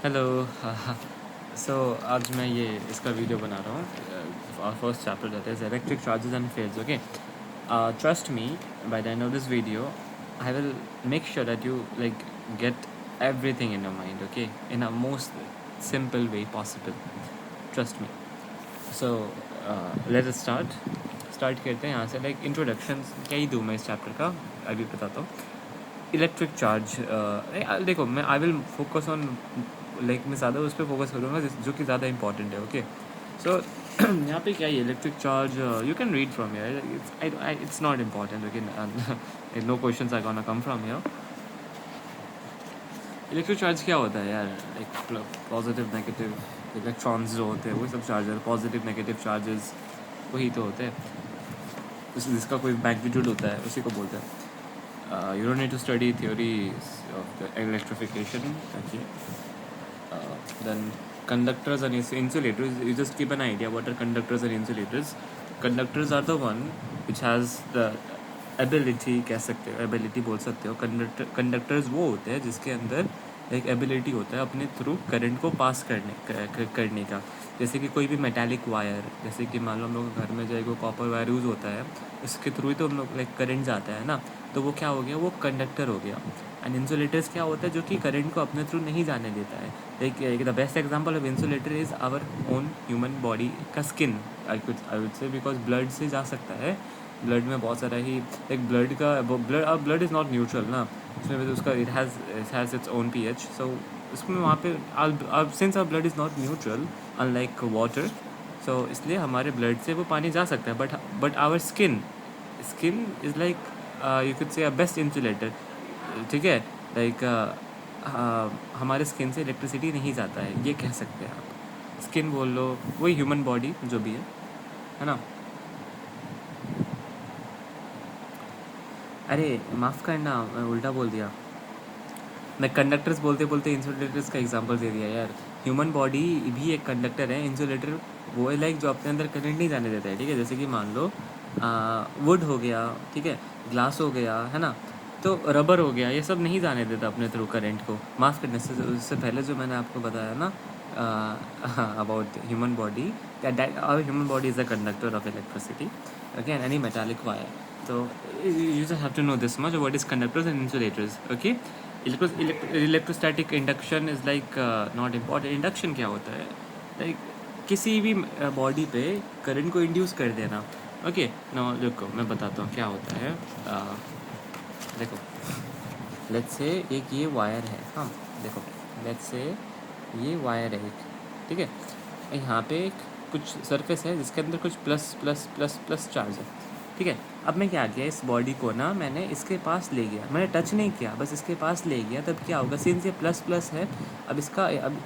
Hello. सो आज मैं ये इसका वीडियो बना रहा हूँ। First chapter that is electric charges and fields. Okay, trust me, by the end of this video I will make sure that you like get everything in your mind, okay, in a most simple way possible. Trust me. So let us start करते हैं यहाँ से. Like introduction क्या ही दूँ मैं इस chapter का, अभी बताता हूँ. इलेक्ट्रिक चार्ज, देखो मैं I will focus on, like मैं ज़्यादा उस पर फोकस करूँगा जो कि ज़्यादा इंपॉर्टेंट है. ओके, सो यहाँ पे क्या है electric charge, you can read from here. It's not important, okay. No questions are gonna come from here. Electric charge क्या होता है यार? एक पॉजिटिव नेगेटिव इलेक्ट्रॉन्स जो होते हैं वो सब चार्ज है. पॉजिटिव नेगेटिव चार्जेस वही तो होते हैं. जिसका कोई मैग्नीट्यूड होता है उसी को बोलते हैं. You don't need to study theories of the electrification. Okay. Then conductors and insulators. You just keep an idea what are conductors and insulators. Conductors are the one which has the ability, कह सकते हो, ability बोल सकते हो. Conductors वो होते हैं जिसके अंदर एक एबिलिटी होता है अपने थ्रू करंट को पास करने का. जैसे कि कोई भी मेटालिक वायर, जैसे कि मान लो हम लोग घर में जो एक कॉपर वायर यूज़ होता है, उसके थ्रू ही तो हम लोग लाइक करंट जाता है ना. तो वो क्या हो गया, वो कंडक्टर हो गया. एंड इंसुलेटर्स क्या होता है, जो कि करंट को अपने थ्रू नहीं जाने देता है. Like the best example of insulator is our own human body का skin. I would say because blood से जा सकता है. ब्लड में बहुत सारा ही like blood is not neutral ना. उसमें उसका it has its own pH. So उसमें वहाँ पे since our blood is not neutral unlike water, so इसलिए हमारे ब्लड से वो पानी जा सकता है. But our skin is like you could say a best insulator. ठीक है, लाइक हमारे स्किन से इलेक्ट्रिसिटी नहीं जाता है, ये कह सकते हैं आप. स्किन बोल लो, वही ह्यूमन बॉडी जो भी है ना. अरे माफ़ करना, मैं उल्टा बोल दिया. मैं कंडक्टर्स बोलते बोलते इंसुलेटर्स का एग्जांपल दे दिया यार. ह्यूमन बॉडी भी एक कंडक्टर है. इंसुलेटर वो है लाइक जो अपने अंदर करंट नहीं जाने देता है. ठीक है, जैसे कि मान लो वुड हो गया, ठीक है, ग्लास हो गया, है ना. तो रबर हो गया, ये सब नहीं जाने देता अपने थ्रू करंट को. माफ़ करने से उससे पहले जो मैंने आपको बताया ना about human body, our human body is a conductor of electricity, okay, and any metallic wire. तो you just have to know this much what is conductors and insulators. Okay, electrostatic induction is like not important. Induction क्या होता है, like किसी भी body पे current को induce कर देना. ओके, नो देखो मैं बताता हूँ क्या होता है. देखो लेट्स से एक ये वायर है. हाँ देखो, लेट्स से ये वायर है एक, ठीक है. यहाँ पे एक कुछ सरफेस है जिसके अंदर कुछ plus plus plus plus charge है. ठीक है, अब मैं क्या किया, इस बॉडी को ना मैंने इसके पास ले गया. मैंने टच नहीं किया, बस इसके पास ले गया. तब क्या होगा, सिंस ये प्लस प्लस है, अब इसका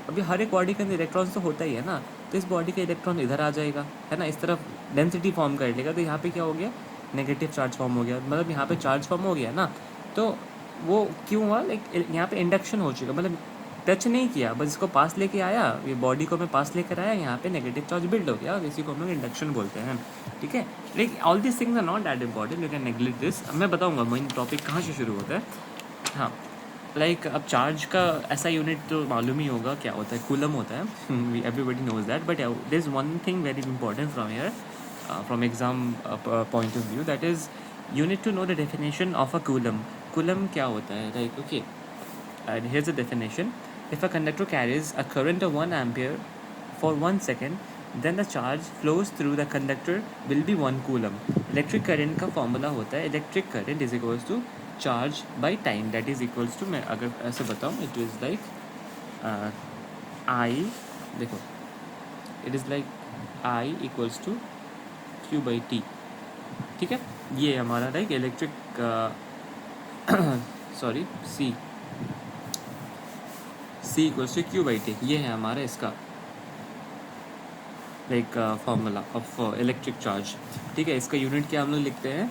अभी हर एक बॉडी के अंदर इलेक्ट्रॉन्स तो होता ही है ना. तो इस बॉडी का इलेक्ट्रॉन इधर आ जाएगा, है ना, इस तरफ डेंसिटी फॉर्म कर लेगा. तो यहाँ पे क्या हो गया, नेगेटिव चार्ज फॉर्म हो गया. मतलब यहाँ पे चार्ज फॉर्म हो गया ना. तो वो क्यों हुआ, लाइक यहाँ पे इंडक्शन हो चुका. मतलब टच नहीं किया, बस इसको पास लेके आया, ये बॉडी को मैं पास लेकर आया, यहाँ पे नेगेटिव चार्ज बिल्ड हो गया. इसी को हम लोग इंडक्शन बोलते हैं. ठीक है, like all this things are not that important, you can neglect this. अब मैं बताऊँगा मेन टॉपिक कहाँ से शुरू होता है. हाँ, लाइक अब चार्ज का ऐसा यूनिट तो मालूम ही होगा क्या होता है, कूलम होता है. Everybody knows that. But there is one thing very important from here, from exam point of view, that is you need to know the definition of a coulomb. Coulomb क्या होता है, like okay, and here's the definition. If a conductor carries a current of 1 ampere for 1 second, then the charge flows through the conductor will be 1 coulomb. Electric current का formula होता है, electric current is equals to charge by time, that is equals to, मैं अगर ऐसे बताऊँ, it is like I, देखो, it is like I equals to Q by T. ठीक है, ये हमारा like electric sorry c equals to Q by t, ये है हमारा इसका like formula of electric charge. ठीक है, इसका यूनिट क्या हम लोग लिखते हैं,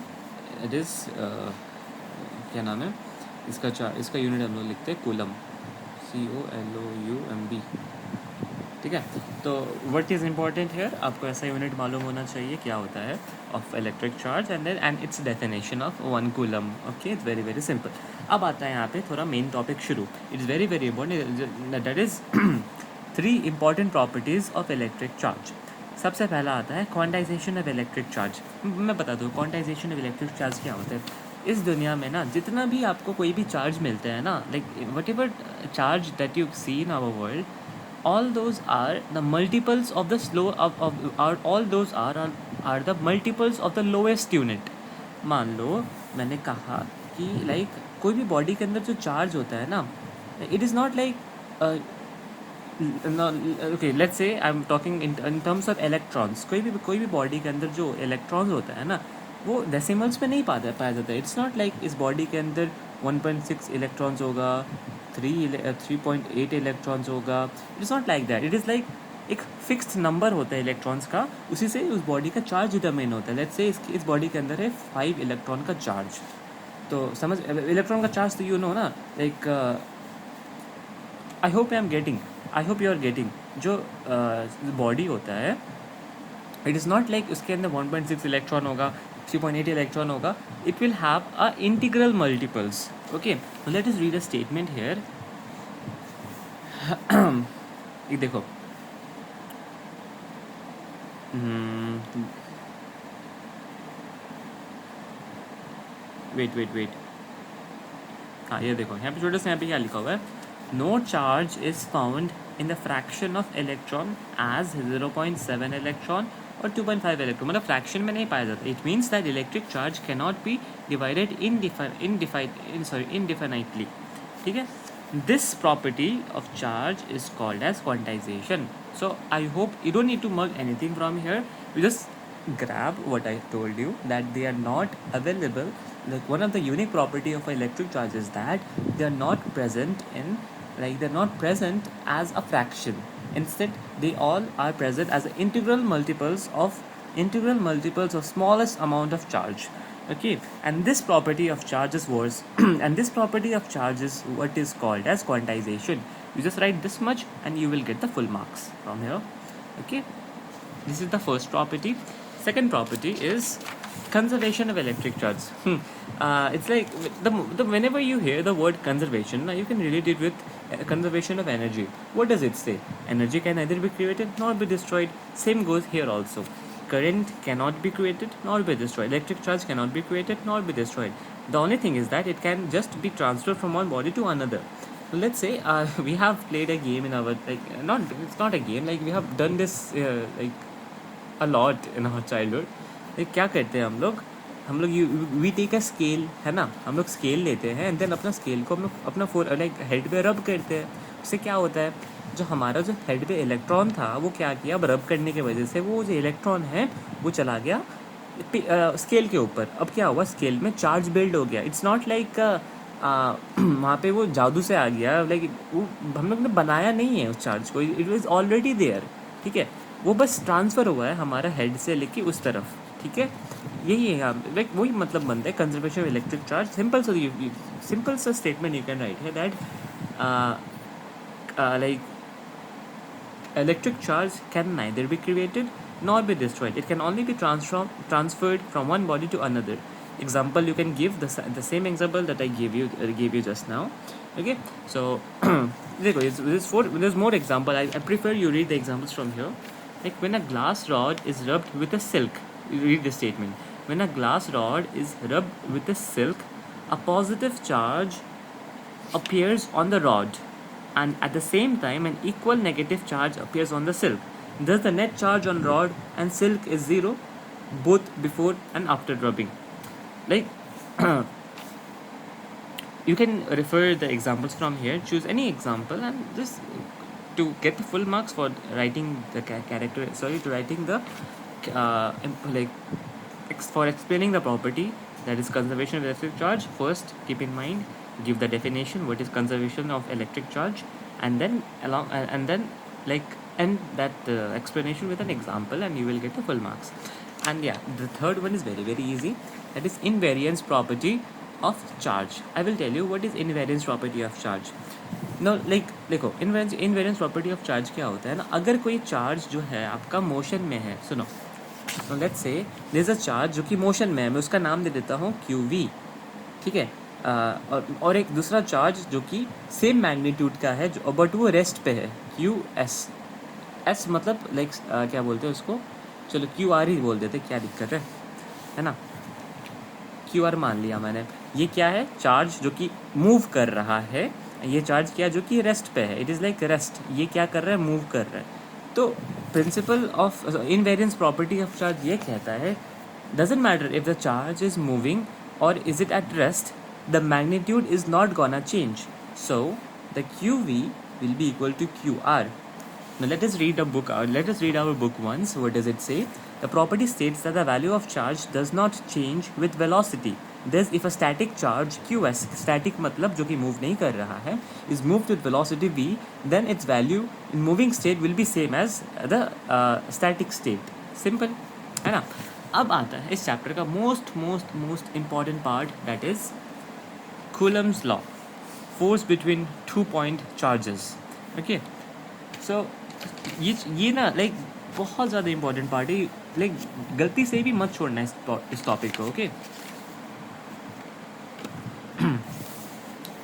इट इज़ क्या नाम है इसका यूनिट हम लोग लिखते हैं कूलम, COLOUMB. ठीक है, तो व्हाट इज़ इंपॉर्टेंट हेयर, आपको ऐसा यूनिट मालूम होना चाहिए क्या होता है of electric charge, and it's definition of 1 coulomb. Okay, it's very very simple. अब आता है यहाँ पे थोड़ा मेन टॉपिक शुरू. It is very very important. That is 3 important properties of electric charge. सबसे पहला आता है क्वांटाइजेशन ऑफ इलेक्ट्रिक चार्ज. मैं बता दूँ क्वांटाइजेशन ऑफ इलेक्ट्रिक चार्ज क्या होता है. इस दुनिया में ना जितना भी आपको कोई भी चार्ज मिलते हैं ना, like whatever charge that you see in our world, all those are the multiples of the all those are the multiples of the lowest unit. मान लो मैंने कहा कि लाइक कोई भी बॉडी के अंदर जो चार्ज होता है ना, it is not like okay let's say I am talking in terms of electrons. कोई भी बॉडी के अंदर जो इलेक्ट्रॉन्स होता है ना, वो डेसिमल्स में नहीं पाया जाता है. इट्स नॉट लाइक इस बॉडी के अंदर 1.6 इलेक्ट्रॉन्स होगा, 3.8 इलेक्ट्रॉन्स होगा. It's not like that. It is like एक फिक्स्ड नंबर होता है इलेक्ट्रॉन्स का, उसी से उस बॉडी का चार्ज डिटरमाइन होता है. लेट्स से इस बॉडी के अंदर है 5 इलेक्ट्रॉन का चार्ज. तो समझ इलेक्ट्रॉन का चार्ज तो यू नो ना, like I hope you are getting. जो बॉडी होता है, इट इज़ नॉट लाइक उसके अंदर 1.6 इलेक्ट्रॉन होगा, 3.8 इलेक्ट्रॉन होगा. It will have a integral multiples. Okay, let us read a statement here. ये देखो, वेट. हाँ ये देखो, यहाँ पे छोटे से यहाँ पे क्या लिखा हुआ है. No charge is found in the fraction of electron as 0.7 electron और 2.5 इलेक्ट्रॉन. मतलब फ्रैक्शन में नहीं पाया जाता. It means that electric charge can not be divided indefinitely. ठीक है. This property of charge is called as quantisation. So I hope you don't need to mug anything from here. You just grab what I told you, that they are not available. Like one of the unique property of electric charge is that they are not present as a fraction. Instead, they all are present as integral multiples of smallest amount of charge. Okay, and this property of charge is worse. And this property of charge is what is called as quantization. You just write this much and you will get the full marks from here. Okay, this is the first property. Second property is conservation of electric charge. It's like the whenever you hear the word conservation, now you can relate it with conservation of energy. What does it say? Energy can neither be created nor be destroyed. Same goes here also. Current cannot be created nor be destroyed. Electric charge cannot be created nor be destroyed. The only thing is that it can just be transferred from one body to another. Let's say we have played a game in our it's not a game, like we have done this like a lot in our childhood. like क्या करते हैं हम लोग we take a scale, है ना. हम लोग scale लेते हैं एंड देन अपना स्केल को हम लोग अपना लाइक हेड पे रब करते हैं. उससे क्या होता है, जो हमारा जो हेड पे इलेक्ट्रॉन था वो क्या किया, अब रब करने की वजह से वो जो इलेक्ट्रॉन है वो चला गया स्केल के ऊपर. अब क्या हुआ, स्केल में चार्ज बिल्ड हो गया. इट्स नॉट लाइक वहाँ पे वो जादू से आ गया, लाइक वो हम लोग ने बनाया नहीं है उस चार्ज को. It was already there. ठीक है, वो बस ट्रांसफ़र हुआ है हमारा हेड से लेके उस तरफ. ठीक है, यही है लाइक वही मतलब बनता है conservation of electric charge. Simple सा स्टेटमेंट यू कैन राइट है that like electric charge can neither be created nor be destroyed. It can only be transferred from one body to another. Example, you can give the same example that I gave you just now. Okay, so there's more example. I prefer you read the examples from here. Like when a glass rod is rubbed with a silk, you read the statement. When a glass rod is rubbed with a silk, a positive charge appears on the rod, and at the same time an equal negative charge appears on the silk. Thus the net charge on rod and silk is 0 both before and after rubbing. Like you can refer the examples from here, choose any example, and just to get the full marks for writing the writing the for explaining the property, that is conservation of electric charge. First keep in mind, give the definition, what is conservation of electric charge, and then end that explanation with an example, and you will get the full marks. And yeah, the third one is very very easy, that is invariance property of charge. I will tell you what is invariance property of charge. Now like देखो invariance property of charge क्या होता है ना. अगर कोई charge जो है आपका मोशन में है, सुनो, so let's say there is a charge जो कि मोशन में है, मैं उसका नाम दे देता हूँ QV. ठीक है, और एक दूसरा चार्ज जो कि सेम मैग्नीट्यूड का है जो बट वो रेस्ट पे है, क्यू एस मतलब लाइक क्या बोलते हैं उसको, चलो क्यू आर ही बोल देते, क्या दिक्कत है ना, क्यू आर मान लिया मैंने। ये क्या है, चार्ज जो कि मूव कर रहा है, ये चार्ज क्या जो कि रेस्ट पे है, इट इज़ लाइक रेस्ट, ये क्या कर रहा है, मूव कर रहा है। तो principle of invariance property of charge ये कहता है, doesn't matter if the charge is moving और is it at rest, the magnitude is not gonna change, so the Q we will be equal to QR. Now let us read our book once. What does it say? The property states that the value of charge does not change with velocity. Thus, if a static charge QS, static मतलब जो कि move नहीं कर रहा है, is moved with velocity v, then its value in moving state will be same as the static state. Simple, है ना? अब आता है इस चैप्टर का most important part, that is Coulomb's law. Force between 2 point charges. Okay, so ये ना like बहुत ज़्यादा इंपॉर्टेंट पार्ट है, लाइक गलती से भी मत छोड़ना इस टॉपिक को। ओके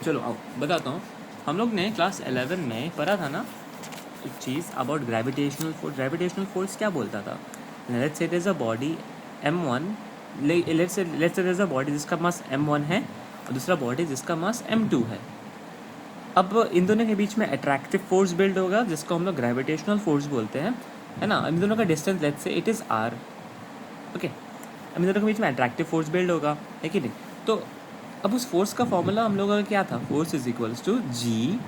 चलो आओ बताता हूँ। हम लोग ने क्लास 11 में पढ़ा था ना एक चीज़ about gravitational force. Gravitational force क्या बोलता था, let's say there is a body m1, let's say there is a body जिसका मास m1 है और दूसरा बॉडी जिसका मास m2 है। अब इन दोनों के बीच में अट्रैक्टिव फोर्स बिल्ड होगा जिसको हम लोग ग्रेविटेशनल फोर्स बोलते हैं, है ना। इन दोनों का distance let's say it is r। Okay, अब इन दोनों के बीच में अट्रैक्टिव फोर्स बिल्ड होगा, है कि नहीं। तो अब उस फोर्स का फॉर्मूला हम लोगों का क्या था, force is equals to g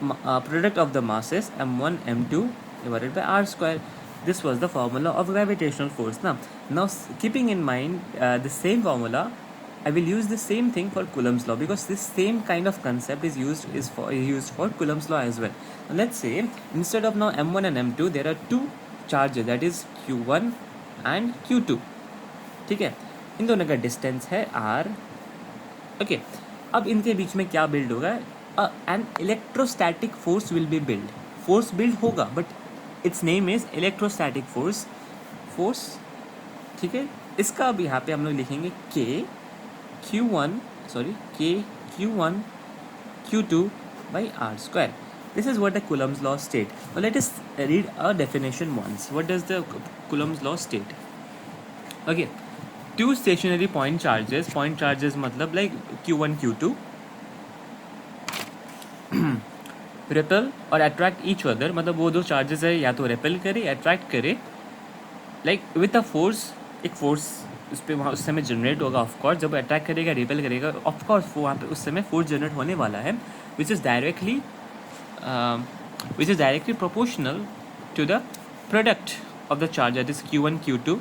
product of the masses m1 m2 divided by r square. This was the formula of gravitational force. Now keeping in mind the same formula, I will use the same thing for Coulomb's law, because this same kind of concept is used for Coulomb's law as well. Now let's say instead of now m1 and m2 there are two charges, that is q1 and q2. ठीक है, इन दोनों का distance है r। Okay, अब इनके बीच में क्या बिल्ड होगा, an electrostatic force will be build. Force build होगा but its name is electrostatic force. ठीक है, इसका अब यहाँ पे हम लोग लिखेंगे Q1 Q2 by r square. This is what the Coulomb's law state. Now let us read a definition once. What does the Coulomb's law state? Okay, two stationary point charges मतलब like Q1 Q2 repel और attract each other, मतलब वो दो charges है या तो repel करे attract करे, like with a force, एक फोर्स उस पर वहाँ उस समय जनरेट होगा। ऑफकोर्स जब अटैक करेगा रिपेल करेगा, ऑफकोर्स वो वहाँ पे उस समय फोर्स जनरेट होने वाला है which is directly proportional to the product of the charge, that is Q1 Q2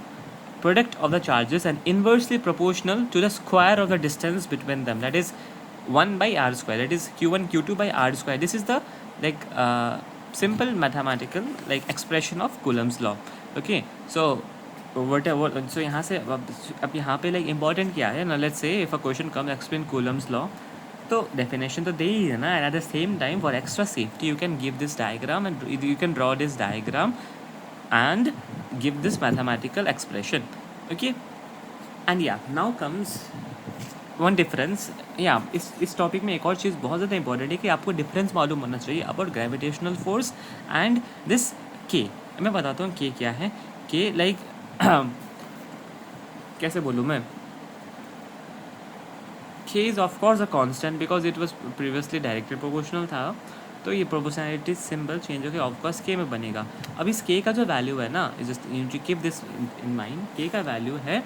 product of the charges, and inversely proportional to the square of the distance between them, that is 1 by r square, that is Q1 Q2 by r square. This is the like simple mathematical like expression of Coulomb's law. Okay, so so यहाँ से अब यहाँ पे like important क्या है ना, let's say if a question come explain Coulomb's law, तो definition तो दे ही है ना, at the same time for extra safety you can give this diagram and you can draw this diagram and give this mathematical expression. Okay, and या now comes one difference. या इस topic में एक और चीज़ बहुत ज़्यादा इंपॉर्टेंट है कि आपको डिफरेंस मालूम होना चाहिए about gravitational force and this के। मैं बताता हूँ के क्या है। के लाइक कैसे बोलूँ मैं, k is of course a constant because it was previously directly proportional था, तो ये प्रोपोर्शनैलिटी सिंबल चेंज होकर ऑफ कोर्स k में बनेगा। अब इस k का जो वैल्यू है ना, just you keep this in mind, k का वैल्यू है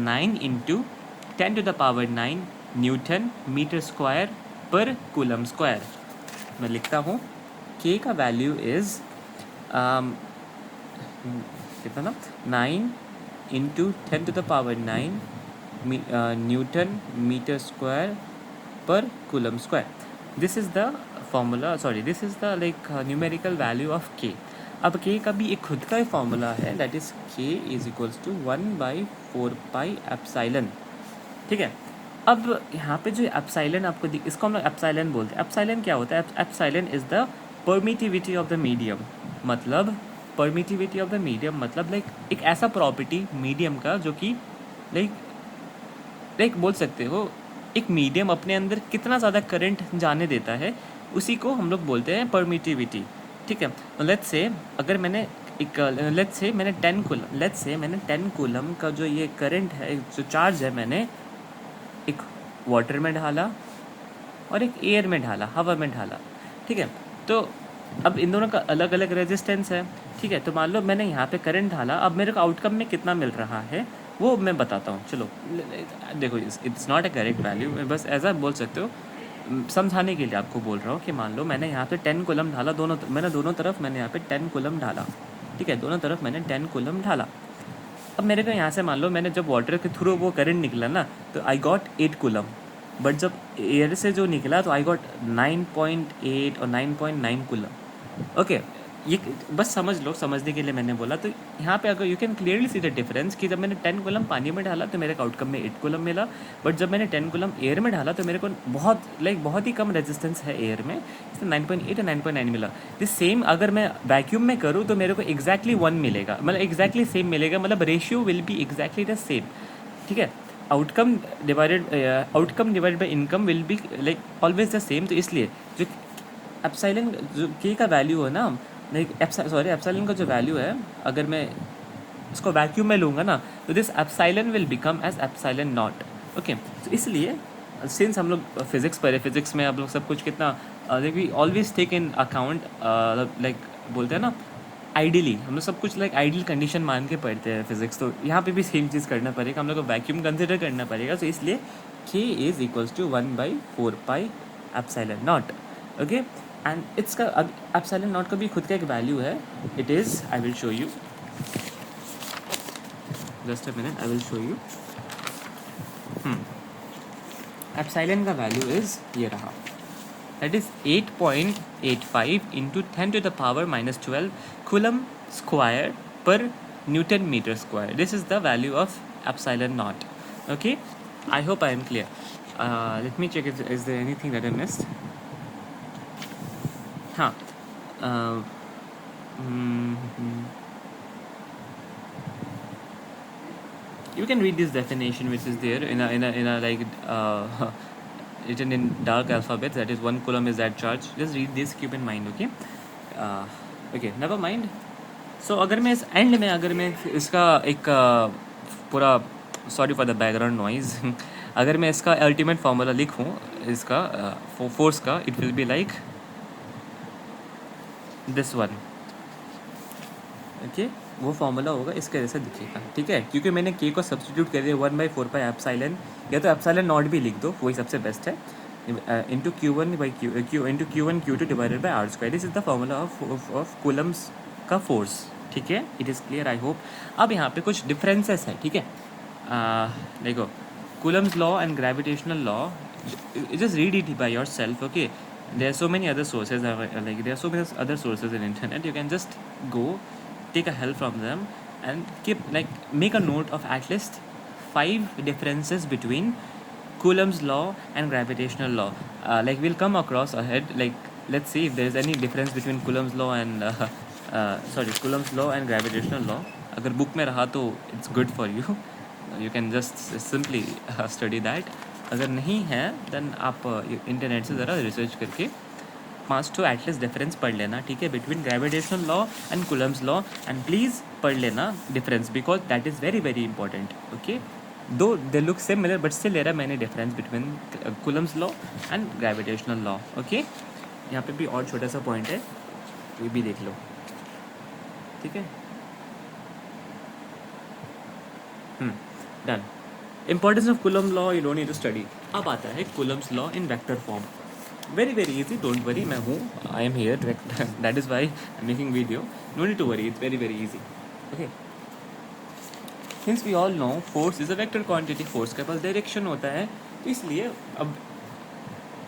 9 × 10⁹ न्यूटन मीटर स्क्वायर पर कूलम स्क्वायर। मैं लिखता हूँ k का वैल्यू इज़ कितना ना, 9 × 10⁹ न्यूटन मीटर स्क्वायर पर coulomb square. This is the formula, this is the like numerical value of k। अब k का भी एक खुद का ही फॉर्मूला है, that is k is equals to 1/4πε। ठीक है, अब यहाँ पे जो एप्साइलन आपको इसको हम लोग एप्साइलन बोलते हैं। एप्साइलन क्या होता है, epsilon is the permittivity of the medium, मतलब परमिटिविटी ऑफ द मीडियम मतलब लाइक एक ऐसा प्रॉपर्टी मीडियम का जो कि लाइक बोल सकते हो एक मीडियम अपने अंदर कितना ज़्यादा करंट जाने देता है, उसी को हम लोग बोलते हैं परमिटिविटी, ठीक है। लेट्स से अगर मैंने एक लेट्स से मैंने 10 कूलम का जो ये करंट है, जो चार्ज है, मैंने एक वाटर में ढाला और एक एयर में ढाला, हवा में ढाला, ठीक है। तो अब इन दोनों का अलग अलग रेजिस्टेंस है, ठीक है। तो मान लो मैंने यहाँ पे करंट ढाला, अब मेरे को आउटकम में कितना मिल रहा है वो मैं बताता हूँ। चलो देखो, it's not a correct value, बस ऐसा बोल सकते हो, समझाने के लिए आपको बोल रहा हूँ कि मान लो मैंने यहाँ पे 10 कूलम ढाला, दोनों तरफ मैंने यहाँ पे 10 कूलम ढाला, ठीक है। दोनों तरफ मैंने 10 कूलम ढाला। अब मेरे को यहाँ से मान लो मैंने जब वाटर के थ्रू वो करंट निकला ना, तो आई गॉट 8 कूलम, बट जब एयर से जो निकला तो आई गॉट 9.8 और 9.9 कूलम। ओके, ये बस समझ लो, समझने के लिए मैंने बोला। तो यहाँ पे अगर you can clearly see the difference कि जब मैंने 10 कूलम पानी में डाला तो मेरे को आउटकम में 8 कूलम मिला, बट जब मैंने 10 कूलम एयर में डाला तो मेरे को बहुत ही कम रेजिस्टेंस है एयर में, इसलिए 9.8 और 9.9 मिला। दिस सेम अगर मैं वैक्यूम में करूँ तो मेरे को एग्जैक्टली 1 मिलेगा, मतलब एग्जैक्टली सेम मिलेगा, मतलब ratio will be exactly the same, ठीक है। Outcome divided by income will be like always the same. तो इसलिए जो एप्सिलॉन जो के का वैल्यू है ना, एप्सिलॉन का जो वैल्यू है, अगर मैं इसको वैक्यूम में लूँगा ना, तो this epsilon will become as epsilon naught. Okay, तो इसलिए सिंस हम लोग फिजिक्स पढ़े, फिजिक्स में आप लोग सब कुछ कितना like we always take in account, like बोलते हैं ना, आइडियली हम लोग सब कुछ लाइक आइडियल कंडीशन मान के पढ़ते हैं फिजिक्स। तो यहाँ पे भी सेम चीज़ करना पड़ेगा, हम लोग को वैक्यूम कंसिडर करना पड़ेगा। तो इसलिए k is equals to 1/4 pi epsilon naught. Okay, and it's का एप्सिलॉन नॉट का भी खुद का एक वैल्यू है, it is, I will show you, just a minute, I will show you. Epsilon का वैल्यू इज़ ये रहा, that is 8.85 into 10 to the power minus 12 coulomb square per Newton meter square. This is the value of epsilon naught. Okay, I hope I am clear. Let me check if is there anything that I missed. हाँ, you can read this definition which is there in a like written in dark alphabet, that is 1 coulomb is that charge. Just read this, keep in mind. Okay, okay, never mind. So अगर मैं इस and में, अगर मैं इसका एक पूरा, sorry for the background noise, अगर मैं इसका अल्टीमेट फार्मूला लिखूँ इसका फोर्स का, it will be like this one. Okay, वो फार्मूला होगा इसके जैसे दिखेगा, ठीक है। क्योंकि मैंने के को सब्सटीट्यूट कर दिया 1/4 पाई एप्सिलॉन, या तो एप्सिलॉन नॉट भी लिख दो, वही सबसे बेस्ट है, into Q1 Q2 divided by R square. This is the formula of Coulomb's का फोर्स, ठीक है। It is clear, I hope. अब यहाँ पे कुछ डिफरेंसेस है, ठीक है। देखो, Coulomb's law and gravitational law, just read it by your self. Okay, there are so many other sources, like there are so many other sources in internet, you can just go take a help from them and keep like make a note of at least 5 differences between Coulomb's law and gravitational law. Like we'll come across ahead, like let's see if there is any difference between Coulomb's law and Coulomb's law and gravitational law. अगर book में रहा तो it's good for you. You can just simply study that. अगर नहीं है then आप internet से ज़रा रिसर्च करके 5 तो एटलीस्ट डिफरेंस पढ़ लेना, ठीक है, between gravitational law and Coulomb's law, and please पढ़ लेना difference, because that is very very important. Okay, though they look similar but still there are many difference between Coulomb's law and gravitational law. Okay, यहाँ पे भी और छोटा सा point है, ये भी देख लो, ठीक है। Done. Importance of Coulomb law you don't need to study. अब आता है Coulomb's law in vector form. Very very easy, don't worry, मैं हूँ, I am here, that is why I'm making video. No need to worry, it's very very easy. Okay. Since we all know force is a vector quantity, force के पास direction होता है, तो इसलिए अब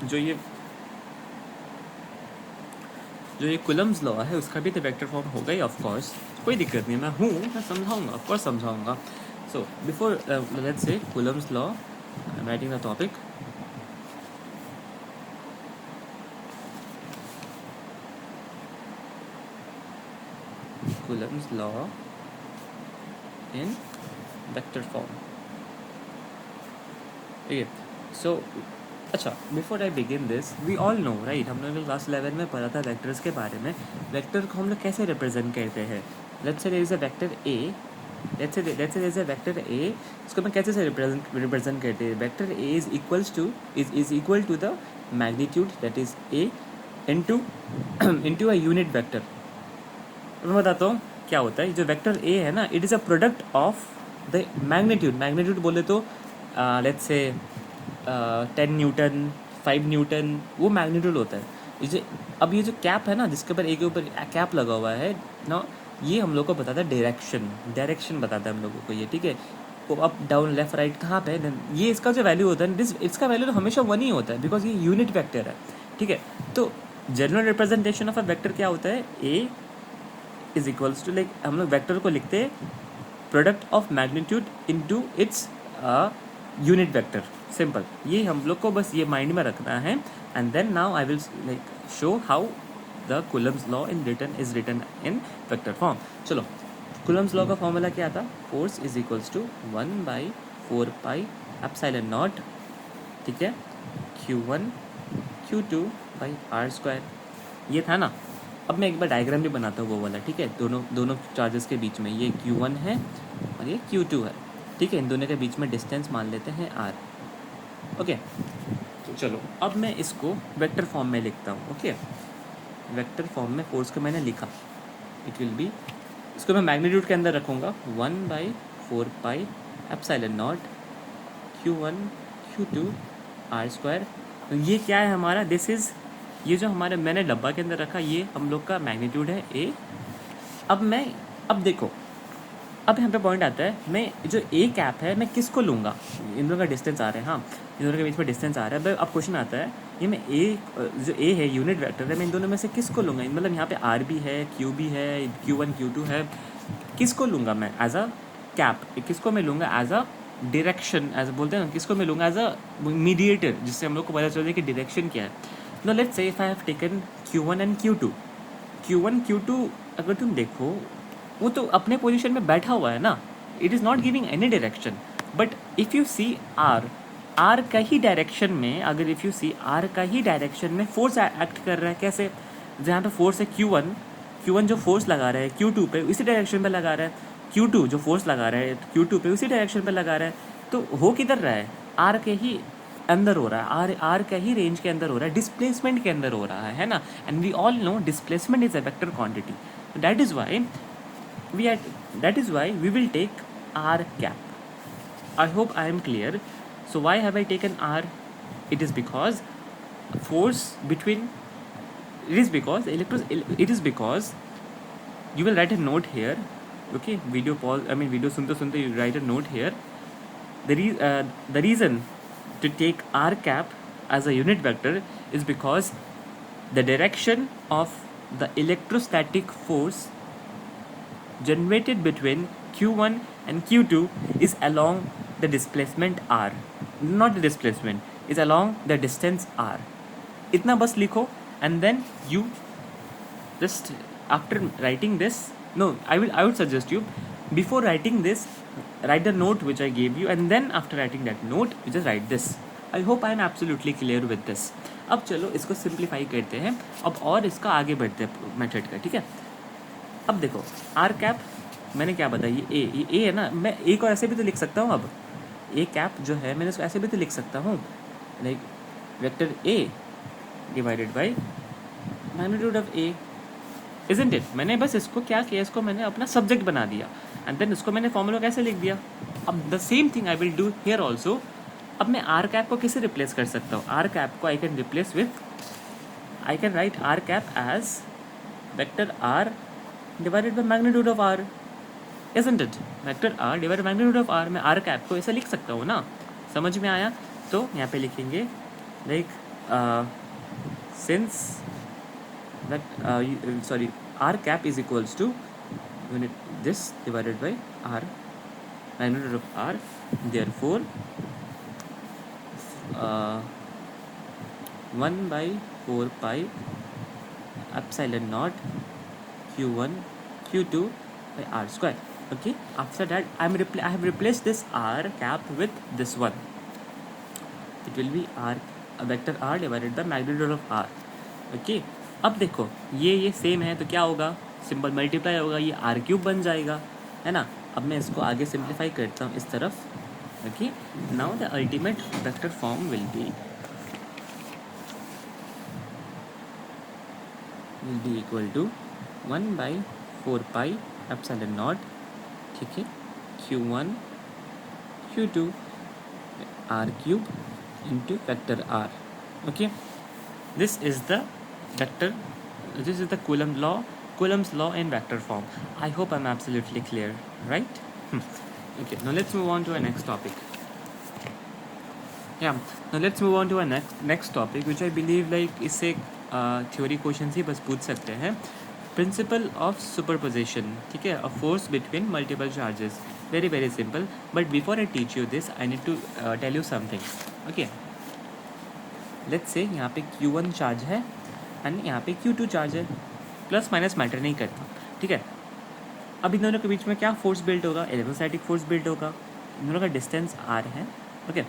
जो ये Coulomb's law है उसका भी तो वेक्टर फॉर्म होगा ही, ऑफ कोर्स, कोई दिक्कत नहीं, मैं हूँ, मैं समझाऊंगा, ऑफ कोर्स समझाऊंगा। So before let's say Coulomb's law, I'm writing the topic. Coulomb's law in vector form. Okay, so अच्छा, before I begin this, we all know right, हम लोग ने क्लास 11 में पढ़ा था वेक्टर्स के बारे में. वेक्टर को हम लोग कैसे रिप्रेजेंट करते हैं. Let's say there is a vector a, let's say there is a vector a, इसको मैं कैसे से रिप्रेजेंट करते हैं. Vector a is equal to the magnitude that is a into into a unit vector. मैं बताता हूँ क्या होता है. जो वेक्टर ए है ना, it is a product of the magnitude बोले तो लेट्स से 10 न्यूटन, 5 न्यूटन, वो मैग्नीट्यूड होता है. अब ये जो कैप है ना, जिसके ऊपर ए के ऊपर कैप लगा हुआ है ना, ये हम लोग को बताता है डायरेक्शन बताता है हम लोगों को ये, ठीक है. वो अप डाउन लेफ्ट राइट कहाँ पे है, ये इसका जो वैल्यू होता है, इसका वैल्यू तो हमेशा 1 ही होता है, बिकॉज ये यूनिट वेक्टर है, ठीक है. तो general representation of a vector क्या होता है, ए इज इक्वल्स टू, लाइक हम लोग वेक्टर को लिखते हैं product of magnitude into its unit vector. Simple, ये हम लोग को बस ये माइंड में रखना है. And then now I will like show how the coulomb's law is written in vector form. चलो, कूलम्स लॉ का फॉर्मूला क्या था, force is equals to 1/4 epsilon naught, ठीक है, Q1 Q2/r². ये था ना. अब मैं एक बार डायग्राम भी बनाता हूँ वो वाला, ठीक है. दोनों चार्जेस के बीच में ये Q1 है और ये Q2 है, ठीक है. इन दोनों के बीच में डिस्टेंस मान लेते हैं r. ओके, तो चलो अब मैं इसको वेक्टर फॉर्म में लिखता हूँ. ओके, वेक्टर फॉर्म में फोर्स को मैंने लिखा, इट विल बी, इसको मैं मैग्नीट्यूड के अंदर रखूँगा 1/4 epsilon naught Q1 Q2 r². तो ये क्या है हमारा, दिस इज़, ये जो हमारे मैंने डब्बा के अंदर रखा, ये हम लोग का मैग्नीट्यूड है ए. अब देखो, अब यहाँ पे पॉइंट आता है, मैं जो ए कैप है मैं किसको लूँगा. इन दोनों का डिस्टेंस आ रहा है, हाँ, इन दोनों के बीच में डिस्टेंस आ रहा है. अब क्वेश्चन आता है, ये मैं ए, जो ए है यूनिट वेक्टर है, मैं इन दोनों में से किसको लूँगा. मतलब यहाँ पे आर भी है, क्यू भी है, Q1 Q2 है, किसको लूँगा मैं एज अ कैप, किसको मैं लूँगा एज अ डायरेक्शन, एज बोलते हैं ना, किसको मैं लूँगा एज अ मीडिएटर, जिससे हम लोग को पता चल जाए कि डायरेक्शन क्या है. No let's say if I have taken Q1 and Q2 अगर तुम देखो, वो तो अपने पोजीशन में बैठा हुआ है ना, it is not giving any direction. But if you see r का ही डायरेक्शन में, अगर इफ़ यू सी आर का ही डायरेक्शन में फोर्स एक्ट कर रहा है. कैसे, जहाँ पे फोर्स है Q1 जो फोर्स लगा रहा है Q2 पे, इसी डायरेक्शन पे लगा रहा है. Q2 जो फोर्स लगा रहा है Q2 पे, उसी डायरेक्शन पे लगा रहा है. तो हो किधर रहा है, आर के ही अंदर हो रहा है, आर का ही रेंज के अंदर हो रहा है, डिस्प्लेसमेंट के अंदर हो रहा है ना. And we all know displacement is a vector quantity. That is why we will take r cap. I hope I am clear. So why have I taken R? It is because force between, it is because you will write a note here. Okay, video pause, video sunte you write a note here. The reason to take R cap as a unit vector is because the direction of the electrostatic force generated between Q1 and Q2 is along the displacement R, not the displacement, is along the distance R. इतना बस लिखो, and then you just after writing this, no, I would suggest you, before writing this, write the note which I gave you, and then after writing that note you just write this. I hope I am absolutely clear with this. अब चलो इसको simplify करते हैं अब, और इसका आगे बढ़ते हैं मेथड का, ठीक है. अब देखो, आर कैप मैंने क्या बताया, ये ए है ना, मैं ए को ऐसे भी तो लिख सकता हूँ. अब ए कैप जो है मैंने इसको ऐसे भी तो लिख सकता हूँ, like vector A divided by magnitude of A, isn't it. मैंने बस इसको क्या किया, इसको मैंने अपना सब्जेक्ट बना दिया, एंड देन इसको मैंने फॉर्मूला कैसे लिख दिया. अब the same thing I will do here also. अब मैं आर कैप को किसे रिप्लेस कर सकता हूँ, आर कैप को I can replace with, I can write r cap as vector r divided by magnitude of r, isn't it? Vector r divided by magnitude of r. मैं r cap को ऐसा लिख सकता हूँ ना. समझ में आया. तो यहाँ पे लिखेंगे like since sorry, r cap is equals to unit this divided by r magnitude of r. Therefore 1/4 epsilon naught Q1 Q2 by r². Okay, after that I have replaced this r cap with this one. It will be r vector r divided the magnitude of r. Okay, अब देखो ये same है तो क्या होगा, simple multiply होगा, ये are cube बन जाएगा, है ना. अब मैं इसको आगे सिंप्लीफाई करता हूँ इस तरफ. Okay, now the ultimate vector form will be equal to 1/4 pi epsilon naught, ठीक है, Q1 Q2 R cube into vector R. Okay, this is the vector, this is the Coulomb's law in vector form. I hope I'm absolutely clear, right? Okay, now let's move on to our next topic. Yeah, now let's move on to our next topic, which I believe like इससे theory questions ही बस पूछ सकते हैं. Principle of superposition, ठीक है, a force between multiple charges. Very very simple, but before I teach you this I need to tell you something. Okay, let's say यहाँ पे Q1 charge है एंड यहाँ पे Q2 चार्ज है. Plus minus matter नहीं करता, ठीक है. अब इन दोनों के बीच में क्या फोर्स बिल्ड होगा, इलेक्ट्रोस्टैटिक फोर्स बिल्ड होगा. इन दोनों का डिस्टेंस R है. ओके,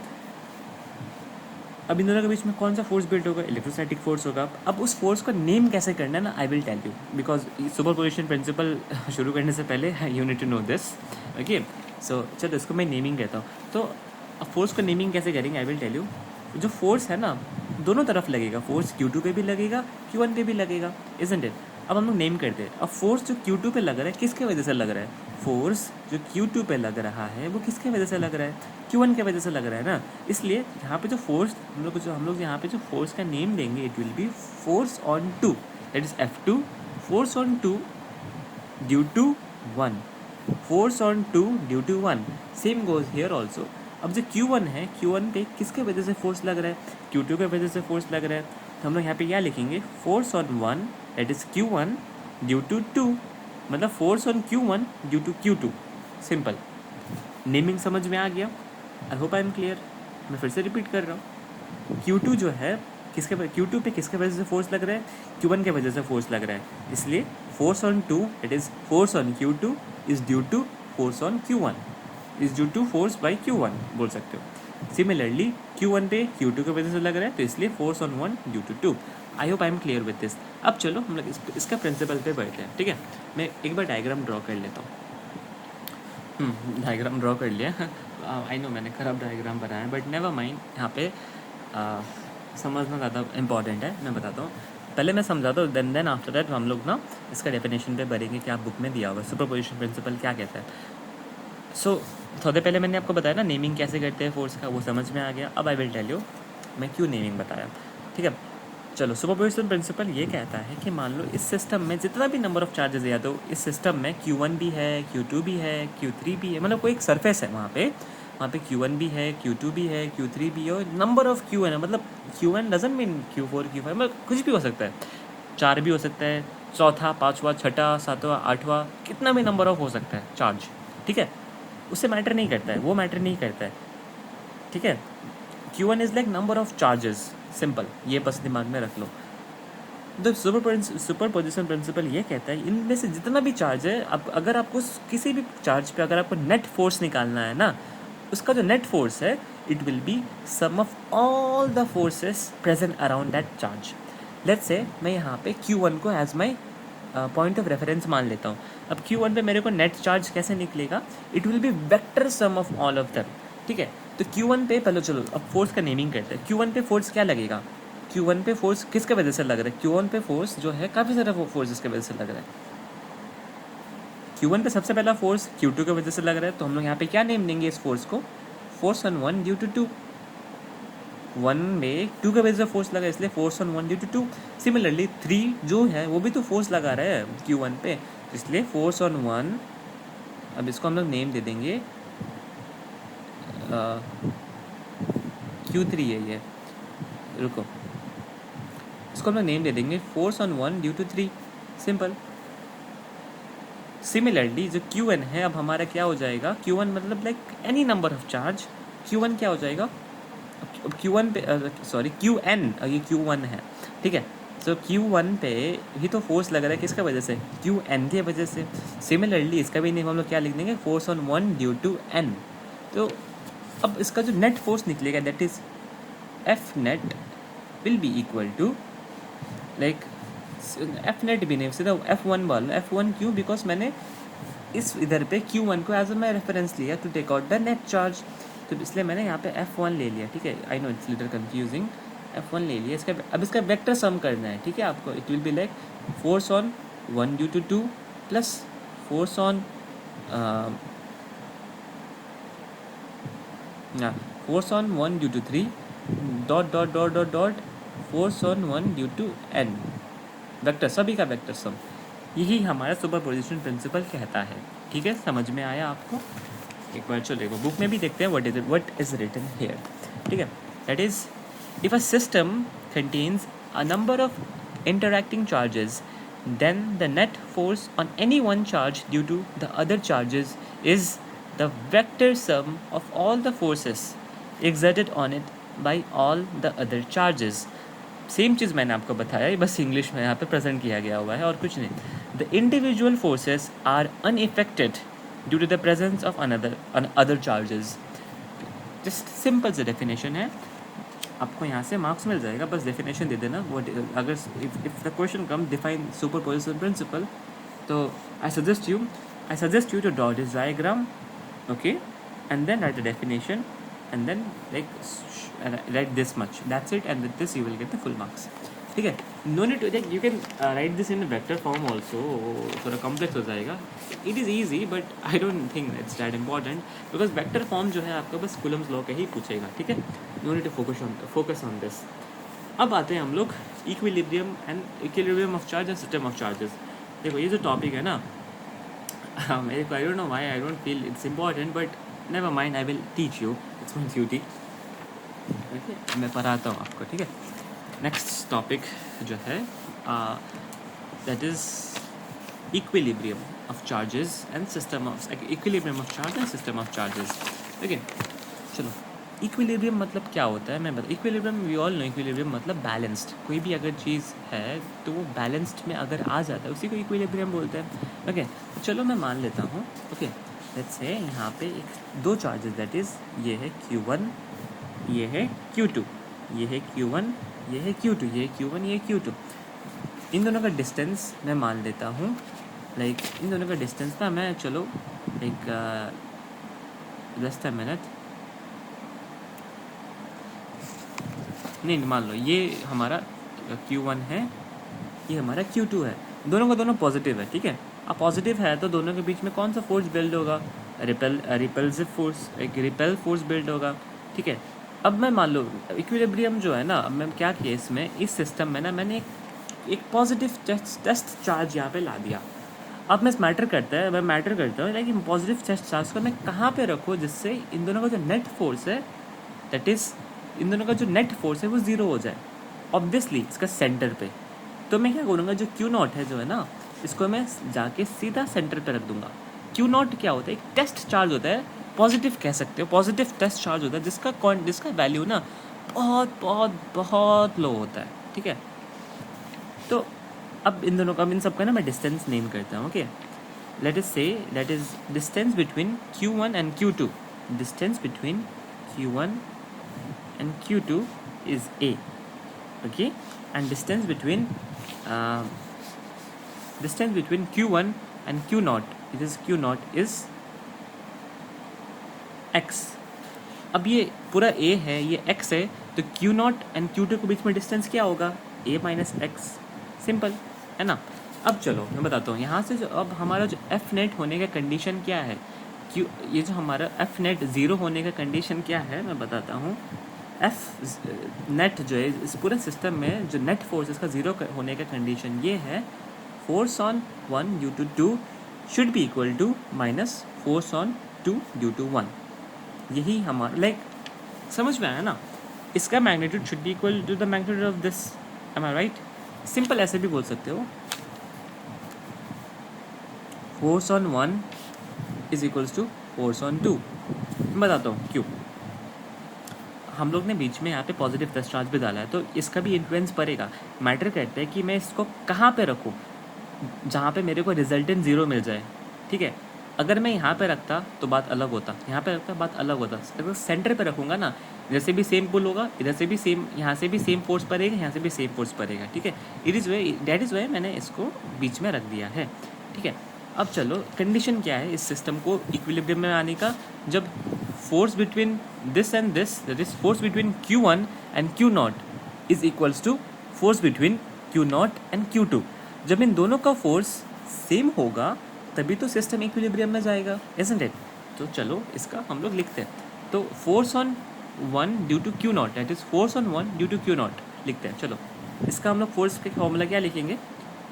अब इन दोनों के बीच में कौन सा फोर्स बिल्ड होगा, इलेक्ट्रोस्टैटिक फोर्स होगा. अब उस फोर्स को नेम कैसे करना है ना, I will tell you, because superposition principle शुरू करने से पहले you need to know this. Okay, so चलो इसको मैं नेमिंग कहता हूँ. तो अब फोर्स को नेमिंग कैसे करेंगे, आई विल टेल यू. जो फोर्स है ना दोनों तरफ लगेगा, फोर्स Q2 पे भी लगेगा, Q1 पे भी लगेगा, इजंट इट. अब हम लोग नेम करते हैं. अब फोर्स जो Q2 पे लग रहा है किसके वजह से लग रहा है, फोर्स जो Q2 पे लग रहा है वो किसके वजह से लग रहा है, Q1 के वजह से लग रहा है ना. इसलिए यहाँ पे जो फोर्स हम लोग यहाँ पे जो फोर्स का नेम देंगे, it will be force on 2, that is F2, force on 2 due to 1, force on 2 due to 1. Same goes here also. अब जो Q1 है, Q1 पे किसके वजह से फोर्स लग रहा है, Q2 के वजह से फोर्स लग रहा है. तो हम लोग यहाँ पे क्या लिखेंगे, force on 1 that is Q1 due to 2, मतलब force on Q1 due to Q2. Simple. Naming समझ में आ गया, I hope I am clear. मैं फिर से रिपीट कर रहा हूँ. Q2 जो है Q2 पे किसके वजह से फोर्स लग रहा है, Q1 के वजह से फोर्स लग रहा है. इसलिए force on 2 that is force on Q2 is due to force on Q1, is due to force by Q1 बोल सकते हो. सिमिलरली Q1 पे Q2 की वजह से लग रहा है, तो इसलिए force on 1 due to 2. I hope I am clear with this. अब चलो हम लोग इसका प्रिंसिपल पे बैठते हैं, ठीक है. मैं एक बार डायग्राम ड्रॉ कर लेता हूँ. डायग्राम ड्रॉ कर लिया. आई नो मैंने खराब डायग्राम बनाया है, बट नेवर माइंड. यहाँ पे समझना ज़्यादा इंपॉर्टेंट है. मैं बताता हूँ, पहले मैं समझाता हूँ, देन आफ्टर दैट हम लोग ना इसका डेफिनेशन पे बढ़ेंगे कि आप बुक में दिया होगा सुपरपोजिशन प्रिंसिपल क्या कहता है. सो थोड़े पहले मैंने आपको बताया ना नेमिंग कैसे करते हैं फोर्स का, वो समझ में आ गया. अब आई विल टेल यू मैं क्यों नेमिंग बताया, ठीक है. चलो, सुपरपोजिशन प्रिंसिपल ये कहता है कि मान लो इस सिस्टम में जितना भी नंबर ऑफ चार्जेस है, या तो इस सिस्टम में Q1 भी है, Q2 भी है, Q3 भी है, मतलब कोई एक सरफेस है वहाँ पे Q1 भी है, Q2 भी है, Q3 भी है, और नंबर ऑफ Q1 है. मतलब Q1 doesn't mean Q4 Q5, मतलब कुछ भी हो सकता है. 4 भी हो सकता है, चौथा, पाँचवा, छठा, सातवां, आठवां, कितना भी नंबर ऑफ हो सकता है चार्ज, ठीक है. उससे मैटर नहीं करता है, वो मैटर नहीं करता है, ठीक है. Q1 is like number of charges, simple. ये बस दिमाग में रख लो. द सुपरपोजिशन प्रिंसिपल ये कहता है इनमें से जितना भी चार्ज है, अब अगर आपको किसी भी चार्ज पे अगर आपको नेट फोर्स निकालना है ना, उसका जो नेट फोर्स है it will be sum of all the forces present around that charge. Let's say मैं यहाँ पे Q1 को as my point of reference मान लेता हूँ. अब Q1 पे मेरे को नेट चार्ज कैसे निकलेगा, it will B vector sum of all of them, ठीक है. तो Q1 पे पहले चलो अब फोर्स का नेमिंग करते हैं. Q1 पे फोर्स क्या लगेगा, Q1 पे फोर्स किसके वजह से लग रहा है, Q1 पे फोर्स जो है काफ़ी सारा फोर्स इसके वजह से लग रहा है. Q1 पे सबसे पहला फोर्स Q2 की वजह से लग रहा है, तो हम लोग यहाँ पे क्या नेम देंगे इस फोर्स को, फोर्स ऑन 1 ड्यू टू 2. 1 में 2 की वजह से फोर्स लगा, इसलिए force on 1 due to 2. Similarly 3 जो है वो भी तो फोर्स लगा रहा है Q1 पे, इसलिए फोर्स ऑन 1. अब इसको हम लोग नेम दे देंगे Q3 है ये, रुको, इसको हम लोग नेम दे देंगे force on 1 due to 3. Simple. Similarly जो Q1 है, अब हमारा क्या हो जाएगा, Q1 मतलब like any number of charge, Q1 क्या हो जाएगा, अब Q1 पे सॉरी Qn, ये Q1 है, ठीक है. सो Q1 पे ही तो फोर्स लग रहा है, किसका वजह से, Qn की वजह से. सिमिलरली इसका भी नेम हम लोग क्या लिख देंगे, force on 1 due to n. तो अब इसका जो नेट फोर्स निकलेगा that is f net will be equal to like f net भी नहीं, सीधा F1 वाला। F1 क्यों? बिकॉज मैंने इस इधर पे Q1 को एज अ मैं रेफरेंस लिया to take out the net charge, तो इसलिए मैंने यहाँ पे F1 ले लिया, ठीक है। I know it's little confusing, F1 ले लिया। इसका अब इसका वेक्टर सम करना है, ठीक है आपको। It will be like force on 1 due to 2 plus force on force on 1 due to 3 dot dot dot dot dot force on 1 due to n, vector सभी का वेक्टर सम। यही हमारा सुपरपोजिशन प्रिंसिपल कहता है, ठीक है। समझ में आया आपको? एक बार चलो देखो बुक में भी देखते हैं व्हाट इज रिटन हियर, ठीक है। That is if a system contains a number of interacting charges, then the net force on any one charge due to the other charges is the vector sum of all the forces exerted on it by all the other charges. Same चीज़ मैंने आपको बताया, बस English में यहाँ पे present किया गया हुआ है और कुछ नहीं। The individual forces are unaffected due to the presence of other charges. Just simple से डेफिनेशन है, आपको यहाँ से मार्क्स मिल जाएगा, बस डेफिनेशन दे देना। वो अगर if the question come define superposition principle, तो I suggest you to draw this diagram, okay, and then write the definition and then like write this much, that's it, and with this you will get the full marks, ठीक है। no need to like you can write this in a vector form also, थोड़ा complex हो जाएगा। it is easy but I don't think it's that important because vector form जो है आपका बस Coulomb's law का ही पूछेगा, ठीक है। no need to focus on this। अब आते हैं हम लोग equilibrium of charge and system of charges. देखो ये जो टॉपिक है ना, मेरे को I don't know why I don't feel it's important, but never mind, I will teach you, it's my duty, okay. मैं पढ़ाता हूँ आपको, ठीक है। नेक्स्ट टॉपिक जो है that is equilibrium of charges and system of equilibrium of charge and system of charges, okay. चलो equilibrium मतलब क्या होता है मैं बता। Equilibrium we all know, equilibrium मतलब बैलेंस्ड। कोई भी अगर चीज़ है तो वो बैलेंस्ड में अगर आ जाता है उसी को इक्विलिब्रियम बोलते हैं, ओके। तो चलो मैं मान लेता हूँ, ओके। लेट्स से यहाँ पे दो चार्जेस, दैट इज़ ये है Q1, ये है Q2, ये है Q1, ये है Q2, ये है Q1, ये है Q2। इन दोनों का डिस्टेंस मैं मान लेता हूँ, लाइक इन दोनों का डिस्टेंस ना मैं चलो एक जस्ट अ मिनट, नहीं मान लो ये हमारा Q1 है, ये हमारा Q2 है, दोनों का दोनों पॉजिटिव है, ठीक है। अब पॉजिटिव है तो दोनों के बीच में कौन सा फोर्स बिल्ड होगा? रिपल्सिव फोर्स, एक रिपेल फोर्स बिल्ड होगा, ठीक है। अब मैं मान लो इक्विलिब्रियम जो है ना, अब मैं क्या किया इसमें, इस सिस्टम में ना मैंने एक पॉजिटिव टेस्ट चार्ज यहाँ पे ला दिया। अब मैं मैटर करता हूँ लेकिन पॉजिटिव टेस्ट चार्ज को मैं कहाँ पे रखूँ जिससे इन दोनों का जो नेट फोर्स है, दैट इज़ इन दोनों का जो नेट फोर्स है वो ज़ीरो हो जाए, ऑब्वियसली इसका सेंटर पे। तो मैं क्या करूँगा, जो Q0 है जो है ना, इसको मैं जाके सीधा सेंटर पे रख दूंगा। Q0 क्या होता है? एक टेस्ट चार्ज होता है, पॉजिटिव कह सकते हो, पॉजिटिव टेस्ट चार्ज होता है जिसका वैल्यू ना बहुत बहुत बहुत लो होता है, ठीक है। तो अब इन दोनों का, इन सब का ना मैं डिस्टेंस नेम करता हूँ, ओके। लेट अस से दैट is distance between Q1 and Q2, distance between Q1 and Q2 is A, okay, and distance between Q1 and Q0, it is Q0 is X। अब ये पूरा A है, ये X है, तो Q0 and Q2 के बीच में डिस्टेंस क्या होगा? A माइनस X, सिंपल है ना। अब चलो मैं बताता हूँ यहाँ से, जो अब हमारा जो F नेट होने का कंडीशन क्या है, ये जो हमारा F नेट ज़ीरो होने का कंडीशन क्या है मैं बताता हूँ। F नेट जो है इस पूरे सिस्टम में जो नेट फोर्स इसका ज़ीरो होने का कंडीशन ये है, force on 1 due to 2 should be equal to minus force on 2 due to 1। यही हमारा लाइक समझ में आया ना, इसका magnitude should be equal to the magnitude of this, am I right. Simple ऐसे भी बोल सकते हो, force on 1 is equals to force on 2। मैं बताता हूँ क्यों। हम लोग ने बीच में यहाँ पे पॉजिटिव टेस्ट चार्ज भी डाला है, तो इसका भी इन्फ्लुएंस पड़ेगा। मैटर करता है कि मैं इसको कहाँ पे रखूँ जहाँ पे मेरे को रिजल्टेंट ज़ीरो मिल जाए, ठीक है। अगर मैं यहाँ पे रखता तो बात अलग होता, यहाँ पे रखता बात अलग होता। अगर सेंटर पे रखूँगा ना, इधर से भी सेम पुल होगा, इधर से भी सेम, यहाँ से भी सेम फोर्स पड़ेगा, यहाँ से भी सेम फोर्स पड़ेगा, ठीक है। दैट इज़ वाई मैंने इसको बीच में रख दिया है, ठीक है। अब चलो कंडीशन क्या है इस सिस्टम को इक्विलिब्रियम में आने का, जब force between this and this, that is force between Q1 and Q0 is equals to force between Q0 and Q2। जब इन दोनों का फोर्स सेम होगा तभी तो सिस्टम इक्विलिब्रियम में जाएगा, इजंट इट। तो चलो इसका हम लोग लिखते हैं। तो force on 1 due to Q0, that is force on 1 due to Q0 लिखते हैं। चलो इसका हम लोग फोर्स का फॉर्मूला क्या लिखेंगे,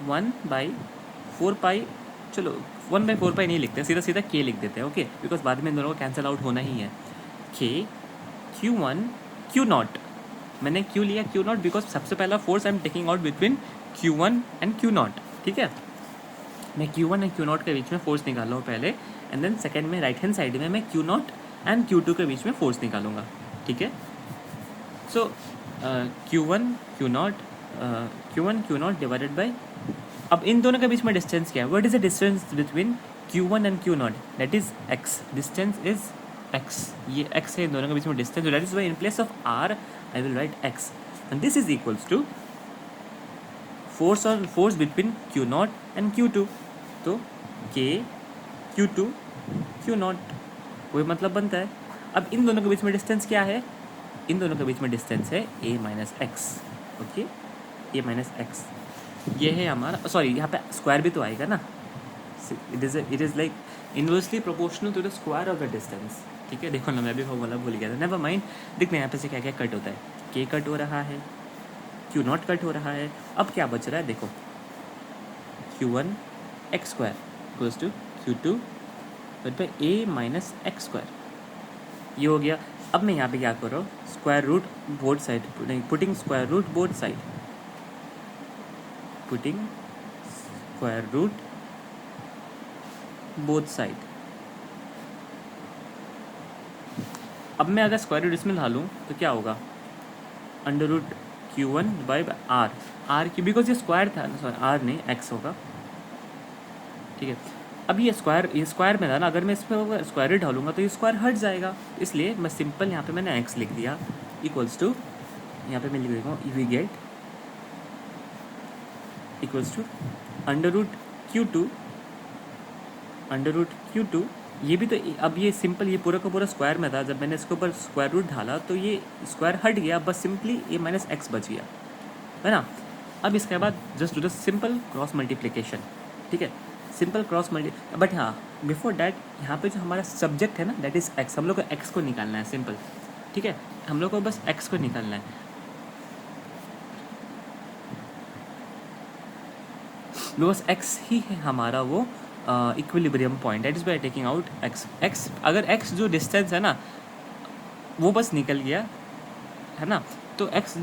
1/4 चलो 1/4 नहीं लिखते, सीधा सीधा K लिख देते हैं, ओके, बिकॉज बाद में इन दोनों को कैंसिल आउट होना ही है। K Q1 Q0, मैंने क्यों लिया Q0, बिकॉज सबसे पहला force I am taking out between Q1 and Q0, ठीक है। मैं Q1 एंड Q0 के बीच में फोर्स निकाला हूँ पहले, एंड देन सेकेंड में राइट हैंड साइड में मैं Q0 एंड Q2 के बीच में फोर्स निकालूंगा, ठीक है। सो Q1 Q0 डिवाइडेड बाई, अब इन दोनों के बीच में डिस्टेंस क्या है, what is the distance between Q1 and Q0, that is x, distance is x, ये x है इन दोनों के बीच में distance, that is y in place of r I will write x, and this is equals to force between Q0 and Q2, तो K Q2 Q0, वही मतलब बनता है। अब इन दोनों के बीच में डिस्टेंस क्या है, इन दोनों के बीच में डिस्टेंस है a minus x, okay, a minus x, ये है हमारा, सॉरी यहाँ पे स्क्वायर भी तो आएगा ना, it is like inversely proportional to the square of the distance, ठीक है। देखो ना मैं भी फॉर्मूला भूल गया था, नेवर माइंड। देखते हैं यहाँ पे से क्या क्या कट होता है, K कट हो रहा है, Q0 कट हो रहा है, अब क्या बच रहा है देखो, Q1 x square equals to Q2 by a minus x square, ये हो गया। अब मैं यहाँ पे क्या कर रहा हूँ, square root both side, putting square root both side, putting square root both side. अब मैं अगर स्क्वायर रूट इसमें डालूँ तो क्या होगा, under root Q1 by r की, बिकॉज ये स्क्वायर था, सॉरी आर नहीं x होगा, ठीक है। अब ये स्क्वायर में था ना, अगर मैं इसमें स्क्वायर रूट डालूंगा तो ये स्क्वायर हट जाएगा, इसलिए मैं सिंपल यहाँ पे मैंने x लिख दिया, इक्वल्स टू, यहाँ पे मैं लिख देता हूँ we get equals to under root Q2, ये भी तो, अब ये सिंपल, ये पूरा का पूरा स्क्वायर में था, जब मैंने इसके ऊपर स्क्वायर रूट डाला तो ये स्क्वायर हट गया, बस सिंपली a माइनस एक्स बच गया, है ना। अब इसके बाद just do the simple cross multiplication, ठीक है, सिंपल क्रॉस मल्टी, बट हाँ बिफोर डैट यहाँ पे जो हमारा सब्जेक्ट है ना, दैट इज x, हम लोग को x को निकालना है, सिंपल, ठीक है, हम लोग को बस x को निकालना है। बिकॉज x ही है हमारा वो equilibrium point, that is by taking out x, अगर x जो डिस्टेंस है ना वो बस निकल गया है ना, तो x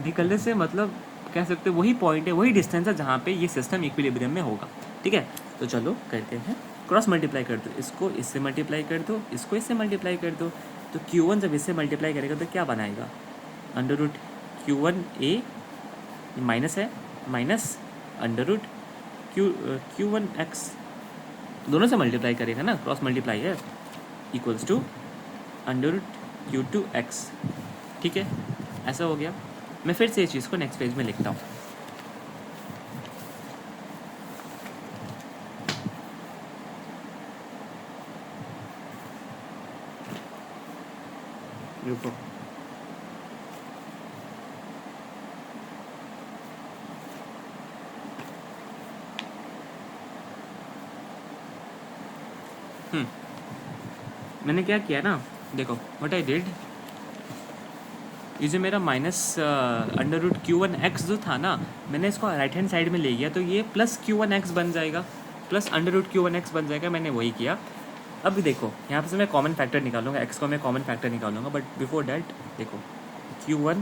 निकलने से मतलब कह सकते वही पॉइंट है, वही डिस्टेंस है जहाँ पे ये सिस्टम इक्विलिब्रियम में होगा, ठीक है। तो चलो करते हैं, क्रॉस मल्टीप्लाई कर दो, इसको इससे मल्टीप्लाई कर दो, इसको इससे मल्टीप्लाई कर दो, तो Q1 जब इससे मल्टीप्लाई करेगा तो क्या बनाएगा, अंडर रूट Q1a माइनस है, माइनस अंडर रूट Q1x, दोनों से मल्टीप्लाई करेगा ना, क्रॉस मल्टीप्लाई है, equals to under root Q2x, ठीक है, ऐसा हो गया। मैं फिर से इस चीज़ को नेक्स्ट पेज में लिखता हूँ, रुको, मैंने क्या किया ना, देखो व्हाट आई डिड, ये जो मेरा माइनस अंडर रूट Q1x जो था ना, मैंने इसको राइट हैंड साइड में ले गया, तो ये प्लस Q1x बन जाएगा, प्लस अंडर रूट Q1x बन जाएगा, मैंने वही किया। अब देखो यहाँ पे से मैं कॉमन फैक्टर निकालूंगा, x को मैं कॉमन फैक्टर निकालूंगा, बट बिफोर डैट देखो Q1a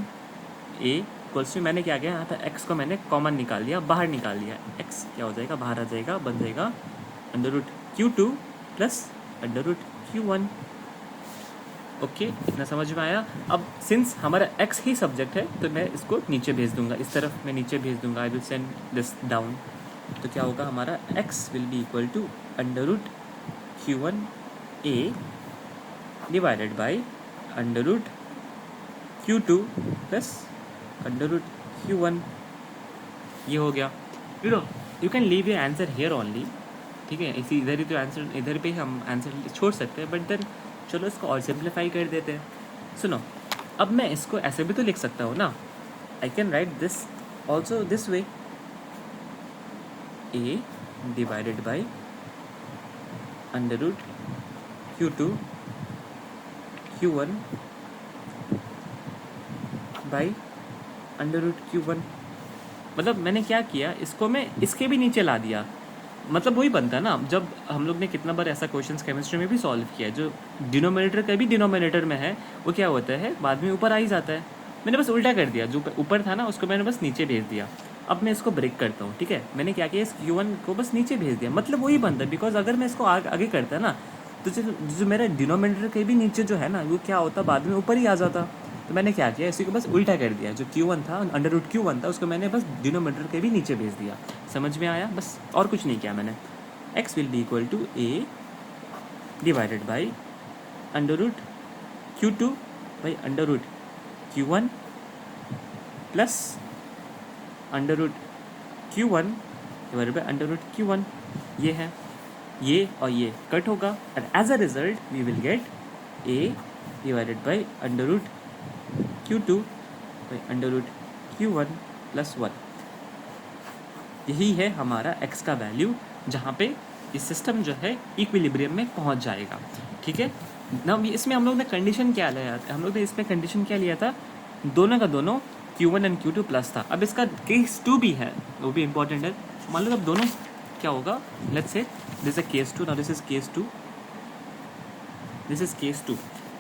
इक्वल्स टू, मैंने क्या किया यहाँ पे x को मैंने कॉमन निकाल लिया, बाहर निकाल लिया, x क्या हो जाएगा, बाहर आ जाएगा, बन जाएगा under root Q2 plus under root Q1, okay, इतना समझ में आया। अब सिंस हमारा x ही सब्जेक्ट है तो मैं इसको नीचे भेज दूंगा, इस तरफ मैं नीचे भेज दूंगा, I will send this down, तो क्या होगा हमारा x will be equal to under root Q1a divided by under root Q2 plus under root Q1, ये हो गया. You can leave your answer here only, ठीक है, इसी इधर ही तो आंसर, इधर पे हम आंसर छोड़ सकते हैं, बट देन चलो इसको और सिंप्लीफाई कर देते हैं. सुनो, अब मैं इसको ऐसे भी तो लिख सकता हूँ ना. I can write this also this way, a divided by under root Q2 Q1 by under root Q1. मतलब मैंने क्या किया, इसको मैं इसके भी नीचे ला दिया. मतलब वही बनता है ना, जब हम लोग ने कितना बार ऐसा क्वेश्चंस केमिस्ट्री में भी सॉल्व किया, जो डिनोमिनेटर का भी डिनोमिनेटर में है, वो क्या होता है बाद में ऊपर आ ही जाता है. मैंने बस उल्टा कर दिया, जो ऊपर था ना उसको मैंने बस नीचे भेज दिया. अब मैं इसको ब्रेक करता हूँ, ठीक है. मैंने क्या किया, इस Q1 को बस नीचे भेज दिया, मतलब वही बनता है. बिकॉज अगर मैं इसको आगे करता ना, तो जो मेरा डिनोमिनेटर के भी नीचे जो है ना, वो क्या होता बाद में ऊपर ही आ जाता. तो मैंने क्या किया, इसी को बस उल्टा कर दिया. जो Q1 था, अंडर रूट Q1 था, उसको मैंने बस डिनोमिनेटर के भी नीचे भेज दिया. समझ में आया, बस और कुछ नहीं किया मैंने. x will be equal to a divided by under root Q2 by under root Q1 plus under root Q1 divided by under root Q1. ये है, ये और ये कट होगा, and as a result we will get a divided by under root Q2 by under root Q1 plus 1. यही है हमारा x का वैल्यू, जहाँ पे ये सिस्टम जो है इक्विलिब्रियम में पहुँच जाएगा. ठीक है ना. इसमें हम लोग ने कंडीशन क्या लिया था, हम लोग ने इसमें कंडीशन क्या लिया था, दोनों का दोनों Q1 एंड Q2 प्लस था. अब इसका केस 2 भी है, वो भी इंपॉर्टेंट है. मान लो अब दोनों क्या होगा, let's say this is case 2, now this is case 2, this is case 2.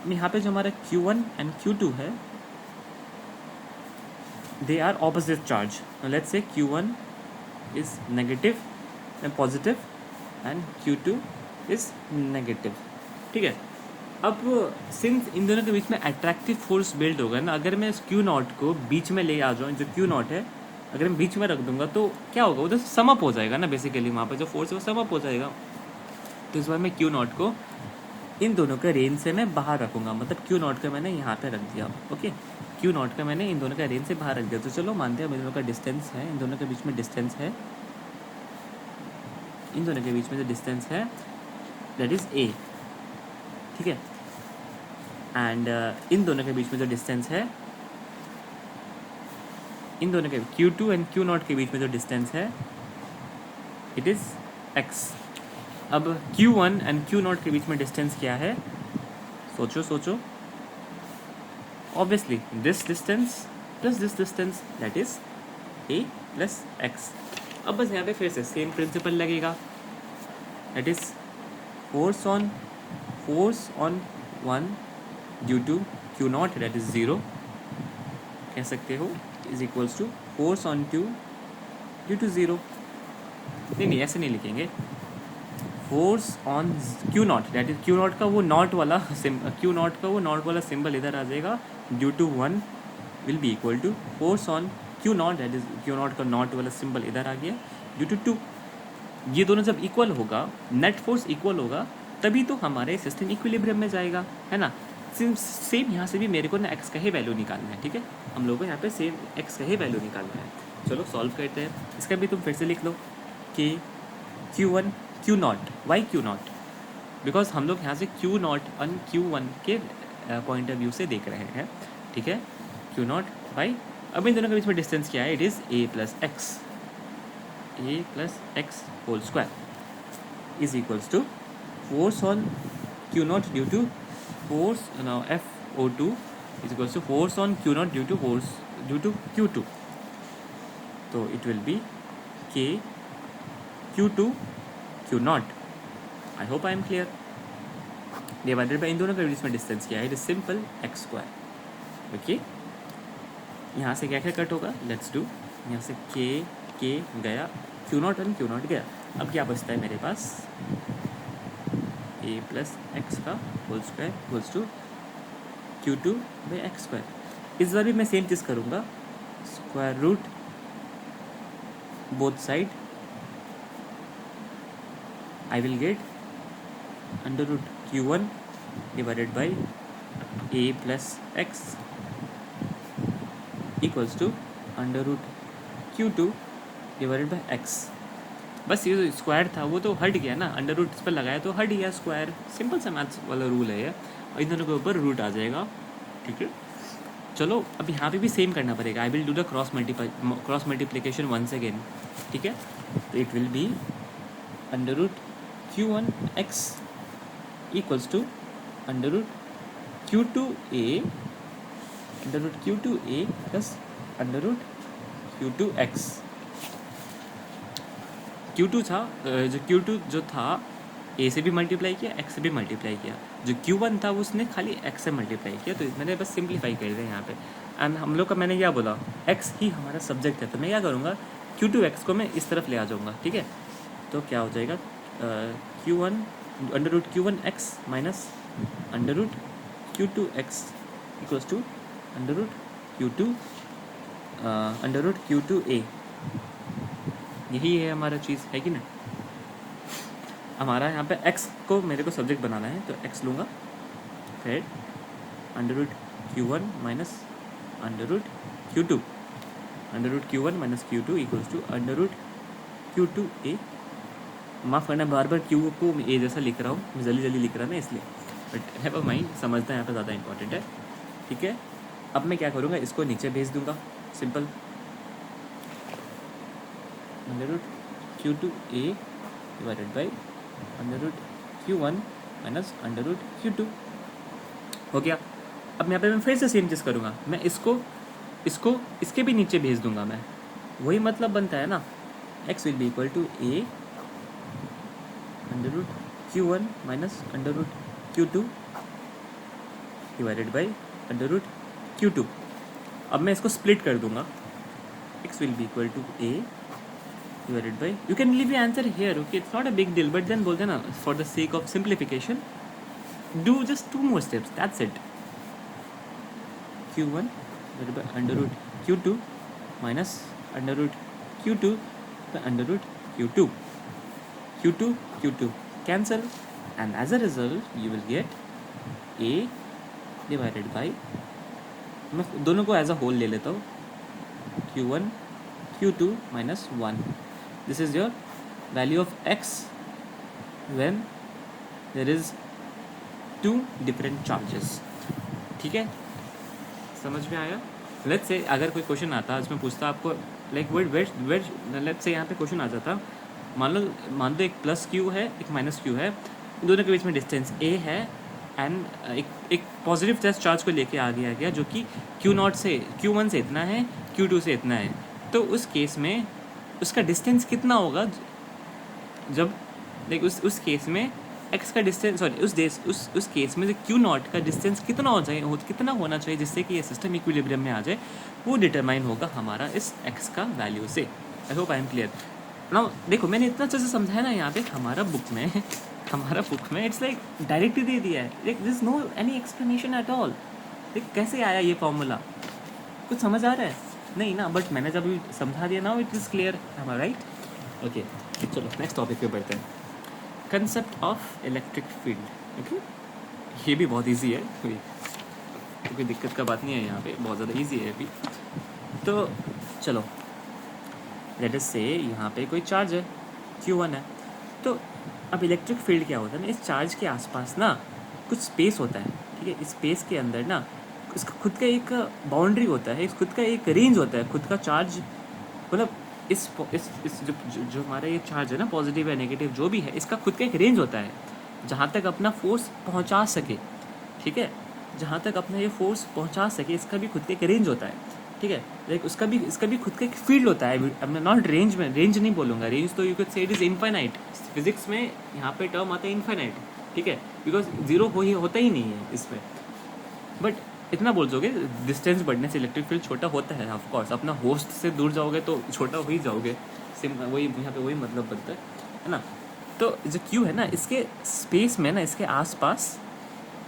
यहाँ पे जो हमारा Q1 एंड Q2 है, they are opposite charge. Now let's say Q1 is negative and positive and Q2 is negative. ठीक है. अब since in दोनों के बीच में अट्रैक्टिव फोर्स बिल्ड होगा ना, अगर मैं इस Q0 को बीच में ले आ जाऊँ, जो Q0 है अगर मैं बीच में रख दूंगा तो क्या होगा, उधर समअप हो जाएगा ना. बेसिकली वहाँ पर जो फोर्स है वो समअप हो जाएगा. तो इस बार मैं Q0 को इन दोनों का रेंज से मैं बाहर रखूँगा. मतलब Q0 का मैंने यहाँ पे रख दिया. ओके, Q0 का मैंने इन दोनों का रेंज से बाहर रख दिया. तो चलो मानते हैं इन दोनों का डिस्टेंस है, इन दोनों के बीच में डिस्टेंस है, इन दोनों के बीच में जो डिस्टेंस है दैट इज़ A. ठीक है. एंड इन दोनों के बीच में जो डिस्टेंस है, इन दोनों के Q2 एंड Q0 के बीच में जो डिस्टेंस है इट इज़ x. अब Q1 एंड Q0 के बीच में डिस्टेंस क्या है, सोचो सोचो. Obviously this distance plus this distance that is a plus x. अब बस यहाँ पे फिर से सेम प्रिंसिपल लगेगा, that is force on 1 due to Q0 that is 0 कह सकते हो, is equals to force on 2 due to 0. नहीं ऐसे नहीं लिखेंगे. Force on Q0 that is Q0 का वो नॉट वाला Q0 का वो नॉट वाला सिंबल इधर आ जाएगा, due to 1 will be equal to force on Q0 that is Q0 का नॉट वाला सिंबल इधर आ गया, ड्यू टू 2. ये दोनों जब इक्वल होगा, नेट फोर्स इक्वल होगा, तभी तो हमारे सिस्टम इक्विलिब्रियम में जाएगा, है ना. सेम यहाँ से भी मेरे को ना x का ही वैल्यू निकालना है. ठीक है, हम लोगों को यहाँ पे सेम x का ही वैल्यू निकालना है. चलो सॉल्व करते हैं. इसका भी तुम फिर से लिख लो कि Q1 Q0, Y Q0, because हम लोग यहाँ से Q0 और Q1 के पॉइंट ऑफ व्यू से देख रहे हैं. ठीक है, Q0 बाई, अब इन दोनों के बीच में डिस्टेंस क्या है, it is a plus x whole square is equals to force on Q0 due to force FO2 is equals to force on Q0 due to Q2. तो it will be K Q2 Q0. I hope I am clear. Divided by इन दोनों के बीच में distance क्या है, it is simple x square. Okay, यहाँ से क्या क्या कट होगा, लेट्स डू. यहाँ से k गया, Q0 और Q0 गया. अब क्या बचता है मेरे पास, a प्लस एक्स का whole square equals to Q2 by x square. इस बार भी मैं सेम चीज़ करूँगा, square root both side, I will get under root Q1 divided by a plus x equals to under root Q2 divided by x. बस ये जो square था वो तो हट गया ना, अंडर रूट इस पर लगाया तो हट गया स्क्वायर। सिंपल सा मैथ्स वाला रूल है ये, और इन दोनों के ऊपर रूट आ जाएगा। ठीक है, चलो अब यहाँ पे भी सेम करना पड़ेगा। I will do the cross multiplication once again. ठीक है, तो it will be under root Q1 x equals to under root Q2a under root Q2a plus under root Q2x। Q2 था जो Q2 जो था a से भी मल्टीप्लाई किया, x से भी मल्टीप्लाई किया। जो Q1 था उसने खाली x से मल्टीप्लाई किया, तो मैंने बस सिंप्लीफाई कर दिया यहाँ पे। एंड हम लोग का मैंने क्या बोला, x ही हमारा सब्जेक्ट है, तो मैं क्या करूँगा Q2x को मैं इस तरफ ले आ जाऊँगा। ठीक है, तो क्या हो जाएगा Q1 under root Q1x minus under root Q2x equals to under root Q2a। यही है हमारा चीज़, है कि नहीं। हमारा यहाँ पे x को मेरे को सब्जेक्ट बनाना है, तो x लूँगा, फिर under root Q1 minus under root Q2 under root Q1 minus Q2 equals to under root Q2a। माफ़ करना बार बार Q को a जैसा लिख रहा हूँ, मैं जल्दी लिख रहा ना इसलिए, बट हैव अ माइंड, समझना यहाँ पे ज़्यादा इंपॉर्टेंट है। ठीक है, अब मैं क्या करूँगा, इसको नीचे भेज दूँगा, simple under root Q2a divided by under root Q1 minus under root Q2 हो गया। अब यहाँ पे मैं फिर से सेम चीज़ करूँगा, मैं इसको इसके भी नीचे भेज दूँगा मैं, वही मतलब बनता है ना। x will be equal to a under root Q1 minus under root Q2 divided by under root Q2। अब मैं इसको स्प्लिट कर दूँगा, x will be equal to a divided by, you can leave your answer here, okay, it's not a big deal, but then बोलते ना, for the sake of simplification do just 2 more steps, that's it। Q1 divided by under root Q2 minus under root Q2 by under root Q2 Q2 cancel, and as a result you will get a divided by, मैं दोनों को as a whole ले लेता हूँ, Q1 Q2 minus 1। This is your value of x when there is 2 different charges। ठीक है, समझ में आया। लेट्स से अगर कोई क्वेश्चन आता, आज मैं पूछता आपको लाइक वेट लेट्स से यहाँ पे क्वेश्चन आ जाता, मान लो एक प्लस क्यू है, एक माइनस क्यू है, दोनों के बीच में डिस्टेंस a है, एंड एक पॉजिटिव चार्ज को लेके आ गया जो कि Q1 से इतना है, Q2 से इतना है। तो उस केस में उसका डिस्टेंस कितना होगा, जब लाइक उस केस में x का डिस्टेंस, सॉरी उस केस में Q0 का डिस्टेंस कितना होना चाहिए जिससे कि ये सिस्टम इक्विलिब्रियम में आ जाए, वो डिटरमाइन होगा हमारा इस x का वैल्यू से। आई hope I am clear now. देखो मैंने इतना अच्छे से समझाया ना, यहाँ पे हमारा बुक में इट्स लाइक डायरेक्टली दे दिया है, like this no any explanation at all. कैसे आया ये फॉर्मूला, कुछ समझ आ रहा है नहीं ना, बट मैंने जब समझा दिया ना, it is clear, am I right. Okay, चलो नेक्स्ट टॉपिक पे बढ़ते हैं, concept of electric field. Okay, ये भी बहुत इजी है, कोई दिक्कत का बात नहीं है, यहाँ पे बहुत ज़्यादा इजी है अभी। तो चलो लेट अस से यहाँ पे कोई चार्ज है Q1 है, तो अब इलेक्ट्रिक फील्ड क्या होता है ना, इस चार्ज के आसपास ना कुछ स्पेस होता है। ठीक है, इस स्पेस के अंदर ना इसका खुद का एक बाउंड्री होता है, खुद का एक रेंज होता है, खुद का चार्ज, मतलब इस जो हमारा ये चार्ज है ना, पॉजिटिव या नेगेटिव जो भी है, इसका खुद का एक रेंज होता है जहाँ तक अपना फोर्स पहुँचा सके। ठीक है, जहाँ तक अपना ये फोर्स पहुँचा सके, इसका भी खुद का एक रेंज होता है। ठीक है, लाइक इसका भी खुद का एक फील्ड होता है। अब मैं नॉट रेंज नहीं बोलूँगा, रेंज तो यू कैन से इट इज़ इनफाइनाइट। फिजिक्स में यहाँ पे टर्म आता है इनफाइनाइट, ठीक है, बिकॉज जीरो होता ही नहीं है इसमें। बट इतना बोल दोगे, डिस्टेंस बढ़ने से इलेक्ट्रिक फील्ड छोटा होता है, ऑफ कोर्स। अपना होस्ट से दूर जाओगे तो छोटा हो ही जाओगे, वही यहाँ पे वही मतलब बनता है ना। तो जो क्यू है ना, इसके स्पेस में ना, इसके आसपास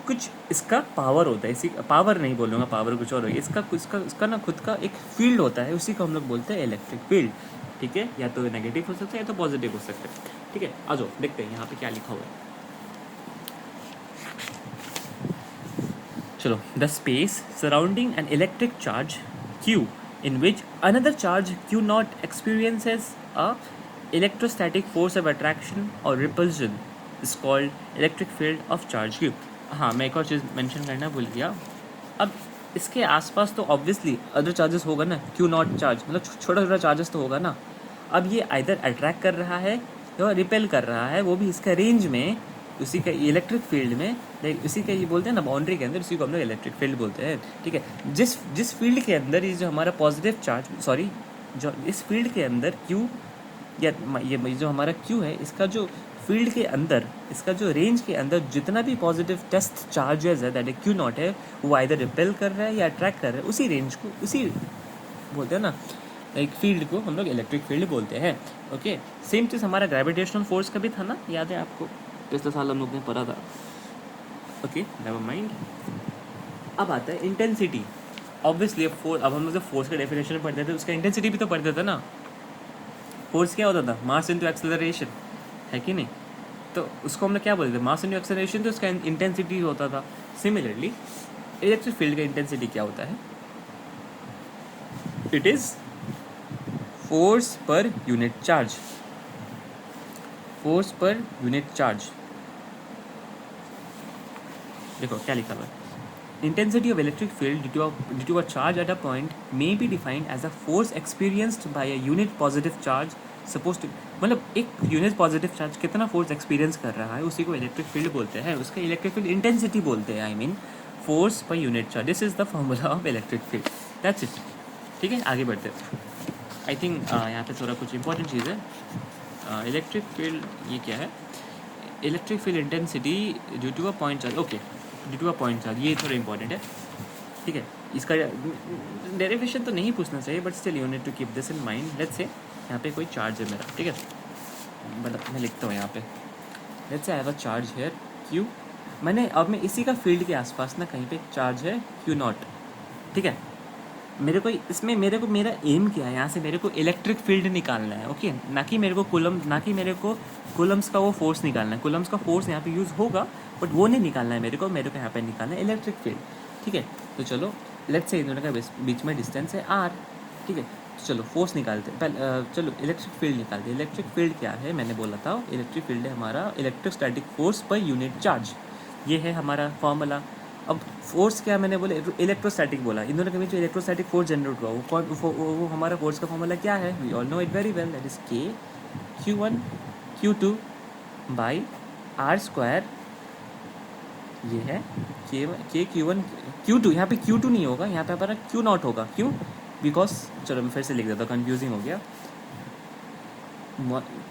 कुछ इसका पावर होता है, इसी पावर नहीं बोलूँगा, पावर कुछ और होगी, इसका ना खुद का एक फील्ड होता है, उसी को हम लोग बोलते हैं इलेक्ट्रिक फील्ड। ठीक है, या तो नेगेटिव हो सकता है या तो पॉजिटिव हो सकता है। ठीक है, आ जाओ देखते हैं यहाँ पे क्या लिखा हुआ है। चलो, the space surrounding an electric charge Q in which another charge q naught experiences a electrostatic force of attraction or repulsion is called electric field of charge q. हाँ, मैं एक और चीज़ मेंशन करना भूल गया. अब इसके आसपास तो ऑब्वियसली अदर चार्जेस होगा ना, क्यू नॉट चार्ज मतलब छोटा छोटा चार्जेस तो होगा ना. अब ये आइदर अट्रैक्ट कर रहा है या रिपेल कर रहा है, वो भी इसका रेंज में, उसी का इलेक्ट्रिक फील्ड में, लाइक उसी का ये बोलते हैं ना बाउंड्री के अंदर, उसी को हम लोग इलेक्ट्रिक फील्ड बोलते हैं. ठीक है, जिस फील्ड के अंदर ये जो हमारा पॉजिटिव चार्ज, सॉरी, जो इस फील्ड के अंदर क्यू या ये जो हमारा क्यू है, इसका जो फील्ड के अंदर, इसका जो रेंज के अंदर जितना भी पॉजिटिव टेस्ट चार्जेस है दैट क्यू नॉट है, वो आइदर रिपेल कर रहा है या अट्रैक्ट कर रहा है. उसी रेंज को, उसी बोलते हैं ना एक फील्ड को हम लोग इलेक्ट्रिक फील्ड बोलते हैं. ओके, सेम चीज़ हमारा ग्रेविटेशनल फोर्स का भी था ना, याद है आपको, पिछले साल हम लोग ने पढ़ा था. Okay, never mind. अब आता है इंटेंसिटी. ऑब्वियसली अब हम लोग जब फोर्स का डेफिनेशन पढ़ते थे, उसका इंटेंसिटी भी तो पढ़ते थे ना. फोर्स क्या होता था? मास इनटू एक्सेलरेशन, है कि नहीं? तो उसको हम लोग क्या बोलते थे? मास इनटू एक्सेलरेशन, तो उसका इंटेंसिटी होता था. सिमिलरली इलेक्ट्रिक फील्ड का इंटेंसिटी क्या होता है? It is force per unit charge. Force per unit charge. देखो क्या लिखा हुआ है. Intensity of electric field due to a charge at a point may be defined as a force experienced by a unit positive charge supposed to, मतलब एक unit positive charge कितना force experience कर रहा है, उसी को इलेक्ट्रिक फील्ड बोलते हैं. उसका इलेक्ट्रिक फील्ड इंटेंसिटी बोलते हैं. I mean force per unit charge. This is the formula of electric field. That's it. ठीक है, आगे बढ़ते हैं. आई थिंक यहाँ पे थोड़ा कुछ इंपॉर्टेंट चीज़ है. इलेक्ट्रिक फील्ड ये क्या है? Electric field intensity due to a point charge. Okay, due to a point charge, ये थोड़ा इंपॉर्टेंट है. ठीक है, इसका डेरिवेशन तो नहीं पूछना चाहिए, but still you need to keep this in mind. Let's say यहाँ पे कोई चार्ज है मेरा. ठीक है, मतलब मैं लिखता हूँ यहाँ पे. Let's say I have a charge here Q. अब मैं इसी का फील्ड के आसपास ना कहीं पे चार्ज है क्यू नॉट. ठीक है, मेरे को मेरा एम क्या है, यहाँ से मेरे को इलेक्ट्रिक फील्ड निकालना है. ओके, ना कि मेरे को कूलम्स का वो फोर्स निकालना है. कूलम्स का फोर्स यहाँ पे यूज़ होगा, बट वो नहीं निकालना है मेरे को यहाँ पे निकालना है इलेक्ट्रिक फील्ड. ठीक है, तो चलो लेट्स से इन दोनों का बीच में डिस्टेंस है आर. ठीक है, तो चलो फोर्स निकालते हैं पहले. चलो इलेक्ट्रिक फील्ड निकालते हैं. इलेक्ट्रिक फील्ड क्या है, मैंने बोला था इलेक्ट्रिक फील्ड है हमारा electrostatic force per unit charge. ये है हमारा फॉर्मूला. अब फोर्स क्या मैंने बोला, इलेक्ट्रोस्टैटिक बोला. इन दोनों के बीच जो इलेक्ट्रोस्टैटिक फोर्स जनरेट हुआ वो हमारा फोर्स का फॉर्मूला क्या है? We all know it very well. That is K Q1 Q2 by are square. ये है के Q1 Q2. यहाँ पे Q2 नहीं होगा, यहाँ पे हमारा Q नॉट होगा. क्यों? बिकॉज, चलो मैं फिर से लिख देता हूँ, कन्फ्यूजिंग हो गया.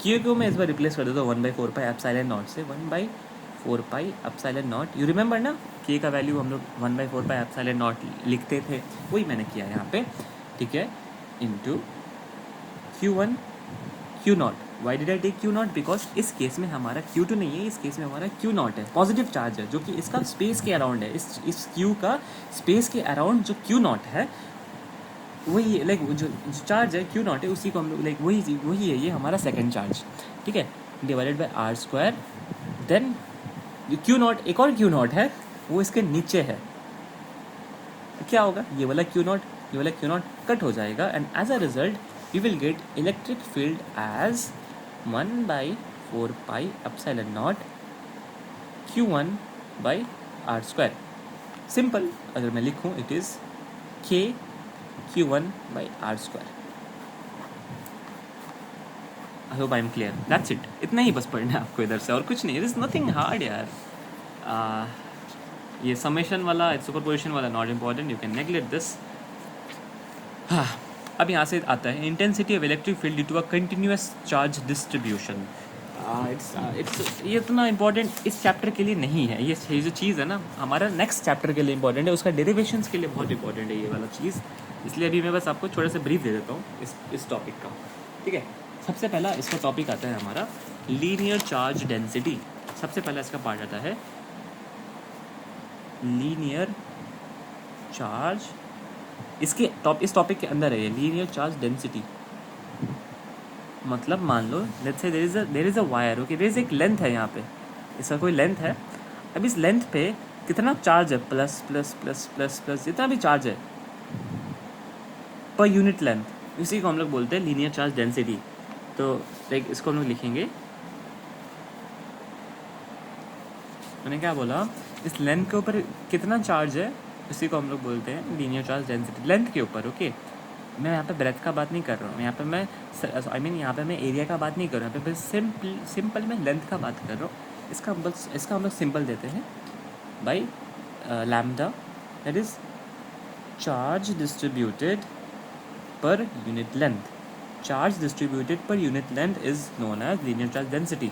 Q को मैं इस बार रिप्लेस कर देता हूँ 1/4 पाई एप्सिलॉन नॉट से. 1/4 pi epsilon not. You remember ना, K का वैल्यू हम लोग 1/4 पाई एप्सिलॉन नॉट लिखते थे, वही मैंने किया यहाँ पे. ठीक है, into Q1 Q naught. Why did I take Q naught? Because इस केस में हमारा Q2 नहीं है, इस केस में हमारा Q नॉट है, पॉजिटिव चार्ज है, जो कि इसका स्पेस के अराउंड है. इस Q का स्पेस के अराउंड जो Q नॉट है, वही लाइक जो चार्ज है Q नॉट है, उसी को हम लोग लाइक वही है ये हमारा सेकंड चार्ज. ठीक है, divided by r square. Then Q naught, एक और Q नॉट है, वो इसके नीचे है. क्या होगा? ये वाला Q नॉट कट हो जाएगा, and as a result we will get electric field as 1/4 pi epsilon naught Q1 by are square. Simple, अगर मैं लिखूँ, it is K Q1 by are square. I hope I am clear. That's it. इतना ही बस पढ़ना है आपको इधर से, और कुछ नहीं. इट इज़ नथिंग हार्ड यार. ये समेशन वाला, सुपरपोजिशन वाला not important, you can neglect this. हाँ, अब यहाँ से आता है intensity of electric field due to a continuous charge distribution. ये इतना इंपॉर्टेंट इस चैप्टर के लिए नहीं है. ये जो चीज़ है ना, हमारा नेक्स्ट चैप्टर के लिए इंपॉर्टेंट है, उसका डेरिवेशंस के लिए बहुत इंपॉर्टेंट है ये वाला चीज़. इसलिए अभी मैं बस आपको थोड़ा सा ब्रीफ दे देता हूँ इस टॉपिक का. ठीक है, सबसे पहला इसका टॉपिक आता है हमारा लीनियर चार्ज डेंसिटी. सबसे पहला इसका पार्ट आता है लीनियर चार्ज. इस टॉपिक के अंदर है ये लीनियर चार्ज डेंसिटी. मतलब मान लो let's say there is a wire. Okay, there is एक लेंथ है यहाँ पे, इसका कोई लेंथ है. अब इस लेंथ पे कितना चार्ज है, plus plus plus plus plus, जितना भी चार्ज है, पर यूनिट लेंथ, इसी को हम लोग बोलते हैं लीनियर चार्ज डेंसिटी। तो लाइक इसको हम लोग लिखेंगे, मैंने क्या बोला, इस लेंथ के ऊपर कितना चार्ज है इसी को हम लोग बोलते हैं लीनियर चार्ज डेंसिटी, लेंथ के ऊपर। ओके, मैं यहाँ पे ब्रेथ का बात नहीं कर रहा हूँ, यहाँ पे मैं यहाँ पे मैं एरिया का बात नहीं कर रहा हूँ, यहाँ पे सिंपल मैं लेंथ का बात कर रहा हूँ। इसका हम लोग सिंपल देते हैं by lambda, that is charge distributed per unit length. Charge distributed per unit length is known as linear charge density.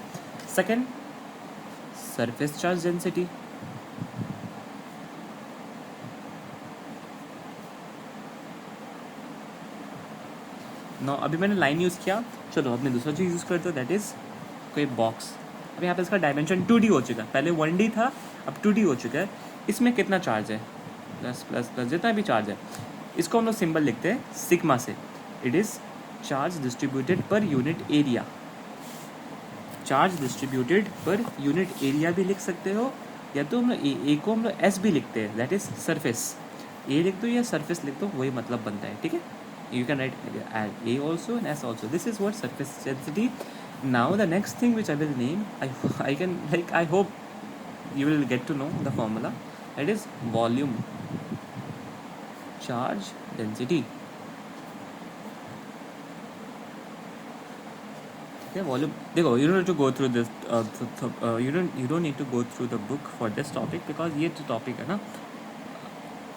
Second, surface charge density. Now अभी मैंने लाइन यूज़ किया, चलो अब मैं दूसरा चीज़ यूज़ करता हूँ, दैट इज़ कोई बॉक्स। अब यहाँ पे इसका डायमेंशन 2D हो चुका है, पहले 1D था, अब 2D हो चुका है। इसमें कितना चार्ज है, प्लस प्लस प्लस जितना भी चार्ज है, इसको हम लोग सिंबल लिखते हैं सिग्मा से। It is charge distributed per unit area. Charge distributed per unit area भी लिख सकते हो, या तो हम लोग ए को हम लोग एस भी लिखते हैं, दैट इज सरफेस। ए लिख दो या सरफेस लिख दो, वही मतलब बनता है, ठीक है। You can write A also and S also, this is what surface density. Now the next thing which I will name, I can like I hope you will get to know the formula, that is volume charge density. Okay, volume, देखो, you don't need to go through this you don't need to go through the book for this topic, because ये जो topic है ना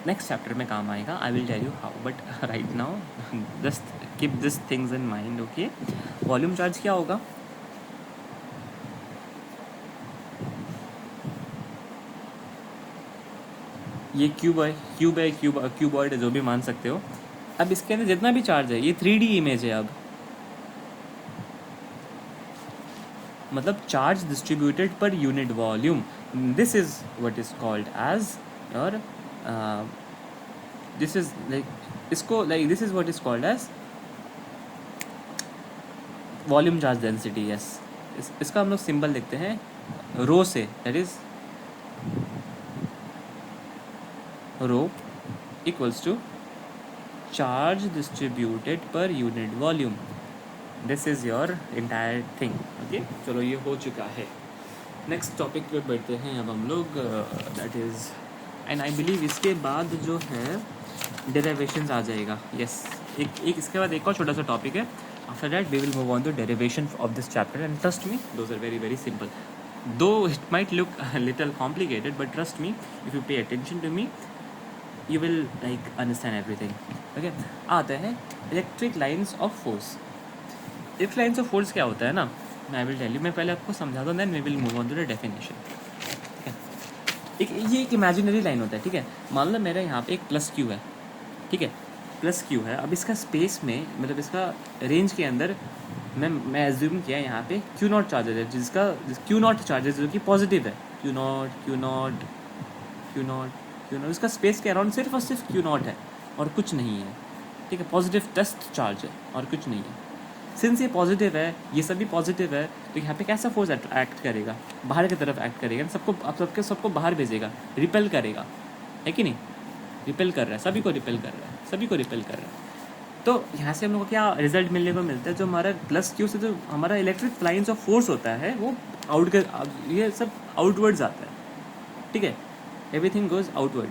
next chapter में काम आएगा, I will tell you how, but right now just keep these things in mind. Okay, volume charge क्या होगा, ये क्यूबॉइड है, जो भी मान सकते हो। अब इसके अंदर जितना भी चार्ज है, ये 3D इमेज है। अब मतलब charge distributed per unit volume, this is what is called as, और दिस इज लाइक, इसको like this is what is called as volume charge density. Yes, इसका हम लोग सिंबल लिखते हैं रो से, दैट इज rho equals to charge distributed per unit volume. This is your entire thing. Okay, चलो ये हो चुका है। नेक्स्ट टॉपिक पे बढ़ते हैं अब हम लोग, that is, and I believe इसके बाद जो है डेरिवेशंस आ जाएगा। यस, एक इसके बाद एक और छोटा सा टॉपिक है। After that we will move on to derivation of this chapter, and trust me those are very very simple, though it might look a little complicated, but trust me, if you pay attention to me, you will like understand everything. Okay, आते हैं electric lines of force. Electric lines of force क्या होता है ना, मैं will tell you, मैं पहले आपको समझा दूँ, then we will move on to the definition. ठीक है, ये एक इमेजिनरी लाइन होता है, ठीक है। मान लो मेरा यहाँ पे एक प्लस क्यू है, ठीक है, प्लस क्यू है। अब इसका स्पेस में, मतलब इसका रेंज के अंदर मैं एज्यूम किया यहाँ पे क्यू नॉट चार्जेज है, जिसका क्यू नॉट चार्जेज जो कि पॉजिटिव है, क्यू नॉट, उसका स्पेस के अराउंड सिर्फ और सिर्फ क्यू नॉट है और कुछ नहीं है, ठीक है। पॉजिटिव टेस्ट चार्ज है और कुछ नहीं है। सिंस ये पॉजिटिव है, ये सभी पॉजिटिव है, तो यहाँ पे कैसा फोर्स एक्ट करेगा, बाहर की तरफ एक्ट करेगा, सबको बाहर भेजेगा, रिपेल करेगा, है कि नहीं, रिपेल कर रहा है, सभी को रिपेल कर रहा है। तो यहाँ से हम लोग को क्या रिजल्ट मिलने को मिलता है, जो हमारा प्लस क्यू से जो हमारा इलेक्ट्रिक लाइन्स ऑफ फोर्स होता है, वो ये सब आउटवर्ड्स आता है, ठीक है, everything goes outward.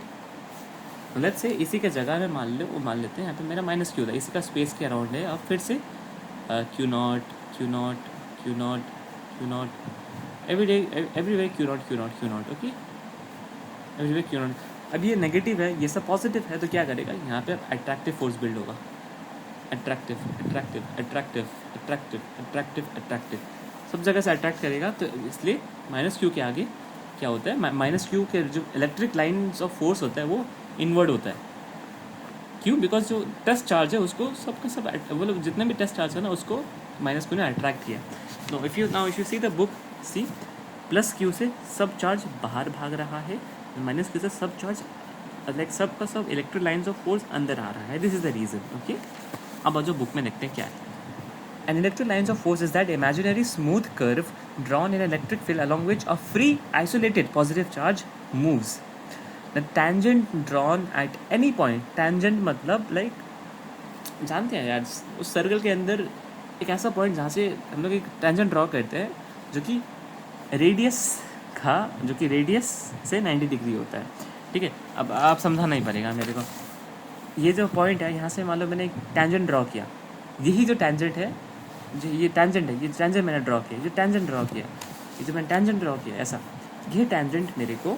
Let's say इसी के जगह में मान लेते हैं यहाँ पे मेरा माइनस क्यू था, इसी का स्पेस के अराउंड है। अब फिर से Q not, everywhere Q not, okay, everywhere Q not. अब ये नेगेटिव है, ये सब पॉजिटिव है, तो क्या करेगा, यहाँ पे अट्रैक्टिव फोर्स बिल्ड होगा, अट्रैक्टिव, सब जगह से अट्रैक्ट करेगा। तो इसलिए माइनस क्यू के आगे क्या होता है, माइनस क्यू के जो इलेक्ट्रिक लाइन्स ऑफ फोर्स होता है वो इनवर्ड होता है। क्यों, बिकॉज जो टेस्ट चार्ज है उसको सबका सब, वो लोग जितने भी टेस्ट चार्ज है ना, उसको माइनस क्यू ने अट्रैक्ट किया। तो if you see the book, C plus Q से सब चार्ज बाहर भाग रहा है, माइनस क्यू से सब चार्ज लाइक सब का सब इलेक्ट्रिक लाइन्स ऑफ फोर्स अंदर आ रहा है। This is the reason. Okay, अब जो बुक में देखते हैं क्या है। An electric lines of force is that imaginary smooth curve drawn in an electric field along which a free isolated positive charge moves. The tangent drawn at any point, tangent मतलब like जानते हैं यार, उस circle के अंदर एक ऐसा point जहाँ से हम लोग एक टेंजेंट ड्रॉ करते हैं जो कि रेडियस से 90 डिग्री होता है, ठीक है। अब आप समझाना ही पड़ेगा मेरे को। ये जो पॉइंट है, यहाँ से मान लो मैंने एक टेंजेंट ड्रॉ किया, यही जो टेंजेंट है, जो ये टेंजेंट है, ये टेंजेंट मैंने ड्रॉ किया, जो टेंजेंट ड्रॉ किया, ये जो मैंने टेंजेंट ड्रॉ किया ऐसा, ये टेंजेंट मेरे को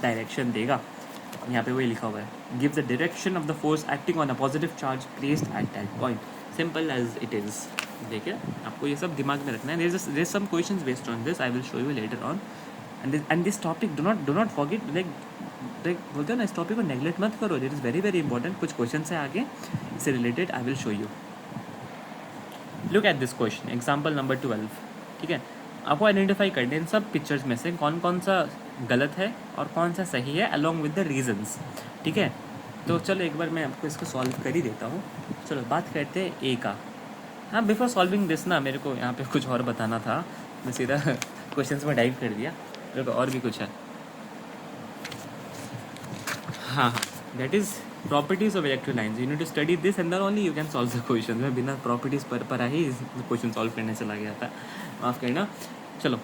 डायरेक्शन देगा। यहाँ पे वही लिखा हुआ है, give the direction of the force acting on a positive charge placed at that point, simple as it is. देखिए, आपको ये सब दिमाग में रखना है। There some questions based on this, I will show you later on. And this topic do not forget, like बोलते हो ना, इस टॉपिक को नेगलेक्ट मत करो, it is very very important. कुछ क्वेश्चन है आगे इससे related, I will show you. Look at this question, example number 12, ठीक है। आपको आइडेंटिफाई करना है इन सब पिक्चर्स में से कौन कौन सा गलत है और कौन सा सही है, अलॉन्ग विद द रीजंस, ठीक है। तो चलो एक बार मैं आपको इसको सॉल्व कर ही देता हूँ। चलो बात करते हैं ए का। हाँ, बिफोर सॉल्विंग दिस ना, मेरे को यहाँ पे कुछ और बताना था, मैं सीधा क्वेश्चंस में डाइव कर दिया। मेरे को और भी कुछ है। हाँ, that is properties of electric lines. You need to study this and then only you can solve the question. मैं बिना प्रॉपर्टीज़ पर ही क्वेश्चन सॉल्व करने चला गया था, माफ़ करना। चलो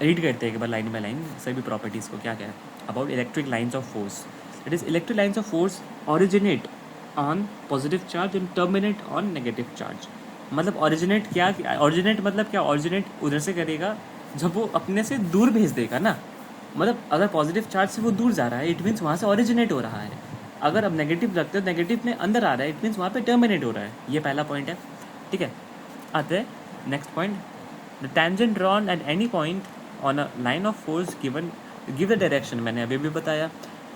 रीड करते हैं एक बार लाइन बाय लाइन सभी प्रॉपर्टीज़ को। क्या क्या है about electric lines of force. It is electric lines of force originate on positive charge and terminate on negative charge. मतलब ऑरिजिनेट क्या, ऑरिजिनेट मतलब क्या, ऑरिजिनेट उधर से करेगा जब वो अपने से दूर भेज देगा ना। मतलब अगर पॉजिटिव चार्ज से वो दूर जा रहा है, इट मीन्स वहाँ से ऑरिजिनेट हो रहा है। अगर अब नेगेटिव रखते हो, नेगेटिव में अंदर आ रहा है, इट मीन्स वहाँ पे टर्मिनेट हो रहा है। ये पहला पॉइंट है, ठीक है। आते हैं next point, the tangent drawn at any point on a line of force given, give the direction, मैंने अभी भी बताया।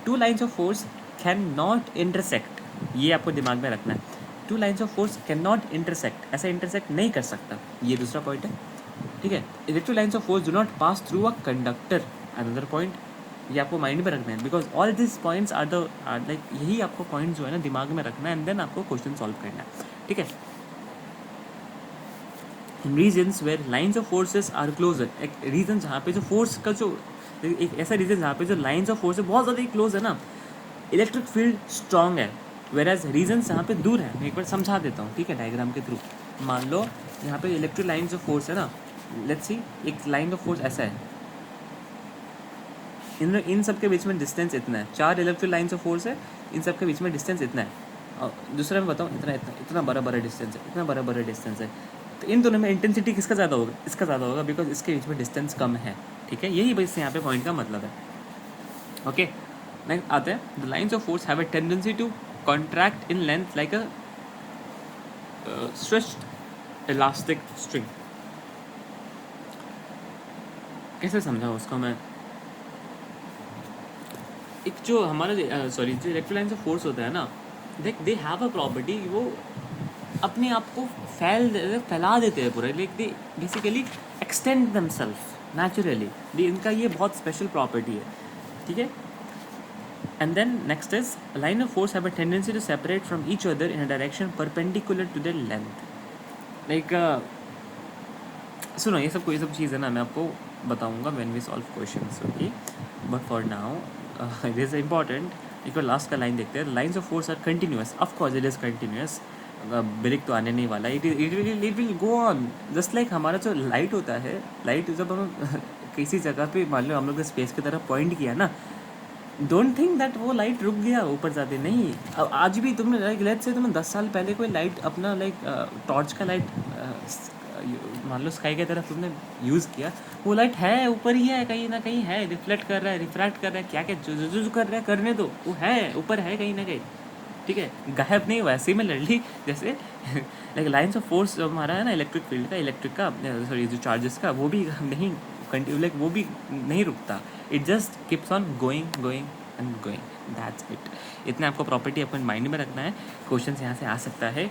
Two lines of force can not intersect, ये आपको दिमाग में रखना है। Two lines of force can not intersect, ऐसा इंटरसेक्ट नहीं कर सकता, ये दूसरा पॉइंट है, ठीक है। Electric lines of force do not pass through a conductor, another point. ये आपको माइंड में रखना है, because all this points are the like, यही आपको पॉइंट जो है ना दिमाग में रखना है, एंड देन आपको क्वेश्चन सॉल्व करना है, ठीक है। Reasons where lines of forces are closer, एक रीजन जहाँ पे जो फोर्स का जो, एक ऐसा रीजन जहाँ पे जो लाइन्स ऑफ फोर्स है बहुत ज़्यादा क्लोज है ना, इलेक्ट्रिक फील्ड स्ट्रॉन्ग है। वेर एज रीजन यहाँ पे दूर है। मैं एक बार समझा देता हूँ, ठीक है, डायग्राम के थ्रू। मान लो यहाँ पे इलेक्ट्रिक लाइन्स ऑफ फोर्स है ना, लेट्स सी एक लाइन ऑफ फोर्स ऐसा है, इन सब के बीच में डिस्टेंस इतना है, 4 इलेक्ट्रिक लाइन्स ऑफ फोर्स है, इन सब के बीच में डिस्टेंस इतना है। और दूसरा मैं बताऊँ, इतना बड़ा डिस्टेंस है, इतना बड़ा डिस्टेंस है। तो इन दोनों में इंटेंसिटी किसका ज़्यादा होगा, इसका ज़्यादा होगा, बिकॉज इसके बीच में डिस्टेंस कम है, ठीक है। यही बस यहाँ पे पॉइंट का मतलब है, ओके। नेक्स्ट आते हैं, the lines of force have a tendency to contract in length like a stretched elastic string. कैसे समझाऊँ उसको मैं, एक जो हमारा जो इलेक्ट्रिक लाइन्स ऑफ फोर्स होता है ना, दे हैव अ प्रॉपर्टी, वो अपने आप को फैला देते हैं पूरा, like they basically extend themselves naturally. इनका ये बहुत स्पेशल प्रॉपर्टी है, ठीक है। And then next is, line of force have a tendency to separate from each other in a direction perpendicular to their length. Like सुनो, ये सब चीज़ है ना, मैं आपको बताऊंगा when we solve questions, okay. But for now it is important. एक बार लास्ट का लाइन देखते हैं, lines of force are continuous, of course it is continuous, break तो आने नहीं वाला, it will go on just like हमारा जो लाइट होता है। लाइट जब हम किसी जगह पे मान लो हम लोग ने स्पेस की तरफ पॉइंट किया ना, डोंट थिंक दैट वो लाइट रुक गया ऊपर जाते, नहीं। अब आज भी तुमने लाइक लेट्स से तुमने 10 साल पहले कोई लाइट अपना लाइक टॉर्च का लाइट मान लो स्काई की तरफ तुमने यूज़ किया, वो लाइट है ऊपर ही है, कहीं ना कहीं है, रिफ्लेक्ट कर रहा है, रिफ्रैक्ट कर रहा है, क्या क्या जो कर रहा है करने दो, वो है ऊपर है कहीं ना कहीं, ठीक है, गायब नहीं हुआ। सिमिलरली जैसे लाइक लाइन्स ऑफ फोर्स जो हमारा है ना इलेक्ट्रिक फील्ड का, इलेक्ट्रिक का सॉरी जो चार्जेस का, वो भी नहीं कंटिन्यू, लाइक वो भी नहीं रुकता, it just keeps on going going and going, that's it. इतना आपको प्रॉपर्टी अपने माइंड में रखना है। क्वेश्चन यहाँ से आ सकता है,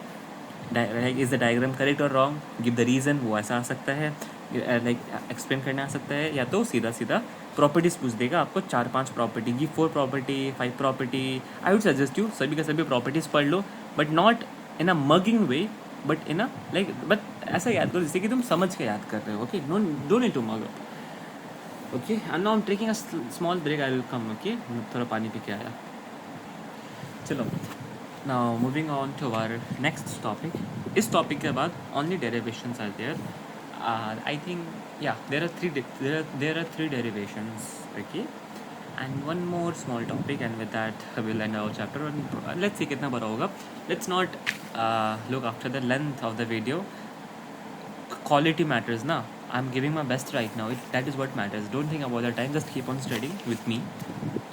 like is the diagram correct और रॉन्ग, गिव द रीज़न, वो ऐसा आ सकता है, लाइक एक्सप्लेन करना आ सकता है, या तो सीधा सीधा प्रॉपर्टीज पूछ देगा आपको, 4-5 property, give 4 property, 5 property. I would suggest you सभी का सभी प्रॉपर्टीज पढ़ लो, but not in a mugging way, but in a like, but ऐसा याद करो जैसे कि तुम समझ के याद कर रहे हो, okay. Don't need to mug up, okay. And now I am taking a small break, I will come, okay. थोड़ा पानी पी के आया, चलो। Now moving on to our next topic. इस topic के बाद only derivations are there. I think there are three derivations. Okay, and one more small topic, and with that we'll end our chapter. And let's see कितना बड़ा होगा. Let's not look after the length of the video. Quality matters ना. I'm giving my best right now. That is what matters. Don't think about the time. Just keep on studying with me.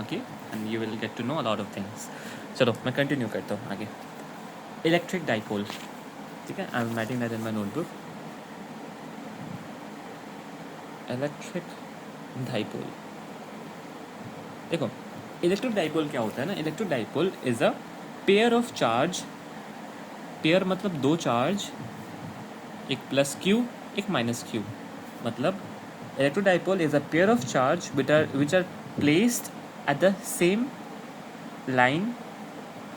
Okay, and you will get to know a lot of things. चलो मैं continue करता हूँ आगे. Electric dipole. ठीक है, I am writing that in my notebook. Electric dipole. देखो electric dipole क्या होता है ना. Electric dipole is a pair of charge. Pair मतलब दो चार्ज, एक प्लस क्यू एक माइनस क्यू. मतलब electric dipole is a pair of charge which are placed at the same line,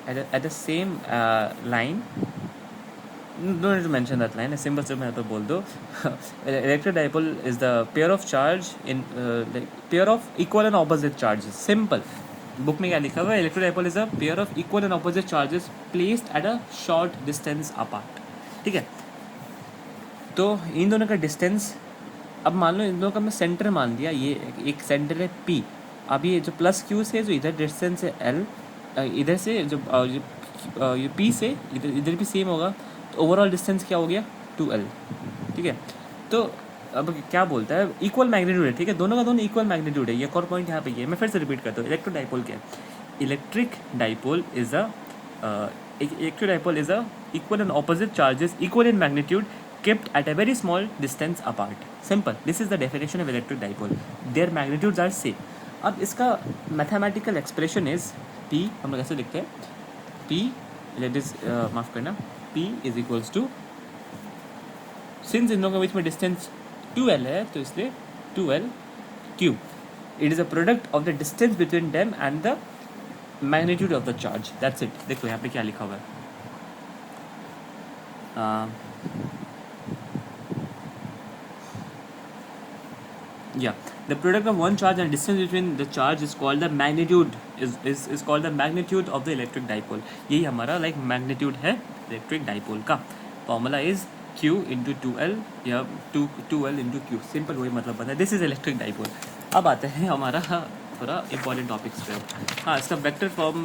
at the same line. Don't need to mention that line. A simple step मैं तो बोल दो. Electric dipole is the pair of charge in like pair of equal and opposite charges. Simple. Book में क्या लिखा हुआ है? Electric dipole is a pair of equal and opposite charges placed at a short distance apart. ठीक है, तो इन दोनों का डिस्टेंस, अब मान लो इन दोनों का मैं सेंटर मान लिया. ये एक सेंटर है P. अब ये जो प्लस क्यू से जो इधर डिस्टेंस है L, इधर से जो ये P से इधर भी सेम होगा, तो ओवरऑल डिस्टेंस क्या हो गया 2L. ठीक है, तो अब क्या बोलता है, इक्वल मैग्नीट्यूड है. ठीक है, दोनों का दोनों इक्वल मैग्नीट्यूड है. ये एक और पॉइंट यहाँ पे ये मैं फिर से रिपीट करता हूँ. इलेक्ट्रिक डाइपोल क्या है? Electric dipole is a equal and opposite charges equal in magnitude kept at a very small distance apart. Simple. This is the definition of electric dipole. Their magnitudes are same. अब इसका mathematical expression is P. हम लोग ऐसे लिखते हैं P, late is माफ करना, P is equals to, since इन लोगों के बीच में डिस्टेंस 2L है तो इसलिए 2L cube. It is a product of the distance between them and the magnitude of the charge. That's it. देखो यहाँ पे क्या लिखा हुआ है. The product of one charge and distance between the charge is called the magnitude. Is called the magnitude of the electric dipole. यही हमारा magnitude है electric dipole का. Formula is Q into 2L या 2L into Q. Simple वही मतलब बनता है. This is electric dipole. अब आते हैं हमारा थोड़ा important topics पे. हाँ, इसका वेक्टर फॉर्म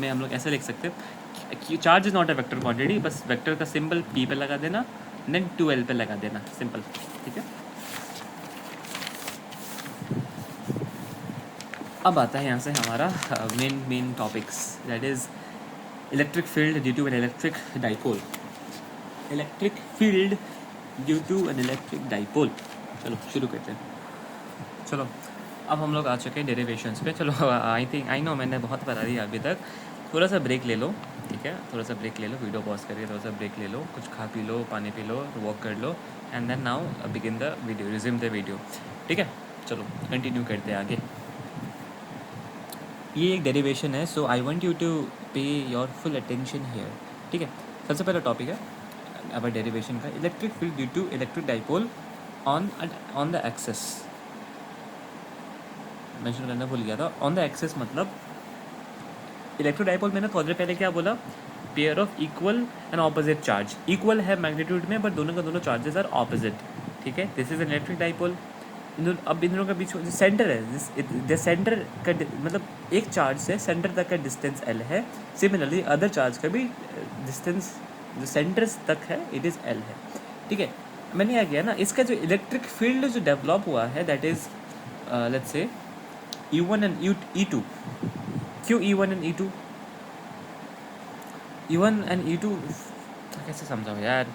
में हम लोग ऐसे लिख सकते हैं. Charge is not a vector quantity. बस वेक्टर का सिंबल P पे लगा देना, देन 2L पे लगा देना. सिंपल. ठीक है, अब आता है यहाँ से हमारा main topics, that is electric field due to an electric dipole. Electric field due to an electric dipole. चलो शुरू करते हैं. चलो अब हम लोग आ चुके हैं डेरिवेशंस पे. चलो आई नो मैंने बहुत बता दिया अभी तक. थोड़ा सा ब्रेक ले लो. ठीक है, थोड़ा सा ब्रेक ले लो, वीडियो पॉज करके थोड़ा सा ब्रेक ले लो, कुछ खा पी लो, पानी पी लो, वॉक कर लो, and then now begin the video, resume the video. ठीक है, चलो कंटिन्यू करते हैं आगे. ये एक डेरिवेशन है, so I want you to pay your full attention here. ठीक है, सबसे पहला टॉपिक है अब डेरिवेशन का. Electric field due to electric dipole on the axis. Mention करना भूल गया था. ऑन द एक्सेस मतलब इलेक्ट्रिक डाइपोल मैंने थोड़ी देर पहले क्या बोला, pair of equal and opposite charge. Equal है मैग्नीट्यूड में बट दोनों का दोनों चार्जेस आर ऑपोजिट. ठीक है, this is an electric dipole. अब इन दोनों का बीच में सेंटर है, सेंटर का मतलब एक चार्ज से सेंटर तक का डिस्टेंस L है. सिमिलरली अदर चार्ज का भी डिस्टेंस जो सेंटर तक है इट इज़ L है. ठीक है, मैंने क्या किया ना, इसका जो इलेक्ट्रिक फील्ड जो डेवलप हुआ है that is let's say E1 and E2. क्यों E1 and E2? E1 and E2 कैसे समझाओ यार.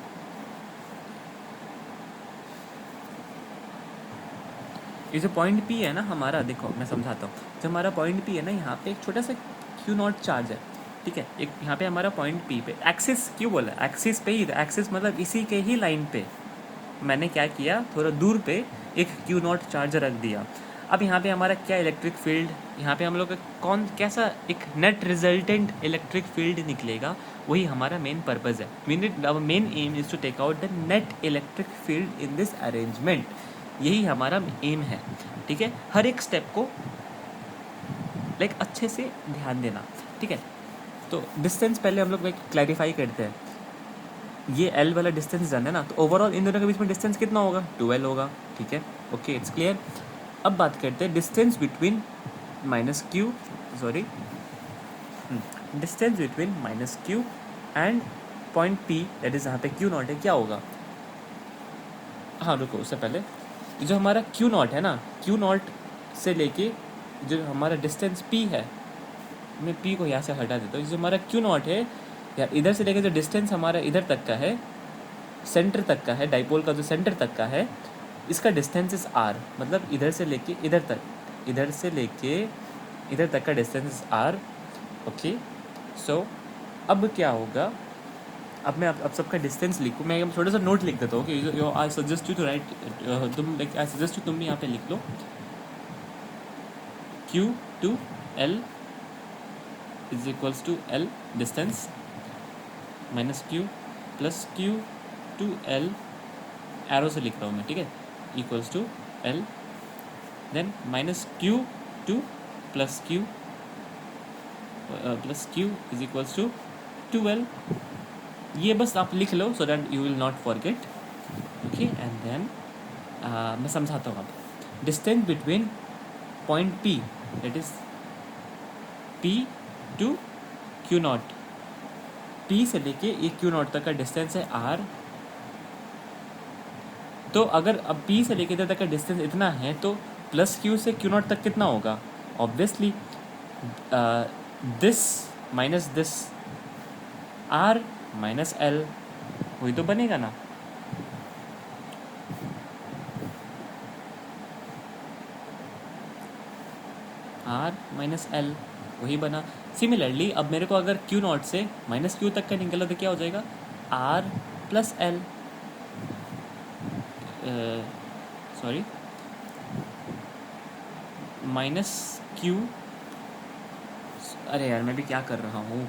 ये जो पॉइंट P है ना हमारा, देखो मैं समझाता हूँ. जो हमारा पॉइंट P है ना, यहाँ पे एक छोटा सा Q0 चार्ज है. ठीक है, एक यहाँ पे हमारा पॉइंट P पे एक्सिस, क्यों बोला एक्सिस पे ही, एक्सिस मतलब इसी के ही लाइन पे मैंने क्या किया, थोड़ा दूर पे एक Q0 चार्ज रख दिया. अब यहाँ पे हमारा क्या इलेक्ट्रिक फील्ड, यहाँ पे हम लोग कौन कैसा एक नेट रिजल्टेंट इलेक्ट्रिक फील्ड निकलेगा, वही हमारा मेन पर्पज़ है. Main aim is to take out the net electric field in this arrangement. यही हमारा एम है. ठीक है, हर एक स्टेप को अच्छे से ध्यान देना. ठीक है, तो डिस्टेंस पहले हम लोग क्लैरिफाई करते हैं, ये L वाला डिस्टेंस जाना है ना, तो ओवरऑल इन दोनों के बीच में डिस्टेंस कितना होगा, 2L होगा, ठीक है, ओके इट्स क्लियर। अब बात करते हैं distance between distance between -q and point P, that is यहाँ पे Q0 है, क्या होगा। हाँ रुको, उससे पहले जो हमारा Q0 है ना, Q0 से लेके जो हमारा डिस्टेंस P है, मैं P को यहाँ से हटा देता हूँ, जो हमारा Q0 है या इधर से लेके जो डिस्टेंस हमारा इधर तक का है, सेंटर तक का है, डाइपोल का जो सेंटर तक का है, इसका डिस्टेंस इज R, मतलब इधर से लेके इधर तक, इधर से लेके इधर तक का डिस्टेंस इज R, ओके। सो अब क्या होगा, अब मैं अब सबका डिस्टेंस लिखूँ, मैं छोटा सा नोट लिख देता हूँ कि I suggest you to write, I suggest you तुम भी यहाँ पे लिख लो, Q to L is equals to L distance minus Q plus Q to L, arrow से लिख रहा हूँ मैं, ठीक है, equals to L, then minus Q to plus Q is equals to 2L। ये बस आप लिख लो so that you will not forget, okay. And then मैं समझाता हूँ अब, distance between point P, that is P to Q0, P से लेके ये Q0 तक का डिस्टेंस है R। तो अगर अब P से लेके इधर तक का डिस्टेंस इतना है, तो प्लस Q से Q0 तक कितना होगा, obviously this minus this, R minus L, वही तो बनेगा ना। R माइनस L वही बना। सिमिलरली अब मेरे को अगर Q0 से माइनस Q तक का निकला तो क्या हो जाएगा, R plus L, sorry minus Q, अरे यार मैं भी क्या कर रहा हूँ,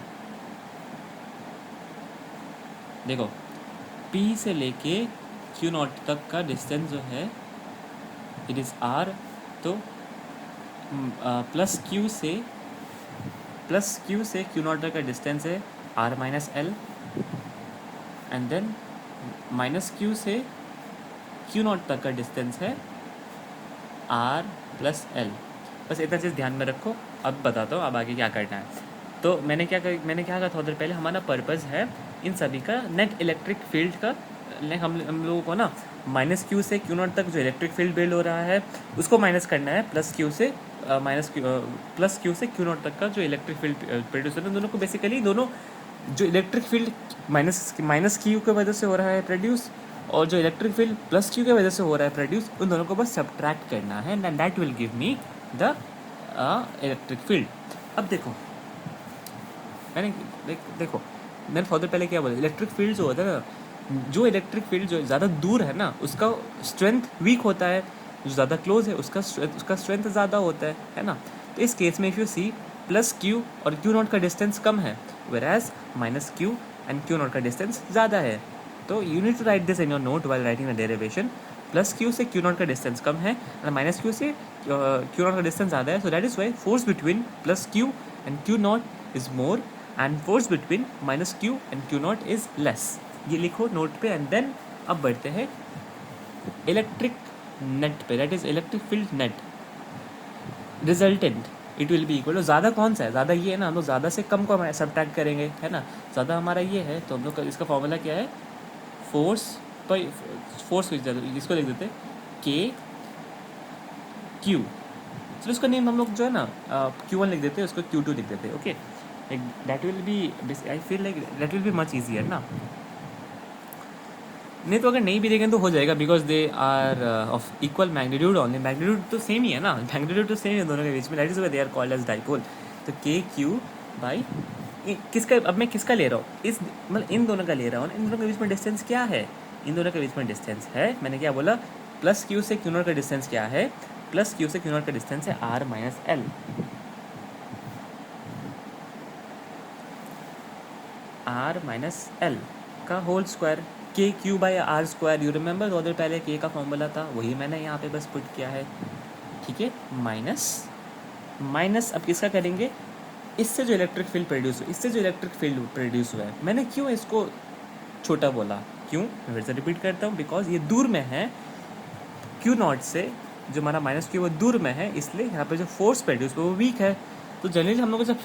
देखो P से लेके Q0 तक का डिस्टेंस जो है इट इज़ R, तो प्लस Q से Q0 तक का डिस्टेंस है R minus L, and then minus Q से Q0 तक का डिस्टेंस है R प्लस L। बस इतना चीज़ ध्यान में रखो। अब बताता हूँ अब आगे क्या करना है। तो मैंने क्या कहा थोड़ी देर पहले, हमारा पर्पज़ है इन सभी का नेट इलेक्ट्रिक फील्ड का, हम लोगों को ना माइनस Q से Q0 तक जो इलेक्ट्रिक फील्ड बिल्ड हो रहा है उसको माइनस करना है, प्लस Q से Q0 तक का जो इलेक्ट्रिक फील्ड प्रोड्यूस हो रहा है, दोनों को बेसिकली दोनों जो इलेक्ट्रिक फील्ड माइनस Q की वजह से हो रहा है प्रोड्यूस, और जो इलेक्ट्रिक फील्ड प्लस Q की वजह से हो रहा है प्रोड्यूस, उन दोनों को बस सब्ट्रैक्ट करना है, and that will give me the electric field. अब देखो मैंने फर्दर पहले क्या बोला, इलेक्ट्रिक फील्ड जो होता है ना, जो इलेक्ट्रिक फील्ड जो ज़्यादा दूर है ना उसका स्ट्रेंथ वीक होता है, जो ज़्यादा क्लोज है उसका स्ट्रेंथ ज़्यादा होता है ना। तो इस केस में if you see plus Q और Q0 का डिस्टेंस कम है, वेराज माइनस Q एंड Q0 का डिस्टेंस ज़्यादा है। तो you need to write this in your note while writing the derivation, plus Q से Q0 का डिस्टेंस कम है और माइनस Q से Q0 का डिस्टेंस ज़्यादा है, so that is why force between plus Q and Q0 is more and force between minus Q and Q0 is less. ये लिखो नोट पे। एंड देन अब बढ़ते हैं इलेक्ट्रिक नेट पे, that is electric field net resultant, it will be equal to, ज़्यादा कौन सा है, ज़्यादा ये है ना, हम लोग ज़्यादा से कम को सब्ट्रैक्ट करेंगे, है ना। ज़्यादा हमारा ये है तो हम लोग इसका फॉर्मूला क्या है, फोर्स इसको लिख देते K Q, चलो इसका नेम हम लोग जो है ना Q1 लिख देते हैं, उसको Q2 लिख देते हैं, okay. That will be, I feel like that will be much easier ना। नहीं तो अगर नहीं भी देखें तो हो जाएगा, because they are of equal magnitude only, magnitude तो सेम ही है ना, मैग्नीट्यूड तो सेम है दोनों के बीच में, that is why they are called as dipole. तो K Q बाई किसका, अब मैं किसका ले रहा हूँ, इस मतलब इन दोनों का ले रहा हूँ, इन दोनों के बीच में डिस्टेंस क्या है, इन दोनों के बीच में डिस्टेंस है, मैंने क्या बोला, प्लस Q से Q0 का डिस्टेंस क्या है, प्लस Q से Q0 का डिस्टेंस है R minus L, R minus L का whole square, K Q by R square, you remember थोड़ी देर पहले K का फॉर्मूला था, वही मैंने यहाँ पे बस पुट किया है, ठीक है। माइनस अब किसका करेंगे, इससे जो इलेक्ट्रिक फील्ड प्रोड्यूस हुआ है, मैंने क्यों इसको छोटा बोला, क्यों, मैं फिर से रिपीट करता हूँ, बिकॉज ये दूर में है क्यू नॉट से, जो हमारा माइनस क्यू वो दूर में है, इसलिए यहाँ पे जो फोर्स प्रोड्यूस हुआ वो वीक है। तो जनरली हम लोग को जब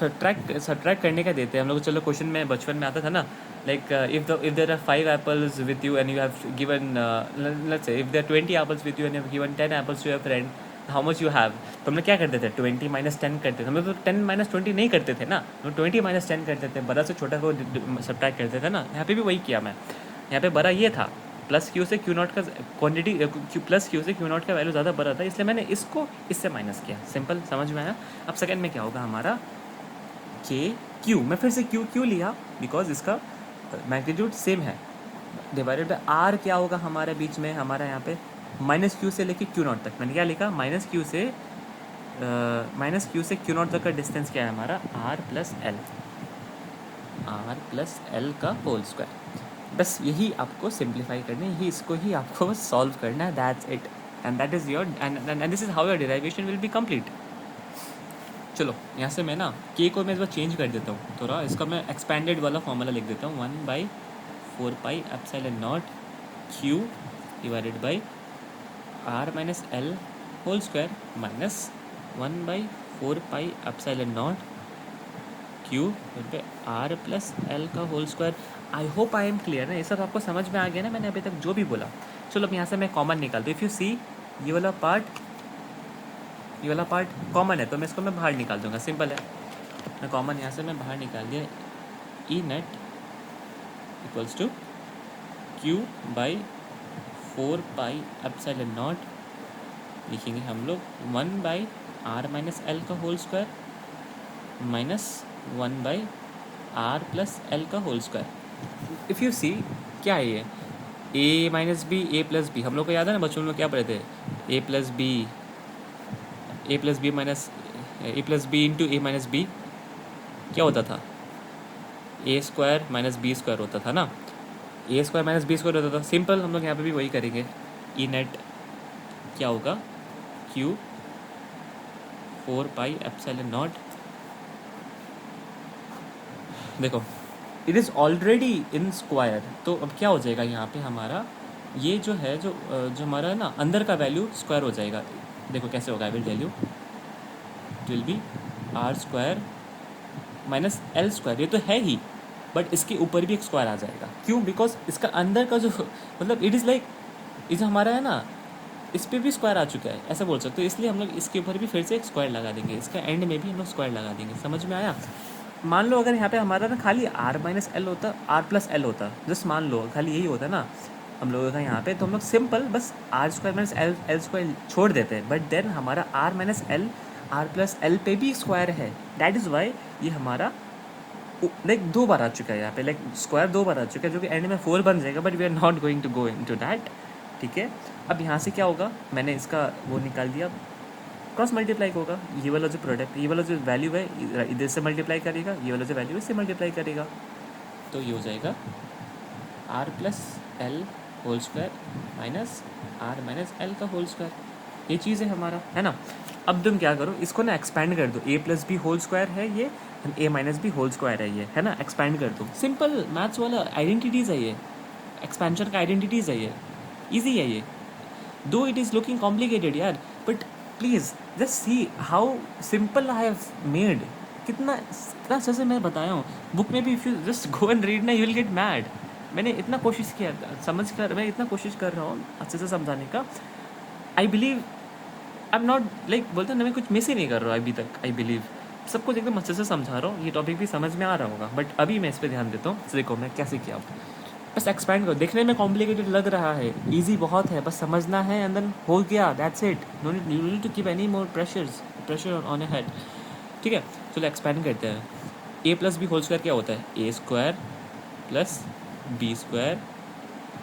सब्ट्रैक्ट करने का देते हैं हम लोग, चलो क्वेश्चन में बचपन में आता था ना, like if there are 5 apples with you and you have given, let's say if there are 20 apples with you and you have given 10 apples to your friend, how much you have. तो हम लोग क्या करते थे, 20 - 10 करते थे। हम लोग तो 10 - 20 नहीं करते थे ना, हम 20 - 10 करते थे, बड़ा से छोटा को सब्ट्रैक्ट करते थे ना। यहाँ पे भी वही किया मैं, यहाँ पे बड़ा ये था, प्लस क्यू से क्यू नॉट का क्वांटिटी, प्लस क्यू से क्यू नॉट का वैल्यू ज़्यादा बड़ा था, इसलिए मैंने इसको इससे माइनस किया। सिंपल, समझ में आया। अब सेकंड में क्या होगा हमारा, के क्यू, मैं फिर से क्यू क्यों लिया, बिकॉज इसका मैग्नीट्यूड सेम है, डिवाइडेड बाय आर क्या होगा हमारे बीच में, हमारा यहाँ पे माइनस क्यू से लेके क्यू नॉट तक, मैंने क्या लिखा, माइनस क्यू से क्यू नॉट तक का डिस्टेंस क्या है हमारा, आर प्लस एल का होल स्क्वायर। बस यही आपको सिंप्लीफाई करना है, यही इसको ही आपको बस सॉल्व करना है, that's it, and that is your and this is how your derivation will be complete. चलो यहाँ से मैं ना के को मैं इस बार चेंज कर देता हूँ थोड़ा, इसका मैं एक्सपैंडेड वाला फॉर्मूला लिख देता हूँ, 1/4 pi epsilon naught q divided by r minus l whole square minus 1/4 pi epsilon naught q पे आर प्लस एल का whole square. I hope I am clear ना, ये सब आपको समझ में आ गया ना मैंने अभी तक जो भी बोला। चलो अब यहाँ से मैं कॉमन निकालता हूँ। इफ़ यू सी ये वाला पार्ट कॉमन है तो मैं इसको मैं बाहर निकाल दूंगा, सिंपल है। मैं कॉमन यहाँ से मैं बाहर निकाल दिया, E net equals to Q by 4 pi epsilon naught, लिखेंगे हम लोग 1/r माइनस एल का whole square minus 1/r plus L का whole square. If you see क्या है ये, a minus B A plus B, हम लोग को याद है ना बच्चों में क्या पढ़े थे, a plus b into a minus b क्या होता था, a square minus b square होता था ना, a square minus b square होता था। सिंपल, हम लोग यहाँ पे भी वही करेंगे। ई नेट क्या होगा, q 4 पाई एप्सिलॉन नॉट, देखो it is already in square, तो अब क्या हो जाएगा यहाँ पे हमारा, ये जो है जो हमारा ना अंदर का वैल्यू स्क्वायर हो जाएगा। देखो कैसे होगा, I will tell you, it will be r square minus L square, ये तो है ही, बट इसके ऊपर भी एक स्क्वायर आ जाएगा। क्यों, बिकॉज इसका अंदर का जो मतलब इट इज़ लाइक, ये जो हमारा है ना इस पर भी स्क्वायर आ चुका है, ऐसा बोल सकते हो। इसलिए हम लोग इसके ऊपर भी फिर से एक स्क्वायर लगा देंगे, इसका एंड में भी हम लोग स्क्वायर लगा देंगे। समझ में आया। मान लो अगर यहाँ पे हमारा ना खाली r माइनस एल होता, r प्लस एल होता, जस्ट मान लो खाली यही होता ना हम लोगों का यहाँ पे, तो हम लोग सिंपल बस r square minus L square छोड़ देते हैं। बट देन हमारा r minus l r plus l पे भी स्क्वायर है, दैट इज़ वाई ये हमारा लाइक 2 बार आ चुका है यहाँ पे, लाइक स्क्वायर 2 बार आ चुका है, जो कि एंड में 4 बन जाएगा, but we are not going to go into that. ठीक है, अब यहाँ से क्या होगा, मैंने इसका वो निकाल दिया, क्रॉस मल्टीप्लाई होगा, ये वाला जो प्रोडक्ट, ये वाला जो वैल्यू है इधर से मल्टीप्लाई करेगा, ये वाला जो वैल्यू है इससे मल्टीप्लाई करेगा, तो ये हो जाएगा r plus l whole square minus r minus L का होल स्क्वायर। ये चीज़ है हमारा, है ना। अब तुम क्या करो, इसको ना एक्सपैंड कर दो, ए प्लस बी होल स्क्वायर है ये, ए माइनस बी होल स्क्वायर है ये, है ना, एक्सपैंड कर दो। सिंपल मैथ्स वाला आइडेंटिटीज़ है ये, एक्सपेंशन का आइडेंटिटीज़ है ये, ईजी है ये, दो इट इज़ लुकिंग कॉम्प्लिकेटेड यार, but please just see how simple I have made, कितना अच्छे से मैं बताया हूँ। बुक में भी if you just go and read ना यू विल गेट मैड। मैंने इतना कोशिश किया मैं इतना कोशिश कर रहा हूँ अच्छे से समझाने का। I believe I am not like बोलते ना, मैं कुछ मिस ही नहीं कर रहा हूँ अभी तक। आई बिलीव सब कुछ एकदम अच्छे से समझा रहा हूँ, ये टॉपिक भी समझ में आ रहा होगा, बट अभी मैं इस पर ध्यान देता हूँ। देखो मैं कैसे किया, बस एक्सपैंड करो। देखने में कॉम्प्लिकेटेड लग रहा है, इजी बहुत है, बस समझना है एंड देन हो गया, that's it. No need to keep any more pressure on a head. ठीक है, चलो एक्सपैंड करते हैं। A plus B whole square क्या होता है, A square plus B square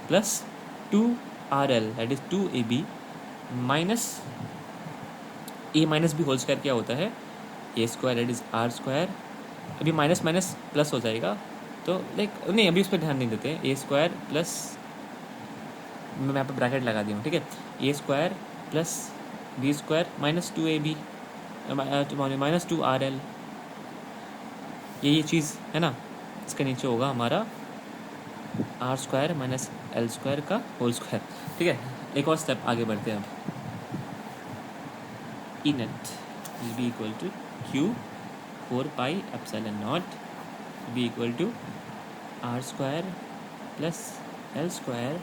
plus 2RL that is 2AB minus A minus B whole square क्या होता है, A square that is R square. अभी माइनस माइनस प्लस हो जाएगा, तो लाइक नहीं अभी उस पर ध्यान नहीं देते हैं। ए स्क्वायर प्लस, मैं यहाँ पर ब्रैकेट लगा दी हूँ, ठीक है, A square plus B square minus 2AB minus 2RL ये चीज़ है ना, इसके नीचे होगा हमारा R square minus L square का होल स्क्वायर। ठीक है, एक और स्टेप आगे बढ़ते हैं अब। E net will be equal to Q 4πε0 be equal to R square plus L square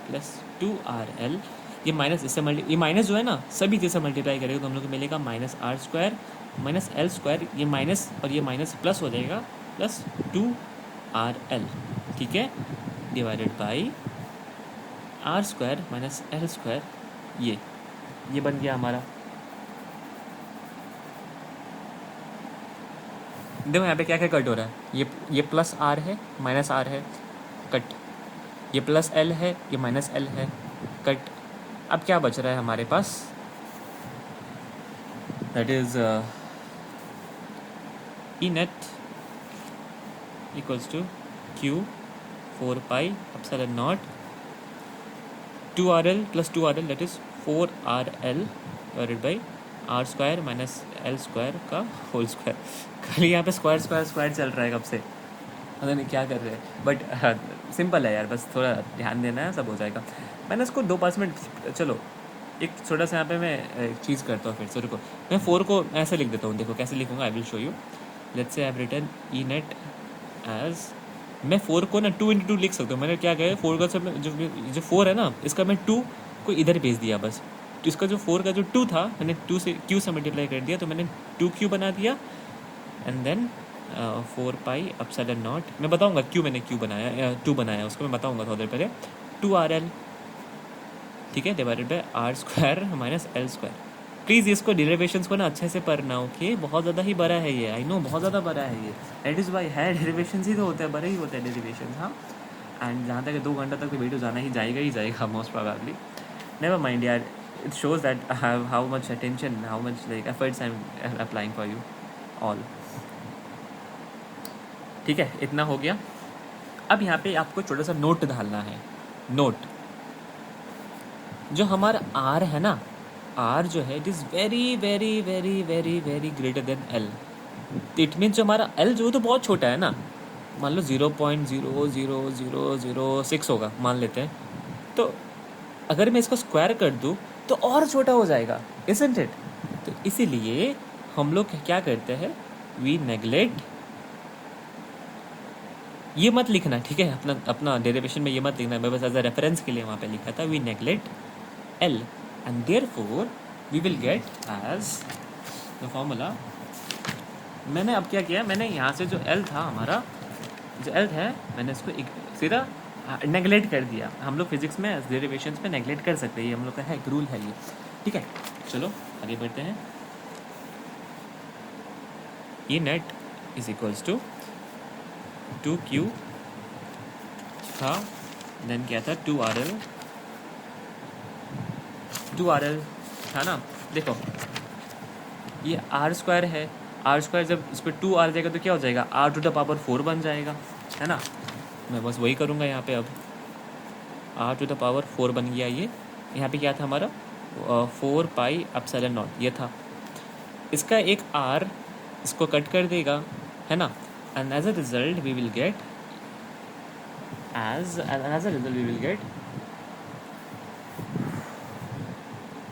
plus 2RL। ये माइनस इससे ये माइनस जो है ना सभी चीज़ से मल्टीप्लाई करेगा तो हम लोग को मिलेगा minus r square minus L square, ये माइनस और ये माइनस प्लस हो जाएगा प्लस 2RL। ठीक है, divided by are square minus L square, ये बन गया हमारा। देखो यहाँ पे क्या क्या कट हो रहा है, ये प्लस आर है माइनस आर है कट, ये प्लस एल है ये माइनस एल है कट। अब क्या बच रहा है हमारे पास, that is E net equals to Q 4πε0 2RL plus 2RL that is 4RL divided by are square minus L square का होल स्क्वायर। खाली यहाँ पे स्क्वायर स्क्वायर स्क्वायर चल रहा है कब से, पता नहीं क्या कर रहे हैं, बट सिंपल है यार, बस थोड़ा ध्यान देना है, सब हो जाएगा। मैंने इसको 2 में, चलो एक छोटा सा यहाँ पे मैं एक चीज़ करता हूँ फिर से, रुको मैं 4 को ऐसे लिख देता हूँ, देखो कैसे लिखूँगा, I will show you. Let's say I have written E net as, मैं 4 को ना 2 × 2 लिख सकता हूँ। मैंने क्या किया, 4 का सब जो 4 है ना इसका मैं 2 को इधर भेज दिया बस, तो इसका जो 4 का जो 2 था मैंने 2 से क्यू से मल्टीप्लाई कर दिया, तो मैंने 2Q बना दिया एंड देन 4πε0, मैं बताऊंगा क्यों मैंने क्यू बनाया 2 बनाया, उसको मैं बताऊंगा थोड़ी देर पहले, 2RL। ठीक है, divided by are square minus L square. Please इसको डेरिवेशंस को ना अच्छे से पढ़ना, ओके, बहुत ज़्यादा ही बड़ा है ये, आई नो बहुत ज़्यादा बड़ा है ये, दैट इज़ वाई है, डेरिवेशंस ही तो होते हैं, बड़े ही होते हैं डेरिवेशन। हाँ, एंड जहाँ तक 2 घंटा तक तो वीडियो जाना ही जाएगा मोस्ट प्रोबेबली, नेवर माइंड यार, it shows that how much attention, how much like efforts I am applying for you all. ठीक है, इतना हो गया। अब यहाँ पे आपको छोटा सा नोट डालना है, नोट, जो हमारा आर है ना, आर जो है it is very very very very very greater than L. It means जो हमारा एल जो है तो बहुत छोटा है ना, मान लो 0.00006 होगा मान लेते हैं, तो अगर मैं इसको स्क्वायर कर दूँ तो और छोटा हो जाएगा, इजंट इट। तो इसीलिए हम लोग क्या करते हैं, वी नेग्लेक्ट, ये मत लिखना, ठीक है, अपना डेरिवेशन में ये मत लिखना, मैं बस एज अ रेफरेंस के लिए वहाँ पे लिखा था, we neglect l and therefore we will get as the formula. मैंने अब क्या किया, मैंने यहाँ से जो एल था हमारा, जो एल है मैंने इसको सीधा नेगलेक्ट कर दिया। हम लोग फिजिक्स में डेरिवेशंस में नेगलेक्ट कर सकते हैं, ये हम लोग का है, एक रूल है ये। ठीक है, चलो आगे बढ़ते हैं। E net is equals to 2Q था, देन क्या था 2RL था ना। देखो ये आर स्क्वायर है, आर स्क्वायर जब इस पर 2 आ जाएगा तो क्या हो जाएगा, r⁴ बन जाएगा, है ना। मैं बस वही करूँगा यहाँ पे, अब r⁴ बन गया ये। यहाँ पे क्या था हमारा 4πε0 ये था, इसका एक r इसको कट कर देगा, है ना, and as a result we will get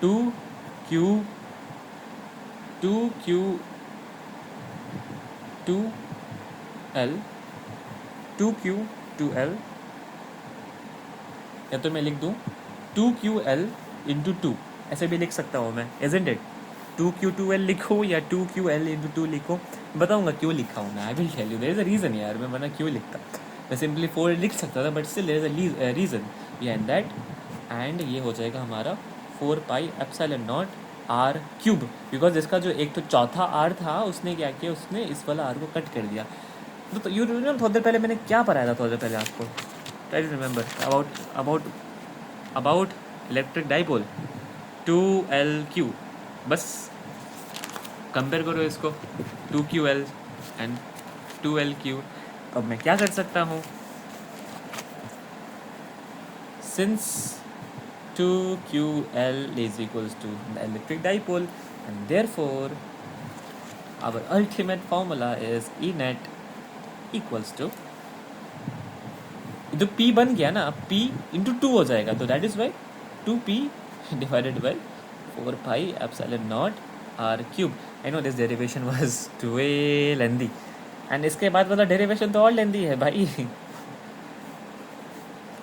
2Q 2L 2Q 2L, या तो मैं लिख दूँ 2QL × 2, ऐसे भी लिख सकता हूँ मैं, isn't it? 2Q2L लिखो या 2QL × 2 लिखो, बताऊँगा क्यों लिखा हूँ मैं, I will tell you, there is a reason यार, मैं वरना क्यों लिखता, मैं सिंपली 4 लिख सकता था, but still there is a reason behind that, and ये हो जाएगा हमारा 4πε0 r³, बिकॉज इसका जो एक तो चौथा r था उसने क्या किया, उसने इस वाला r को कट कर दिया। तो यू नो थोड़ी देर पहले मैंने क्या पढ़ाया था, थोड़ी देर पहले आपको, try to remember about electric dipole 2L3, बस कंपेयर करो इसको 2QL एंड 2L3। अब मैं क्या कर सकता हूँ, सिंस 2QL is equals to the electric dipole and therefore our ultimate formula is E net equals to, तो P बन गया ना, P इंटू 2 हो जाएगा, तो that is why 2P divided by 4 pi epsilon naught r cube. I know this derivation was too way lengthy, and इसके बाद वाला डेरिवेशन तो और लेंदी है भाई.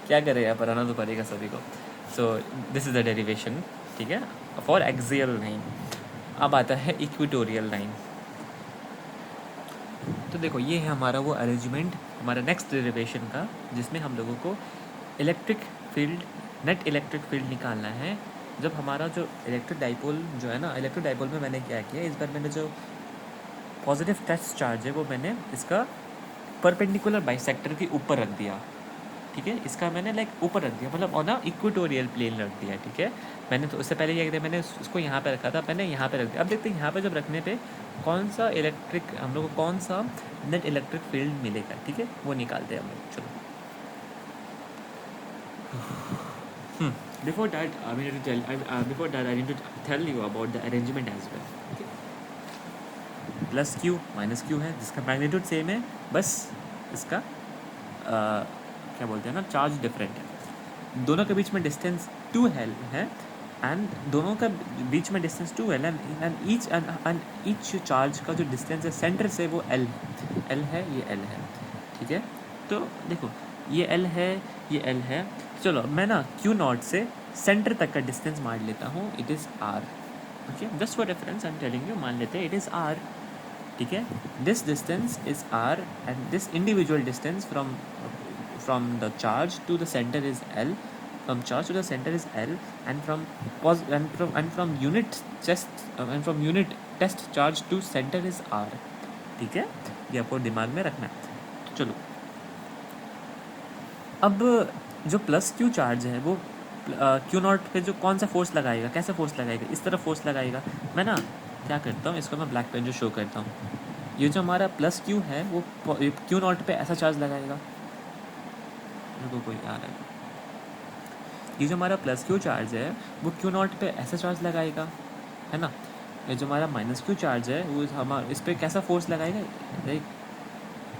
क्या करें यार, पढ़ाना तो पड़ेगा सभी को. So this is the derivation, ठीक है, फॉर एक्सियल लाइन. अब आता है इक्वेटोरियल लाइन. तो देखो ये है हमारा वो अरेंजमेंट, हमारा नेक्स्ट डेरिवेशन का, जिसमें हम लोगों को electric field, net electric field निकालना है. जब हमारा जो इलेक्ट्रिक डाइपोल जो है ना, इलेक्ट्रिक डाइपोल में मैंने क्या किया, इस बार मैंने जो पॉजिटिव टेस्ट चार्ज है वो मैंने इसका परपेंडिकुलर बाइसेक्टर के ऊपर रख दिया. ठीक है, इसका मैंने लाइक ऊपर रख दिया, मतलब ऑन अ इक्वेटोरियल प्लेन रख दिया. ठीक है, मैंने तो उससे पहले क्या किया, मैंने उसको यहाँ पे रखा था, मैंने यहाँ पे रख दिया. अब देखते हैं यहाँ पे जब रखने पे कौन सा इलेक्ट्रिक, हम लोग को कौन सा नेट इलेक्ट्रिक फील्ड मिलेगा. ठीक है, वो निकालते हैं हम लोग. चलो, before that I need to tell you about the arrangement as well. Plus q minus q है, जिसका मैग्नीट्यूड सेम है, बस इसका क्या बोलते हैं ना, चार्ज डिफरेंट है. दोनों के बीच में डिस्टेंस 2 है, एंड दोनों का बीच में डिस्टेंस 2 है, एंड ईच चार्ज का जो डिस्टेंस है सेंटर से वो L है, ये L है. ठीक है, तो देखो ये L है, ये L है. चलो मैं ना Q0 से सेंटर तक का डिस्टेंस मान लेता हूँ, it is R. Okay, just for reference I am telling you, मान लेते हैं इट इज़ R. ठीक है, this distance is R and this individual distance from the charge to the center is L, from charge to the center is L, and from unit test charge to center is R. ठीक है, ये आपको दिमाग में रखना है. चलो, अब जो प्लस क्यू चार्ज है वो क्यू नॉट पे जो कौन सा फोर्स लगाएगा, कैसे फोर्स लगाएगा, इस तरह फोर्स लगाएगा. मैं ना क्या करता हूँ, इसको मैं ब्लैक पेन जो शो करता हूँ, ये जो हमारा प्लस क्यू है वो क्यू नॉट पे ऐसा चार्ज लगाएगा. को कोई आ रहा है, ये जो हमारा प्लस क्यू चार्ज है वो क्यू नॉट पे ऐसा चार्ज लगाएगा, है ना. ये जो हमारा माइनस क्यू चार्ज है वो हमारा इस पर कैसा फोर्स लगाएगा.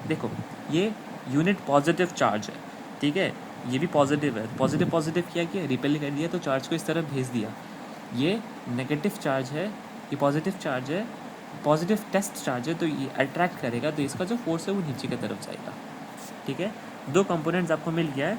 देखो ये यूनिट पॉजिटिव चार्ज है. ठीक है, ये भी पॉजिटिव है, पॉजिटिव किया रिपेल कर दिया, तो चार्ज को इस तरफ भेज दिया. ये नेगेटिव चार्ज है, ये पॉजिटिव चार्ज है, पॉजिटिव टेस्ट चार्ज है, तो ये अट्रैक्ट करेगा, तो इसका जो फोर्स है वो नीचे की तरफ जाएगा. ठीक है, 2 कंपोनेंट्स आपको मिल गया है.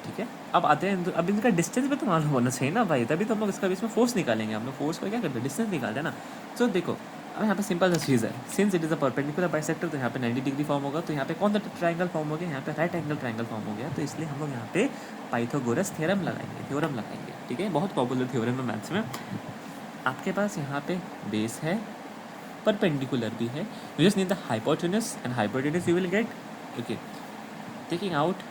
ठीक है, अब आते हैं, अब इनका डिस्टेंस भी तो मालूम होना चाहिए ना भाई, तभी तो हम लोग इसका बीच में फोर्स निकालेंगे. हम लोग फोर्स को क्या करते हैं, डिस्टेंस निकालते हैं ना. तो देखो अब यहाँ पे सिंपल सा चीज़ है, since it is a perpendicular bisector, तो यहाँ पे 90 डिग्री फॉर्म होगा, तो यहाँ पे कौन सा ट्रायंगल फॉर्म हो गया, यहाँ पे राइट एंगल ट्रायंगल फॉर्म हो गया. तो इसलिए हम लोग यहाँ पे पाइथागोरस थ्योरम लगाएंगे. ठीक है, बहुत पॉपुलर थ्योरम है मैथ्स में. आपके पास यहाँ पे बेस है, परपेंडिकुलर भी है, you just need the hypotenuse, and hypotenuse you will gate. Okay, taking out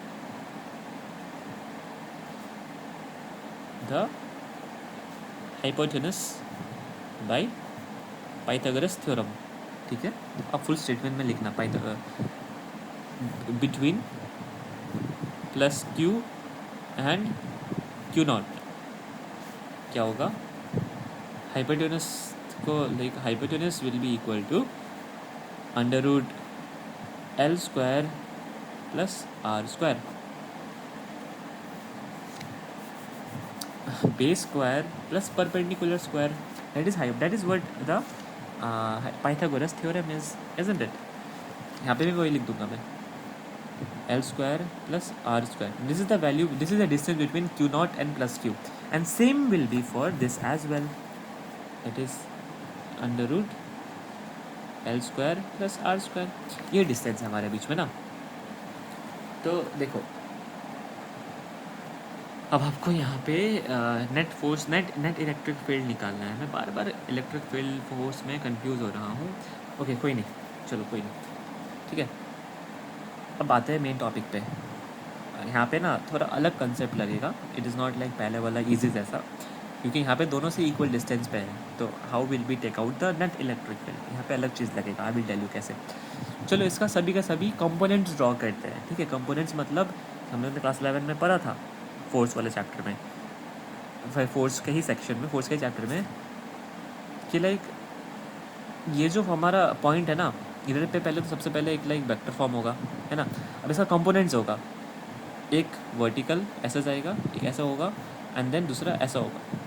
the hypotenuse by Pythagoras theorem. ठीक है, अब फुल स्टेटमेंट में लिखना, between plus q and q naught क्या होगा, हाइपोटेनस को like hypotenuse will be equal to under root L square plus R square, base square plus perpendicular square. that is what the Pythagoras theorem is, isn't it? यहाँ पे भी वही लिख दूंगा मैं, L square plus R square. This is the value, this is the distance between q naught and plus q, and same will be for this as well. It is under root L square plus R square. ये distance है हमारे बीच में ना. तो देखो अब आपको यहाँ पे नेट इलेक्ट्रिक फील्ड निकालना है. मैं बार बार इलेक्ट्रिक फील्ड फोर्स में कंफ्यूज हो रहा हूँ. ओके, कोई नहीं, चलो कोई नहीं. ठीक है, अब आते हैं मेन टॉपिक पे. यहाँ पे ना थोड़ा अलग कंसेप्ट लगेगा, इट इज़ नॉट लाइक पहले वाला इजी जैसा, क्योंकि यहाँ पे दोनों से इक्वल डिस्टेंस पे है. तो how will be take out the net electric field, यहाँ पे अलग चीज़ लगेगा. आई विल टेल यू कैसे. चलो इसका सभी का सभी कंपोनेंट्स ड्रॉ करते हैं. ठीक है, कंपोनेंट्स मतलब हमने क्लास 11 में पढ़ा था, फोर्स वाले चैप्टर में, फोर्स के ही सेक्शन में, फोर्स के चैप्टर में, कि लाइक ये जो हमारा पॉइंट है ना, इधर पे पहले तो सबसे पहले एक लाइक वेक्टर फॉर्म होगा, है ना। अब इसका कंपोनेंट्स होगा, एक वर्टिकल ऐसा जाएगा, एक ऐसा होगा, एंड देन दूसरा ऐसा होगा,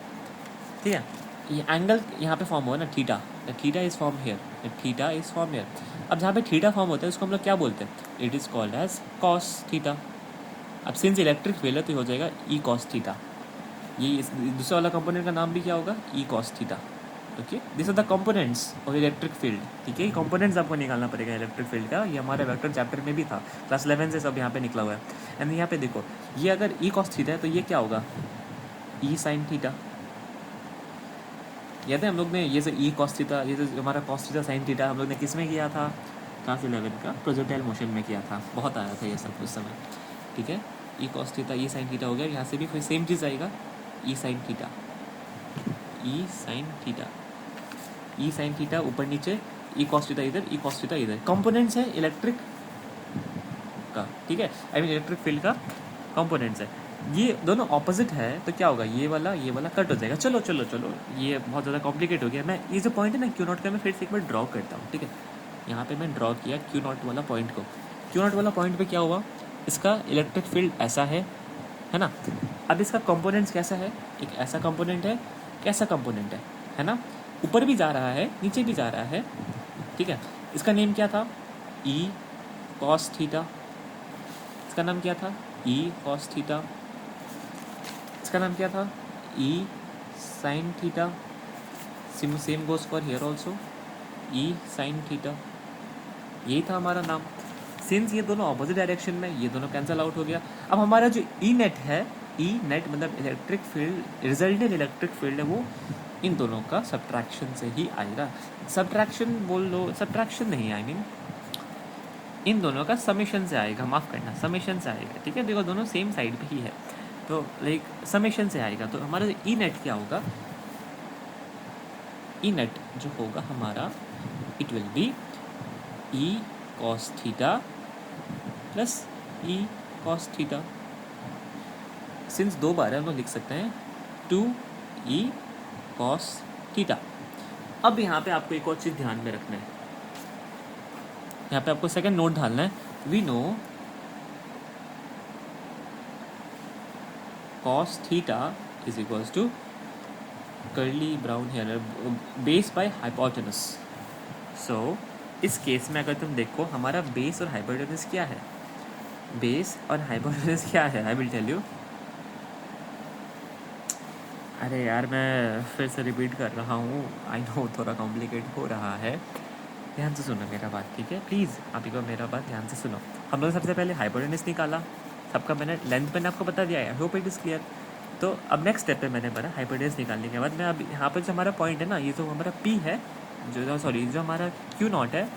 ठीक है। ये एंगल यहाँ पे फॉर्म होगा ना, theta, theta is form here, theta is form here. अब जहाँ पे थीटा फॉर्म होता है उसको हम लोग क्या बोलते हैं, it is called as cos theta. अब सिंस इलेक्ट्रिक फील्ड है तो हो जाएगा ई कॉस थीटा। ये दूसरा वाला कंपोनेंट का नाम भी क्या होगा, E cos theta. Okay, this are the components of electric field, ठीक है। कंपोनेंट्स आपको निकालना पड़ेगा इलेक्ट्रिक फील्ड का, ये हमारे वेक्टर चैप्टर में भी था, क्लास 11 से सब यहाँ पे निकला हुआ है। एंड यहाँ पे देखो, ये अगर ई कॉस थीटा है तो ये क्या होगा, ई साइन थीटा। याद है हम लोग ने ये जो ई कॉस थीटा, ये जो हमारा कॉस थीटा साइन थीटा हम लोग ने किस में किया था, क्लास 11 का प्रोजेक्टाइल मोशन में किया था, बहुत आया था ये सब उस समय, ठीक है। ई cos theta E sine theta हो गया, यहाँ से भी फिर सेम चीज़ आएगा, ई साइन थीटा, ई साइन थीटा, ई साइन थीटा ऊपर नीचे, ई कॉस थीटा इधर, ई कॉस थीटा इधर। कंपोनेंट्स है इलेक्ट्रिक का, ठीक है, आई मीन इलेक्ट्रिक फील्ड का कंपोनेंट्स है। ये दोनों ऑपोजिट है तो क्या होगा, ये वाला कट हो जाएगा। चलो चलो चलो, ये बहुत ज़्यादा कॉम्प्लिकेट हो गया। मैं ये जो पॉइंट है ना क्यू नॉट का, मैं फिर से एक बार ड्रॉ करता हूँ, ठीक है। यहाँ पे मैं ड्रॉ किया क्यू नॉट वाला पॉइंट को। क्यू नॉट वाला पॉइंट पे क्या हुआ, इसका इलेक्ट्रिक फील्ड ऐसा है ना। अब इसका कंपोनेंट्स कैसा है, एक ऐसा कंपोनेंट है, कैसा कंपोनेंट है ना। ऊपर भी जा रहा है, नीचे भी जा रहा है, ठीक है। इसका नेम क्या था, ई कॉस थीटा। इसका नाम क्या था, ई कॉस थीटा। इसका नाम क्या था, E sine theta. Same goes for here also, E sine theta. यही था हमारा नाम। सिंस ये दोनों ऑपोजिट डायरेक्शन में, ये दोनों कैंसिल आउट हो गया। अब हमारा जो ई नेट है, ई नेट मतलब electric field, resultant electric field है, वो इन दोनों का सब्ट्रैक्शन से ही आएगा। सब्ट्रैक्शन बोल लो, सब्ट्रैक्शन नहीं, आई मीन इन दोनों का समेशन से आएगा, माफ़ करना, समेशन से आएगा, ठीक है। देखो दोनों सेम साइड पे ही है, तो लाइक समेशन से आएगा। तो हमारा ई नेट क्या होगा, ई नेट जो होगा हमारा, it will be E cos theta plus E cos theta. Since दो बार है हम लोग लिख सकते हैं 2e कॉस थीटा। अब यहाँ पे आपको एक और चीज़ ध्यान में रखना है, यहाँ पे आपको सेकंड नोट डालना है। We know cos theta is equals to curly brown hair base by hypotenuse. So इस केस में अगर तुम देखो, हमारा बेस और हाइपोटेनस क्या है, बेस और हाइपोटेनस क्या है, आई विल टेल यू। अरे यार मैं फिर से रिपीट कर रहा हूँ, आई नो थोड़ा कॉम्प्लिकेट हो रहा है, ध्यान से सुनो मेरा बात, ठीक है। प्लीज़ आप ही को मेरा बात ध्यान से सुनो। हम लोग सबसे पहले हाइपोटेनस निकाला, सबका मैंने लेंथ मैंने आपको बता दिया है, होप इट इज़ क्लियर। तो अब नेक्स्ट स्टेप पे मैंने मेरा हाइपोटेनस निकालने के बाद मैं अब यहाँ पर जो हमारा पॉइंट है ना, ये जो हमारा पी है, जो हमारा क्यू नॉट है,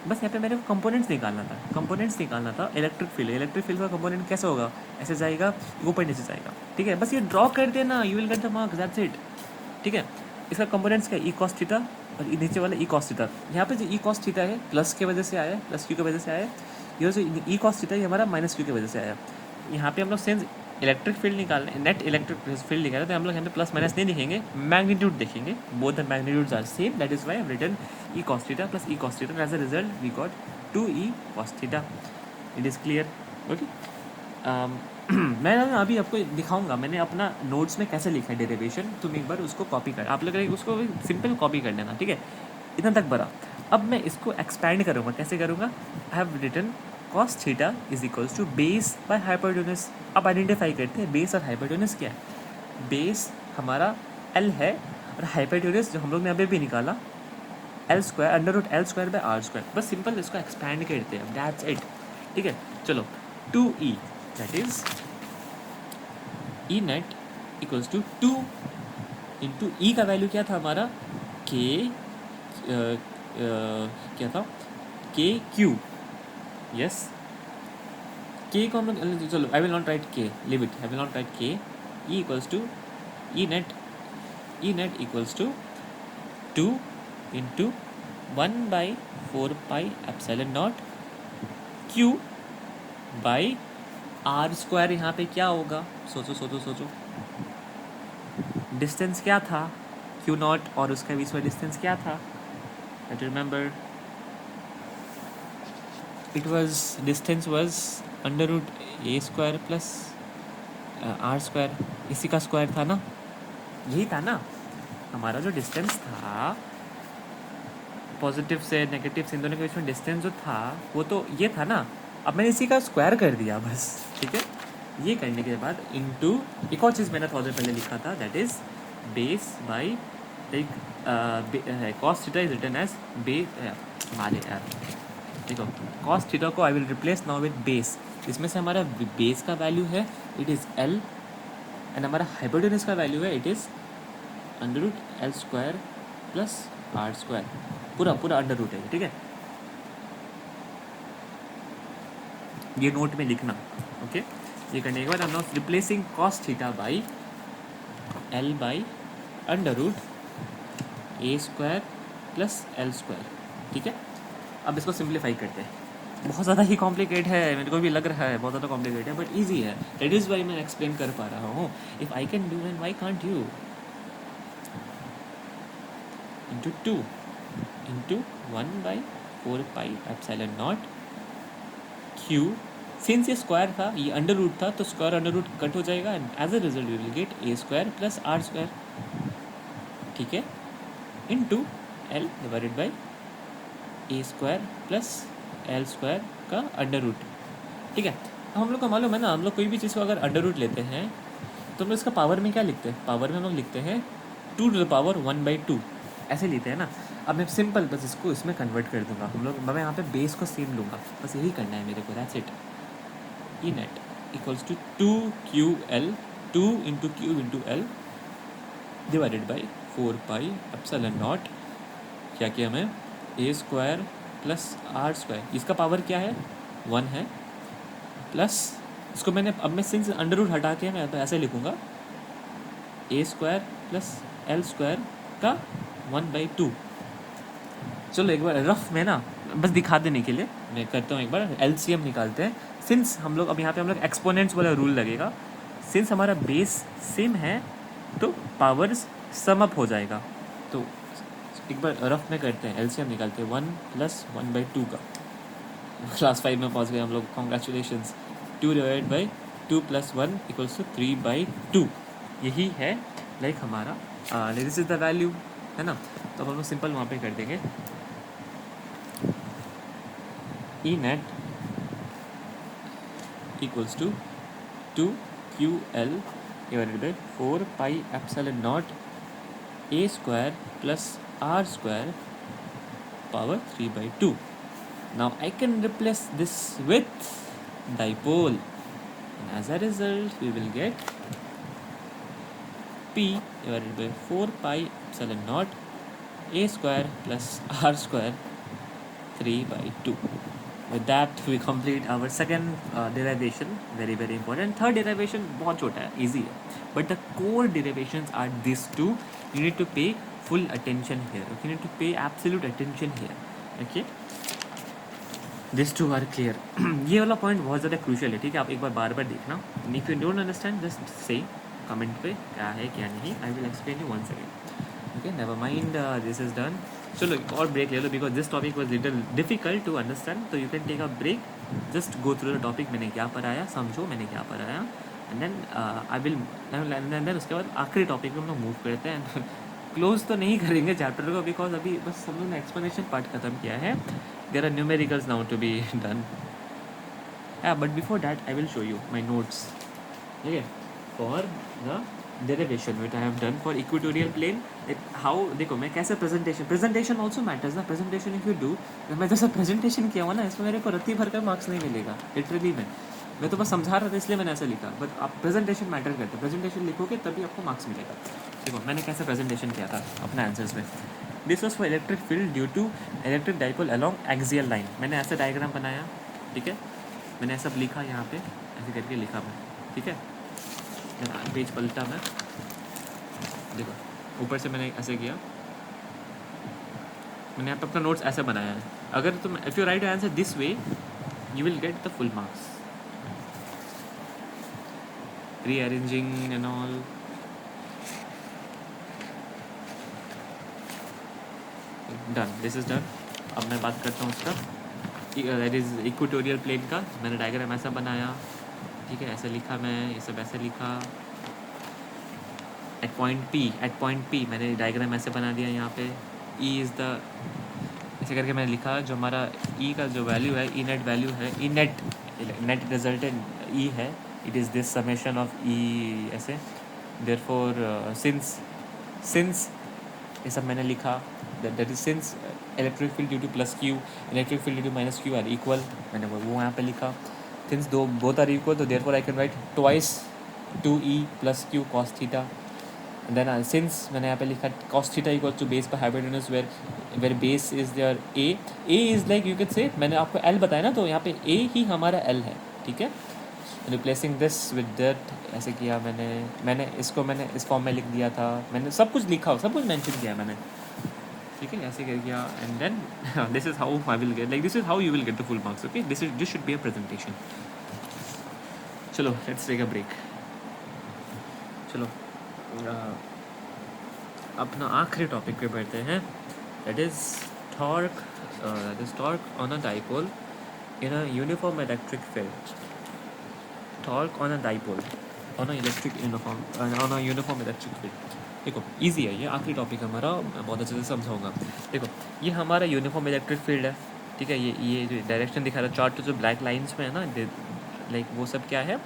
बस यहाँ पे मेरे को कंपोनेंट्स निकालना था इलेक्ट्रिक फील्ड का कंपोनेंट कैसा होगा, ऐसे जाएगा, ऊपर नीचे जाएगा, ठीक है। बस ये ड्रॉ कर देना, you will get the marks, that's it, ठीक है। इसका कंपोनेंट्स क्या, ई कॉस थीटा और नीचे वाला ई कॉस थीटा। यहाँ पे जो ई कॉस थीटा है प्लस की वजह से आया, प्लस क्यू की वजह से आया। ये जो ई कॉस थीटा ये हमारा माइनस क्यू की वजह से आया। यहाँ पे हम लोग सेंस इलेक्ट्रिक फील्ड निकालने, नेट इलेक्ट्रिक फील्ड निकालने, तो हम लोग यहाँ पे प्लस माइनस नहीं लिखेंगे, मैग्नीट्यूड देखेंगे। Both the magnitudes are same, that is why written E cos theta plus E cos theta, as a result we got 2e cos theta. It is clear, okay. मैं ना अभी आपको दिखाऊंगा मैंने अपना नोट्स में कैसे लिखा है डेरिवेशन, तुम एक बार उसको कॉपी कर, आप लोग उसको सिंपल कॉपी कर लेना, ठीक है। इतना तक बड़ा। अब मैं इसको एक्सपैंड करूँगा, कैसे करूँगा, I have written cos theta is equals to base by hypotenuse. अब आइडेंटिफाई करते हैं बेस और हाइपोटेनस क्या है। बेस हमारा L है और हाइपोटेनस जो हम लोग ने अभी भी निकाला L square under root L square by R square. बस सिंपल इसको एक्सपैंड करते हैं, दैट्स इट, ठीक है। चलो 2e that is E net equals to 2 into E का वैल्यू क्या था हमारा, के क्या था, के क्यू, यस। के को हम लोग, चलो I will not write K, leave it, I will not write K. E equals to E net equals to 2 into 1/4 epsilon naught Q by are square. यहाँ पे क्या होगा, सोचो, डिस्टेंस क्या था क्यू नॉट और उसका बीच में डिस्टेंस क्या था, But remember, distance was under root a square plus are square, इसी का स्क्वायर था ना, यही था ना हमारा जो डिस्टेंस था, पॉजिटिव से नेगेटिव से इन दोनों के बीच में डिस्टेंस जो था वो तो ये था ना. अब मैंने इसी का स्क्वायर कर दिया बस, ठीक है. ये करने के बाद इनटू एक और चीज़ मैंने थोड़ा देर पहले लिखा था, that is base by like cos theta is written as base. मारे यार, देखो कॉस थीटा को I will replace now with base. इसमें से हमारा बेस का वैल्यू है इट इज़ एल, एंड हमारा हाइपोटेनस का वैल्यू है it is under root L square plus are square. पूरा अंडर रूट है, ठीक है. ये नोट में लिखना, ओके. ये करने के बाद हम not replacing cos theta by L by under root a square plus L square, ठीक है. अब इसको सिंप्लीफाई करते हैं. बहुत ज़्यादा ही कॉम्प्लिकेट है, मेरे को भी लग रहा है बहुत ज़्यादा कॉम्प्लिकेट है, बट ईजी है. दैट इज़ वाई मैं एक्सप्लेन कर पा रहा हूँ. If I can do and why can't you. Into 2 into 1/4 epsilon naught Q. Since ये स्क्वायर था, ये अंडर रूट था, तो स्क्वायर अंडर रूट कट हो जाएगा and as a result you will get a square plus are square, ठीक है, into L divided by a square plus L square का अंडर रूट, ठीक है. हम लोग को मालूम है ना, हम लोग कोई भी चीज़ को अगर अंडर रूट लेते हैं तो हम लोग इसका पावर में क्या लिखते हैं, पावर में हम लोग लिखते हैं 2⁻1/2 ऐसे लेते हैं ना. अब मैं सिंपल बस इसको इसमें कन्वर्ट कर दूंगा. मैं यहाँ पे बेस को सेम लूँगा, बस यही करना है मेरे को, that's it. E net equals to 2QL 2 into q into L divided by 4 epsilon naught. क्या किया मैं, a square plus are square, इसका पावर क्या है 1 है, प्लस इसको मैंने अब मैं सिंस अंडर रूट हटा के मैं तो ऐसे लिखूँगा ए स्क्वायर प्लस एल स्क्वायर का 1/2. चलो एक बार रफ में ना बस दिखा देने के लिए मैं करता हूँ, एक बार LCM निकालते हैं. सिंस हम लोग अब यहाँ पे हम लोग एक्सपोनेंट्स वाला रूल लगेगा. सिंस हमारा बेस सेम है तो पावर्स सम अप हो जाएगा. तो एक बार रफ में करते हैं, LCM निकालते हैं 1 + 1/2 का. क्लास 5 में पहुँच गए हम लोग, कॉन्ग्रेचुलेशंस. 2 divided by 2 + 1 = 3/2. यही है लाइक हमारा दिस इज द वैल्यू, है ना. तो अब हम लोग सिंपल वहाँ पे कर देंगे. E net equals to 2QL divided by 4 epsilon naught A square plus are square power 3/2. Now I can replace this with dipole, and as a result we will get P divided by 4 epsilon naught a square plus r square 3/2. With that we complete our second derivation, very important. Third derivation बहुत छोटा है, easy है, but the core derivations are these two. You need to pay full attention here, okay? You need to pay absolute attention here, okay? This two are clear. ये वाला point बहुत ज़्यादा crucial है, ठीक है. आप एक बार बार देखना. If you don't understand just say comment पे क्या है क्या नहीं. I will explain you once again, okay. Never mind, this is done. चलो एक और ब्रेक ले लो because this topic was little difficult to understand. तो you can take a break, just go through the topic. मैंने क्या पढ़ाया समझो, मैंने क्या पढ़ाया, and then I will and then उसके बाद आखिरी टॉपिक में हम लोग मूव करते हैं. क्लोज तो नहीं करेंगे चैप्टर को बिकॉज अभी बस हम लोग ने एक्सप्लेनेशन पार्ट खत्म किया है. There are numericals now to be done. But before that, I will show you my notes. Okay, for the derivation which I have done for equatorial plane. How देखो मैं कैसे presentation also matters ना. Presentation if you do, मैं जैसा presentation किया हुआ ना, इसमें मेरे को रत्ती भर का मार्क्स नहीं मिलेगा लिटरली. मैं तो बस समझा रहा था इसलिए मैंने ऐसा लिखा. बट आप प्रेजेंटेशन मैटर करते, प्रेजेंटेशन लिखोगे तभी आपको मार्क्स मिलेगा. देखो मैंने कैसे प्रेजेंटेशन किया था अपना आंसर्स में. This was for electric field due to electric dipole along axial line. मैंने ऐसा डायग्राम बनाया, ठीक है. मैंने ऐसा लिखा यहाँ पे, ऐसे करके लिखा मैं, ठीक है. पेज पलटा मैं, देखो ऊपर से मैंने ऐसे किया. मैंने यहाँ पे अपना नोट्स ऐसे बनाया है. अगर तुम if you right answer this way you will get the full marks. rearranging and all. Done, this is done. अब मैं बात करता हूँ उसका, दैट इज इक्वेटोरियल प्लेन का। मैंने डायग्राम ऐसा बनाया, ठीक है, ऐसे लिखा मैं, ये सब ऐसे लिखा। एट पॉइंट पी मैंने डायग्राम ऐसे बना दिया यहाँ पे। ई इज़ द, ऐसे करके मैंने लिखा जो हमारा ई का जो वैल्यू है, ई नेट वैल्यू है, ई नेट रिजल्टेंट ई है, it is this summation of E ऐसे। देयरफॉर सिंस ये सब मैंने लिखा, that is since electric field due to plus Q, electric field due to minus Q are equal, मैंने वो यहाँ पे लिखा। सिंस बोथ आर इक्वल, तो therefore I can write twice 2e plus Q cos theta. Then since मैंने यहाँ पे लिखा cos theta equal to base पर hypotenuse where base is there a is like you can say, मैंने आपको l बताया ना, तो यहाँ पे a ही हमारा l है, ठीक है। रिप्लेसिंग दिस विद दैट ऐसे किया मैंने इसको मैंने इस फॉर्म में लिख दिया था, मैंने सब कुछ लिखा, सब कुछ मेंशन किया मैंने, ठीक है, ऐसे कर किया। And then this is how I will get, like this is how you will get the full marks, okay. This should be a presentation. चलो लेट्स टेक अ ब्रेक। चलो अपना आखिरी टॉपिक पे बढ़ते हैं, that is torque on a dipole in a uniform electric field. Torque on a dipole on a uniform electric field. देखो easy है ये, आखिरी टॉपिक हमारा, मैं बहुत अच्छे से समझाऊंगा। देखो ये हमारा यूनिफॉर्म इलेक्ट्रिक फील्ड है, ठीक है। ये जो डायरेक्शन दिखा रहा है चार्ट, जो ब्लैक लाइंस में है ना, लाइक वो सब क्या है,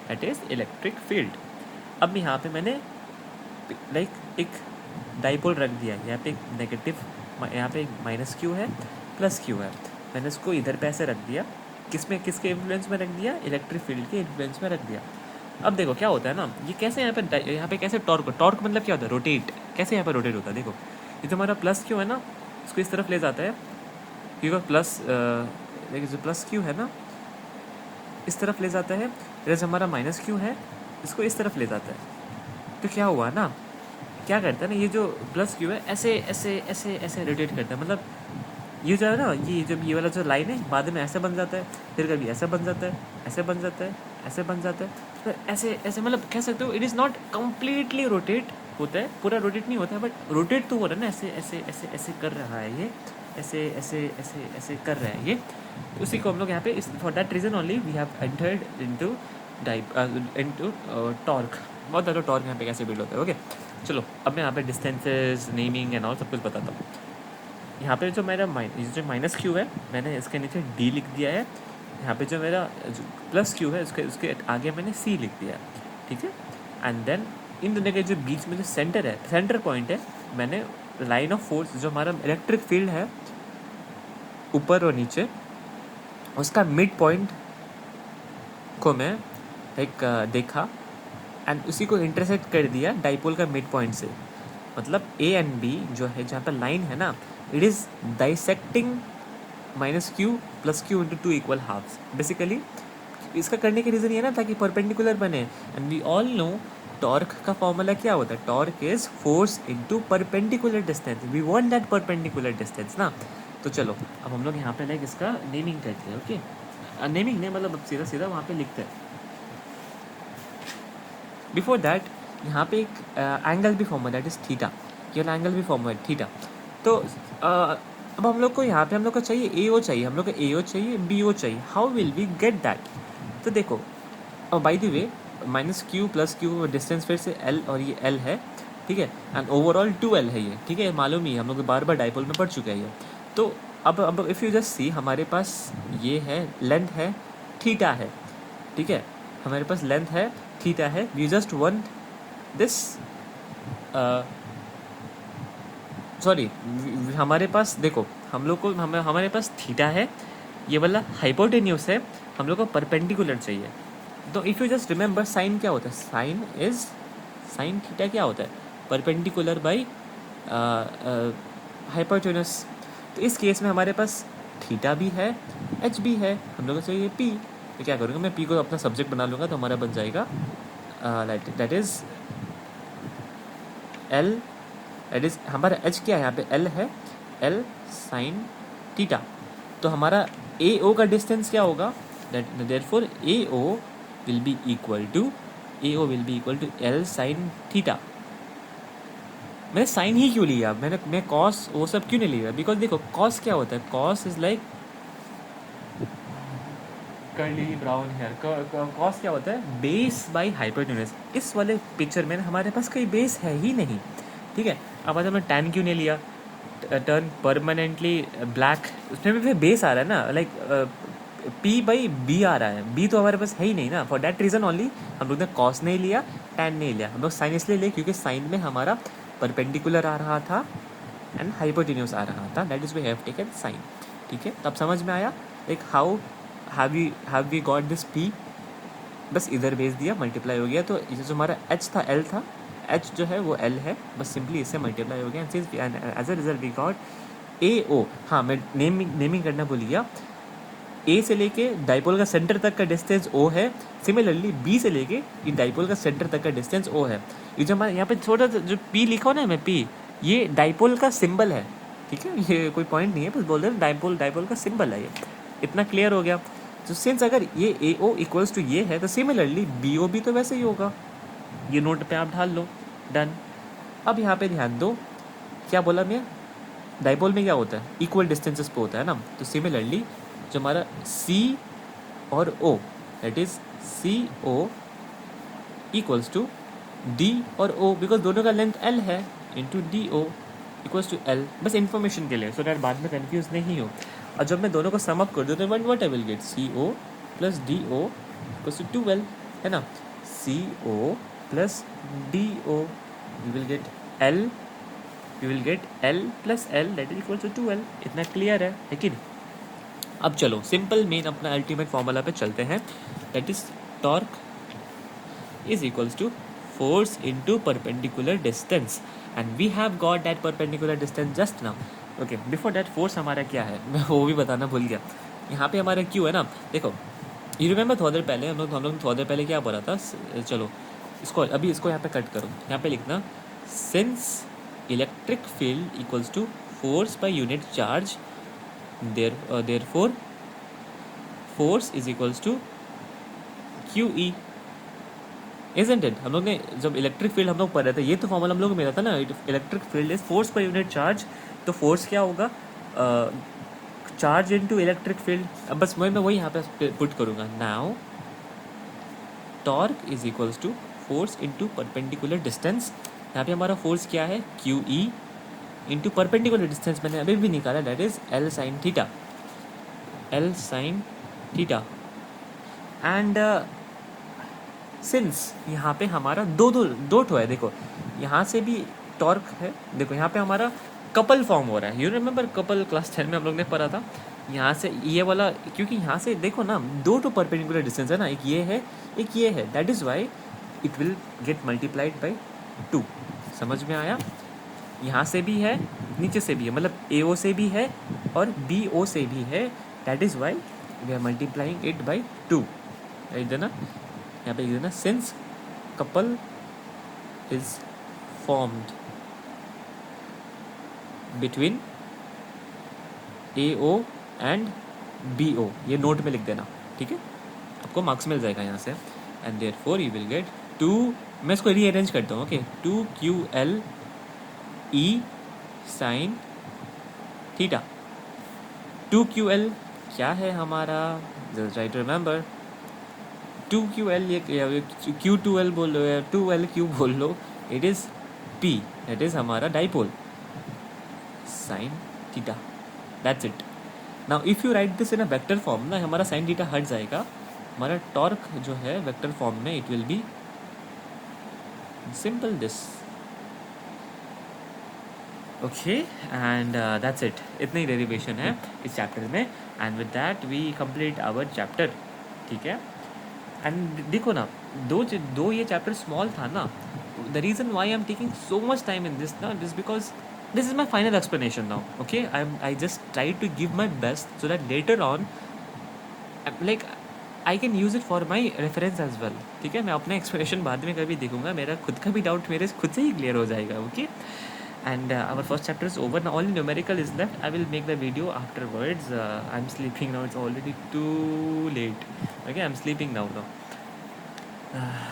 दैट इज इलेक्ट्रिक फील्ड। अब यहाँ पे मैंने लाइक एक डाइपोल रख दिया, यहाँ पे एक नेगेटिव, यहाँ पे एक माइनस क्यू है, प्लस क्यू है। मैंने इसको इधर पे ऐसे रख दिया, किसके इन्फ्लुएंस में रख दिया, इलेक्ट्रिक फील्ड के इन्फ्लुएंस में रख दिया। अब देखो क्या होता है ना, ये कैसे यहाँ पे कैसे टॉर्क मतलब क्या होता है, रोटेट, कैसे यहाँ पे रोटेट होता है। देखो ये जो हमारा प्लस क्यू है ना, इसको इस तरफ ले जाता है, क्योंकि प्लस देखिए जो प्लस क्यू है ना इस तरफ ले जाता है, जैसे हमारा माइनस क्यू है इसको इस तरफ ले जाता है। तो क्या हुआ ना, क्या करता है ना, ये जो प्लस क्यू है ऐसे ऐसे ऐसे ऐसे रोटेट करता है, मतलब ये जो है ना, ये जब ये वाला जो लाइन है बाद में ऐसे बन जाता है, फिर कभी ऐसे बन जाता है, ऐसे बन जाता है, ऐसे बन जाता है, तो ऐसे ऐसे, मतलब कह सकते हो it is not completely rotate होता है, पूरा रोटेट नहीं होता है, बट रोटेट तो हो रहा है ना, ऐसे ऐसे ऐसे ऐसे कर रहा है ये, ऐसे ऐसे ऐसे ऐसे कर रहा है ये। उसी को हम लोग यहाँ पे for that reason only we have entered into torque. बहुत ज़्यादा टॉर्क यहाँ पे कैसे बिल्ड होता है, ओके। चलो अब मैं यहाँ पे डिस्टेंसेस, नेमिंग एंड ऑल सब कुछ बताता हूँ। यहाँ पे जो मेरा जो माइनस क्यू है, मैंने इसके नीचे डी लिख दिया है। यहाँ पे जो मेरा प्लस क्यू है उसके आगे मैंने सी लिख दिया है, ठीक है। एंड देन इन दोनों के जो बीच में जो सेंटर है, सेंटर पॉइंट है, मैंने लाइन ऑफ फोर्स जो हमारा इलेक्ट्रिक फील्ड है ऊपर और नीचे, उसका मिड पॉइंट को मैं एक देखा एंड उसी को इंटरसेक्ट कर दिया डाइपोल का मिड पॉइंट से। मतलब ए एंड बी जो है, जहाँ पर लाइन है ना, it is dissecting minus q plus q into two equal halves. Basically इसका करने के रीज़न ये ना, ताकि परपेंडिकुलर बने। And we all know torque का फॉर्मूला क्या होता है, torque is force into perpendicular distance, we want that perpendicular distance ना। तो चलो अब हम लोग यहाँ पे लाइक इसका नेमिंग करते हैं, ओके। नेमिंग नहीं, मतलब अब सीधा सीधा वहाँ पे लिखते हैं। बिफोर दैट यहाँ पे एक एंगल भी फॉर्म हुआ, दैट इज़ थीटा, केवल एंगल भी फॉर्म हुआ है थीटा। तो अब हम लोग को यहाँ पे हम लोग को चाहिए ए ओ चाहिए, हम लोग को ए ओ चाहिए, बी ओ चाहिए। How will we get that? तो देखो अब by the way minus q plus q distance फिर से एल, और ये एल है, ठीक है। एंड ओवरऑल 2l है ये, ठीक है, मालूम ही हम लोग बार बार डाइपोल में पढ़ चुके हैं ये। तो अब इफ़ यू जस्ट सी, हमारे पास ये है लेंथ है, थीटा है, ठीक है, हमारे पास लेंथ है, थीटा है। We just want this, sorry, हमारे पास देखो हम लोग को हमारे पास थीटा है, ये वाला हाइपोटेन्यूस है, हम लोग को परपेंडिकुलर चाहिए। तो if you just remember sine क्या होता है, साइन थीटा क्या होता है, परपेंडिकुलर बाई हाइपोटेन्यूस। तो इस केस में हमारे पास थीटा भी है, एच भी है, हम लोग को चाहिए पी। तो क्या करूँगा मैं, पी को अपना सब्जेक्ट बना लूँगा, तो हमारा बन जाएगा that is L, that is हमारा एच क्या है यहाँ पे, एल है, एल साइन थीटा। तो हमारा ए ओ का डिस्टेंस क्या होगा, therefore A O will be equal to L sine theta. मैंने साइन ही क्यों लिया, मैं कॉस वो सब क्यों नहीं लिया, बिकॉज देखो कॉस क्या होता है, cos is like curly brown hair, cos क्या होता है, बेस बाय हाइपोटेन्यूज। इस वाले पिक्चर में हमारे पास कोई बेस है ही नहीं, ठीक है। अब आज हमने टैन क्यों नहीं लिया, टर्न परमानेंटली ब्लैक, उसमें भी फिर बेस आ रहा है ना, लाइक पी बाई बी आ रहा है, बी तो हमारे पास है ही नहीं ना। फॉर दैट रीज़न ओनली हम लोग ने कॉस नहीं लिया, टैन नहीं लिया, हम लोग साइन इसलिए लिए क्योंकि साइन में हमारा परपेंडिकुलर आ रहा था एंड हाइपोटेन्यूज आ रहा था, that is we have taken sine, ठीक है। तब समझ में आया like how have we got this P, बस इधर भेज दिया, मल्टीप्लाई हो गया, तो इसे जो हमारा एच था एल था, एच जो है वो एल है, बस सिंपली इससे मल्टीप्लाई हो गया and as a result we got A O. हाँ मैं नेमिंग करना भूल गया, ए से लेके डाइपोल का सेंटर तक का डिस्टेंस ओ है, सिमिलरली बी से लेके ये डाइपोल का सेंटर तक का डिस्टेंस ओ है। ये जो हमारे यहाँ पे छोटा जो पी लिखा हो ना मैं पी, ये डाइपोल का सिंबल है, ठीक है, ये कोई पॉइंट नहीं है, बस बोल रहे हैं डाइपोल का सिंबल है ये, इतना क्लियर हो गया। तो सिंस अगर ये ए ओ इक्वल्स टू ये है तो सिमिलरली बी ओ भी तो वैसे ही होगा, ये नोट पे आप ढाल लो, डन। अब यहाँ पे ध्यान दो, क्या बोला मैं, डाइपोल में क्या होता है, इक्वल डिस्टेंसेस पे होता है ना, तो सिमिलरली जो हमारा C और O that is CO equals to D और O, बिकॉज दोनों का लेंथ L है, into DO equals to L, बस इन्फॉर्मेशन के लिए, सो दैट बाद में कन्फ्यूज नहीं हो। और जब मैं दोनों को समअप कर दूँ तो what I will get, CO plus DO equals to 2L, है ना, CO plus DO you will get L, you will get L plus L that is equals to 2L, इतना क्लियर है लेकिन। अब चलो सिंपल मेन अपना ultimate formula पे चलते हैं, that is torque is equals to force into perpendicular distance, and we have got that perpendicular distance just now. Okay, before that force हमारा क्या है मैं वो भी बताना भूल गया। यहाँ पे हमारा क्यू है ना, देखो यू रिमेंबर थोड़ा देर पहले हम लोग थोड़ा देर पहले क्या बोला था, चलो इसको यहाँ पे कट करो, यहाँ पे लिखना since electric field equals to force by unit charge, therefore force is equals to QE, isn't it? हम लोग ने जब इलेक्ट्रिक फील्ड हम लोग पढ़ रहे थे, ये तो फॉर्मूला हम लोग को मिला था ना, electric field is force per unit charge, तो फोर्स क्या होगा, चार्ज इनटू इलेक्ट्रिक फील्ड। अब बस मैं वही यहाँ पे पुट करूँगा, now torque is equals to force into perpendicular distance, यहाँ पे हमारा फोर्स क्या है, QE इंटू परपेंडिकुलर डिस्टेंस मैंने अभी भी निकाला, that is L sine theta, L sine theta. And since यहाँ पे हमारा दो ठो है, देखो यहाँ से भी टॉर्क है, देखो यहाँ पे हमारा कपल फॉर्म हो रहा है, यू रिमेंबर कपल क्लास 10 में हम लोग ने पढ़ा था, यहाँ से ये वाला, क्योंकि यहाँ से देखो ना दो ठो परपेंडिकुलर डिस्टेंस है ना, एक ये है, that is why it will get multiplied by 2, समझ में आया। यहाँ से भी है, नीचे से भी है, मतलब AO से भी है और BO से भी है, that is why we are multiplying it by 2, write देना, यहाँ पे देना since couple is formed between AO and BO, ये नोट में लिख देना, ठीक है, आपको मार्क्स मिल जाएगा यहाँ से। And therefore you will gate 2, मैं इसको रीअरेंज करता हूँ, okay, 2QL E sine theta. 2QL क्या है हमारा, just try to remember, 2QL ये Q2L बोल लो या 2LQ बोल लो, it is P, that is हमारा dipole sine theta, that's it. Now if you write this in a vector form ना, हमारा साइन थीटा हट जाएगा, हमारा टॉर्क जो है वेक्टर फॉर्म में it will be simple this, okay, and that's it, इतनी ही डेरिवेशन है इस चैप्टर में, and with that we complete our chapter, ठीक है। एंड देखो ना, दो ये चैप्टर स्मॉल था ना, the reason why I am taking so much time in this ना, this because this is my final explanation now, okay, I just try to give my best so that later on like I can use it for my reference as well, ठीक है। मैं अपना explanation बाद में कभी देखूंगा, मेरा खुद का भी डाउट मेरे खुद से ही क्लियर हो जाएगा, okay. And our first chapter is over now, only numerical is left. I will make the video afterwards. I'm sleeping now, it's already too late, okay, I'm sleeping now.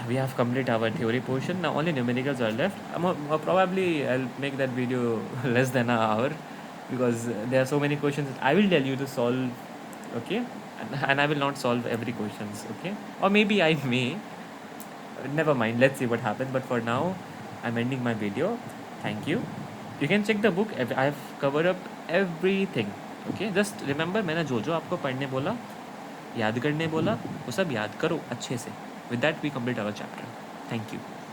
We have complete our theory portion. Now only numericals are left. Probably I'll make that video less than an hour because there are so many questions I will tell you to solve, okay? And I will not solve every questions, okay? Or maybe I may. Never mind, let's see what happens. But for now, I'm ending my video. Thank you. You can check the book. I've covered up everything, okay? Just remember, मैंने जो जो आपको पढ़ने बोला, याद करने बोला, वो सब याद करो अच्छे से. With that, we complete our chapter. Thank you.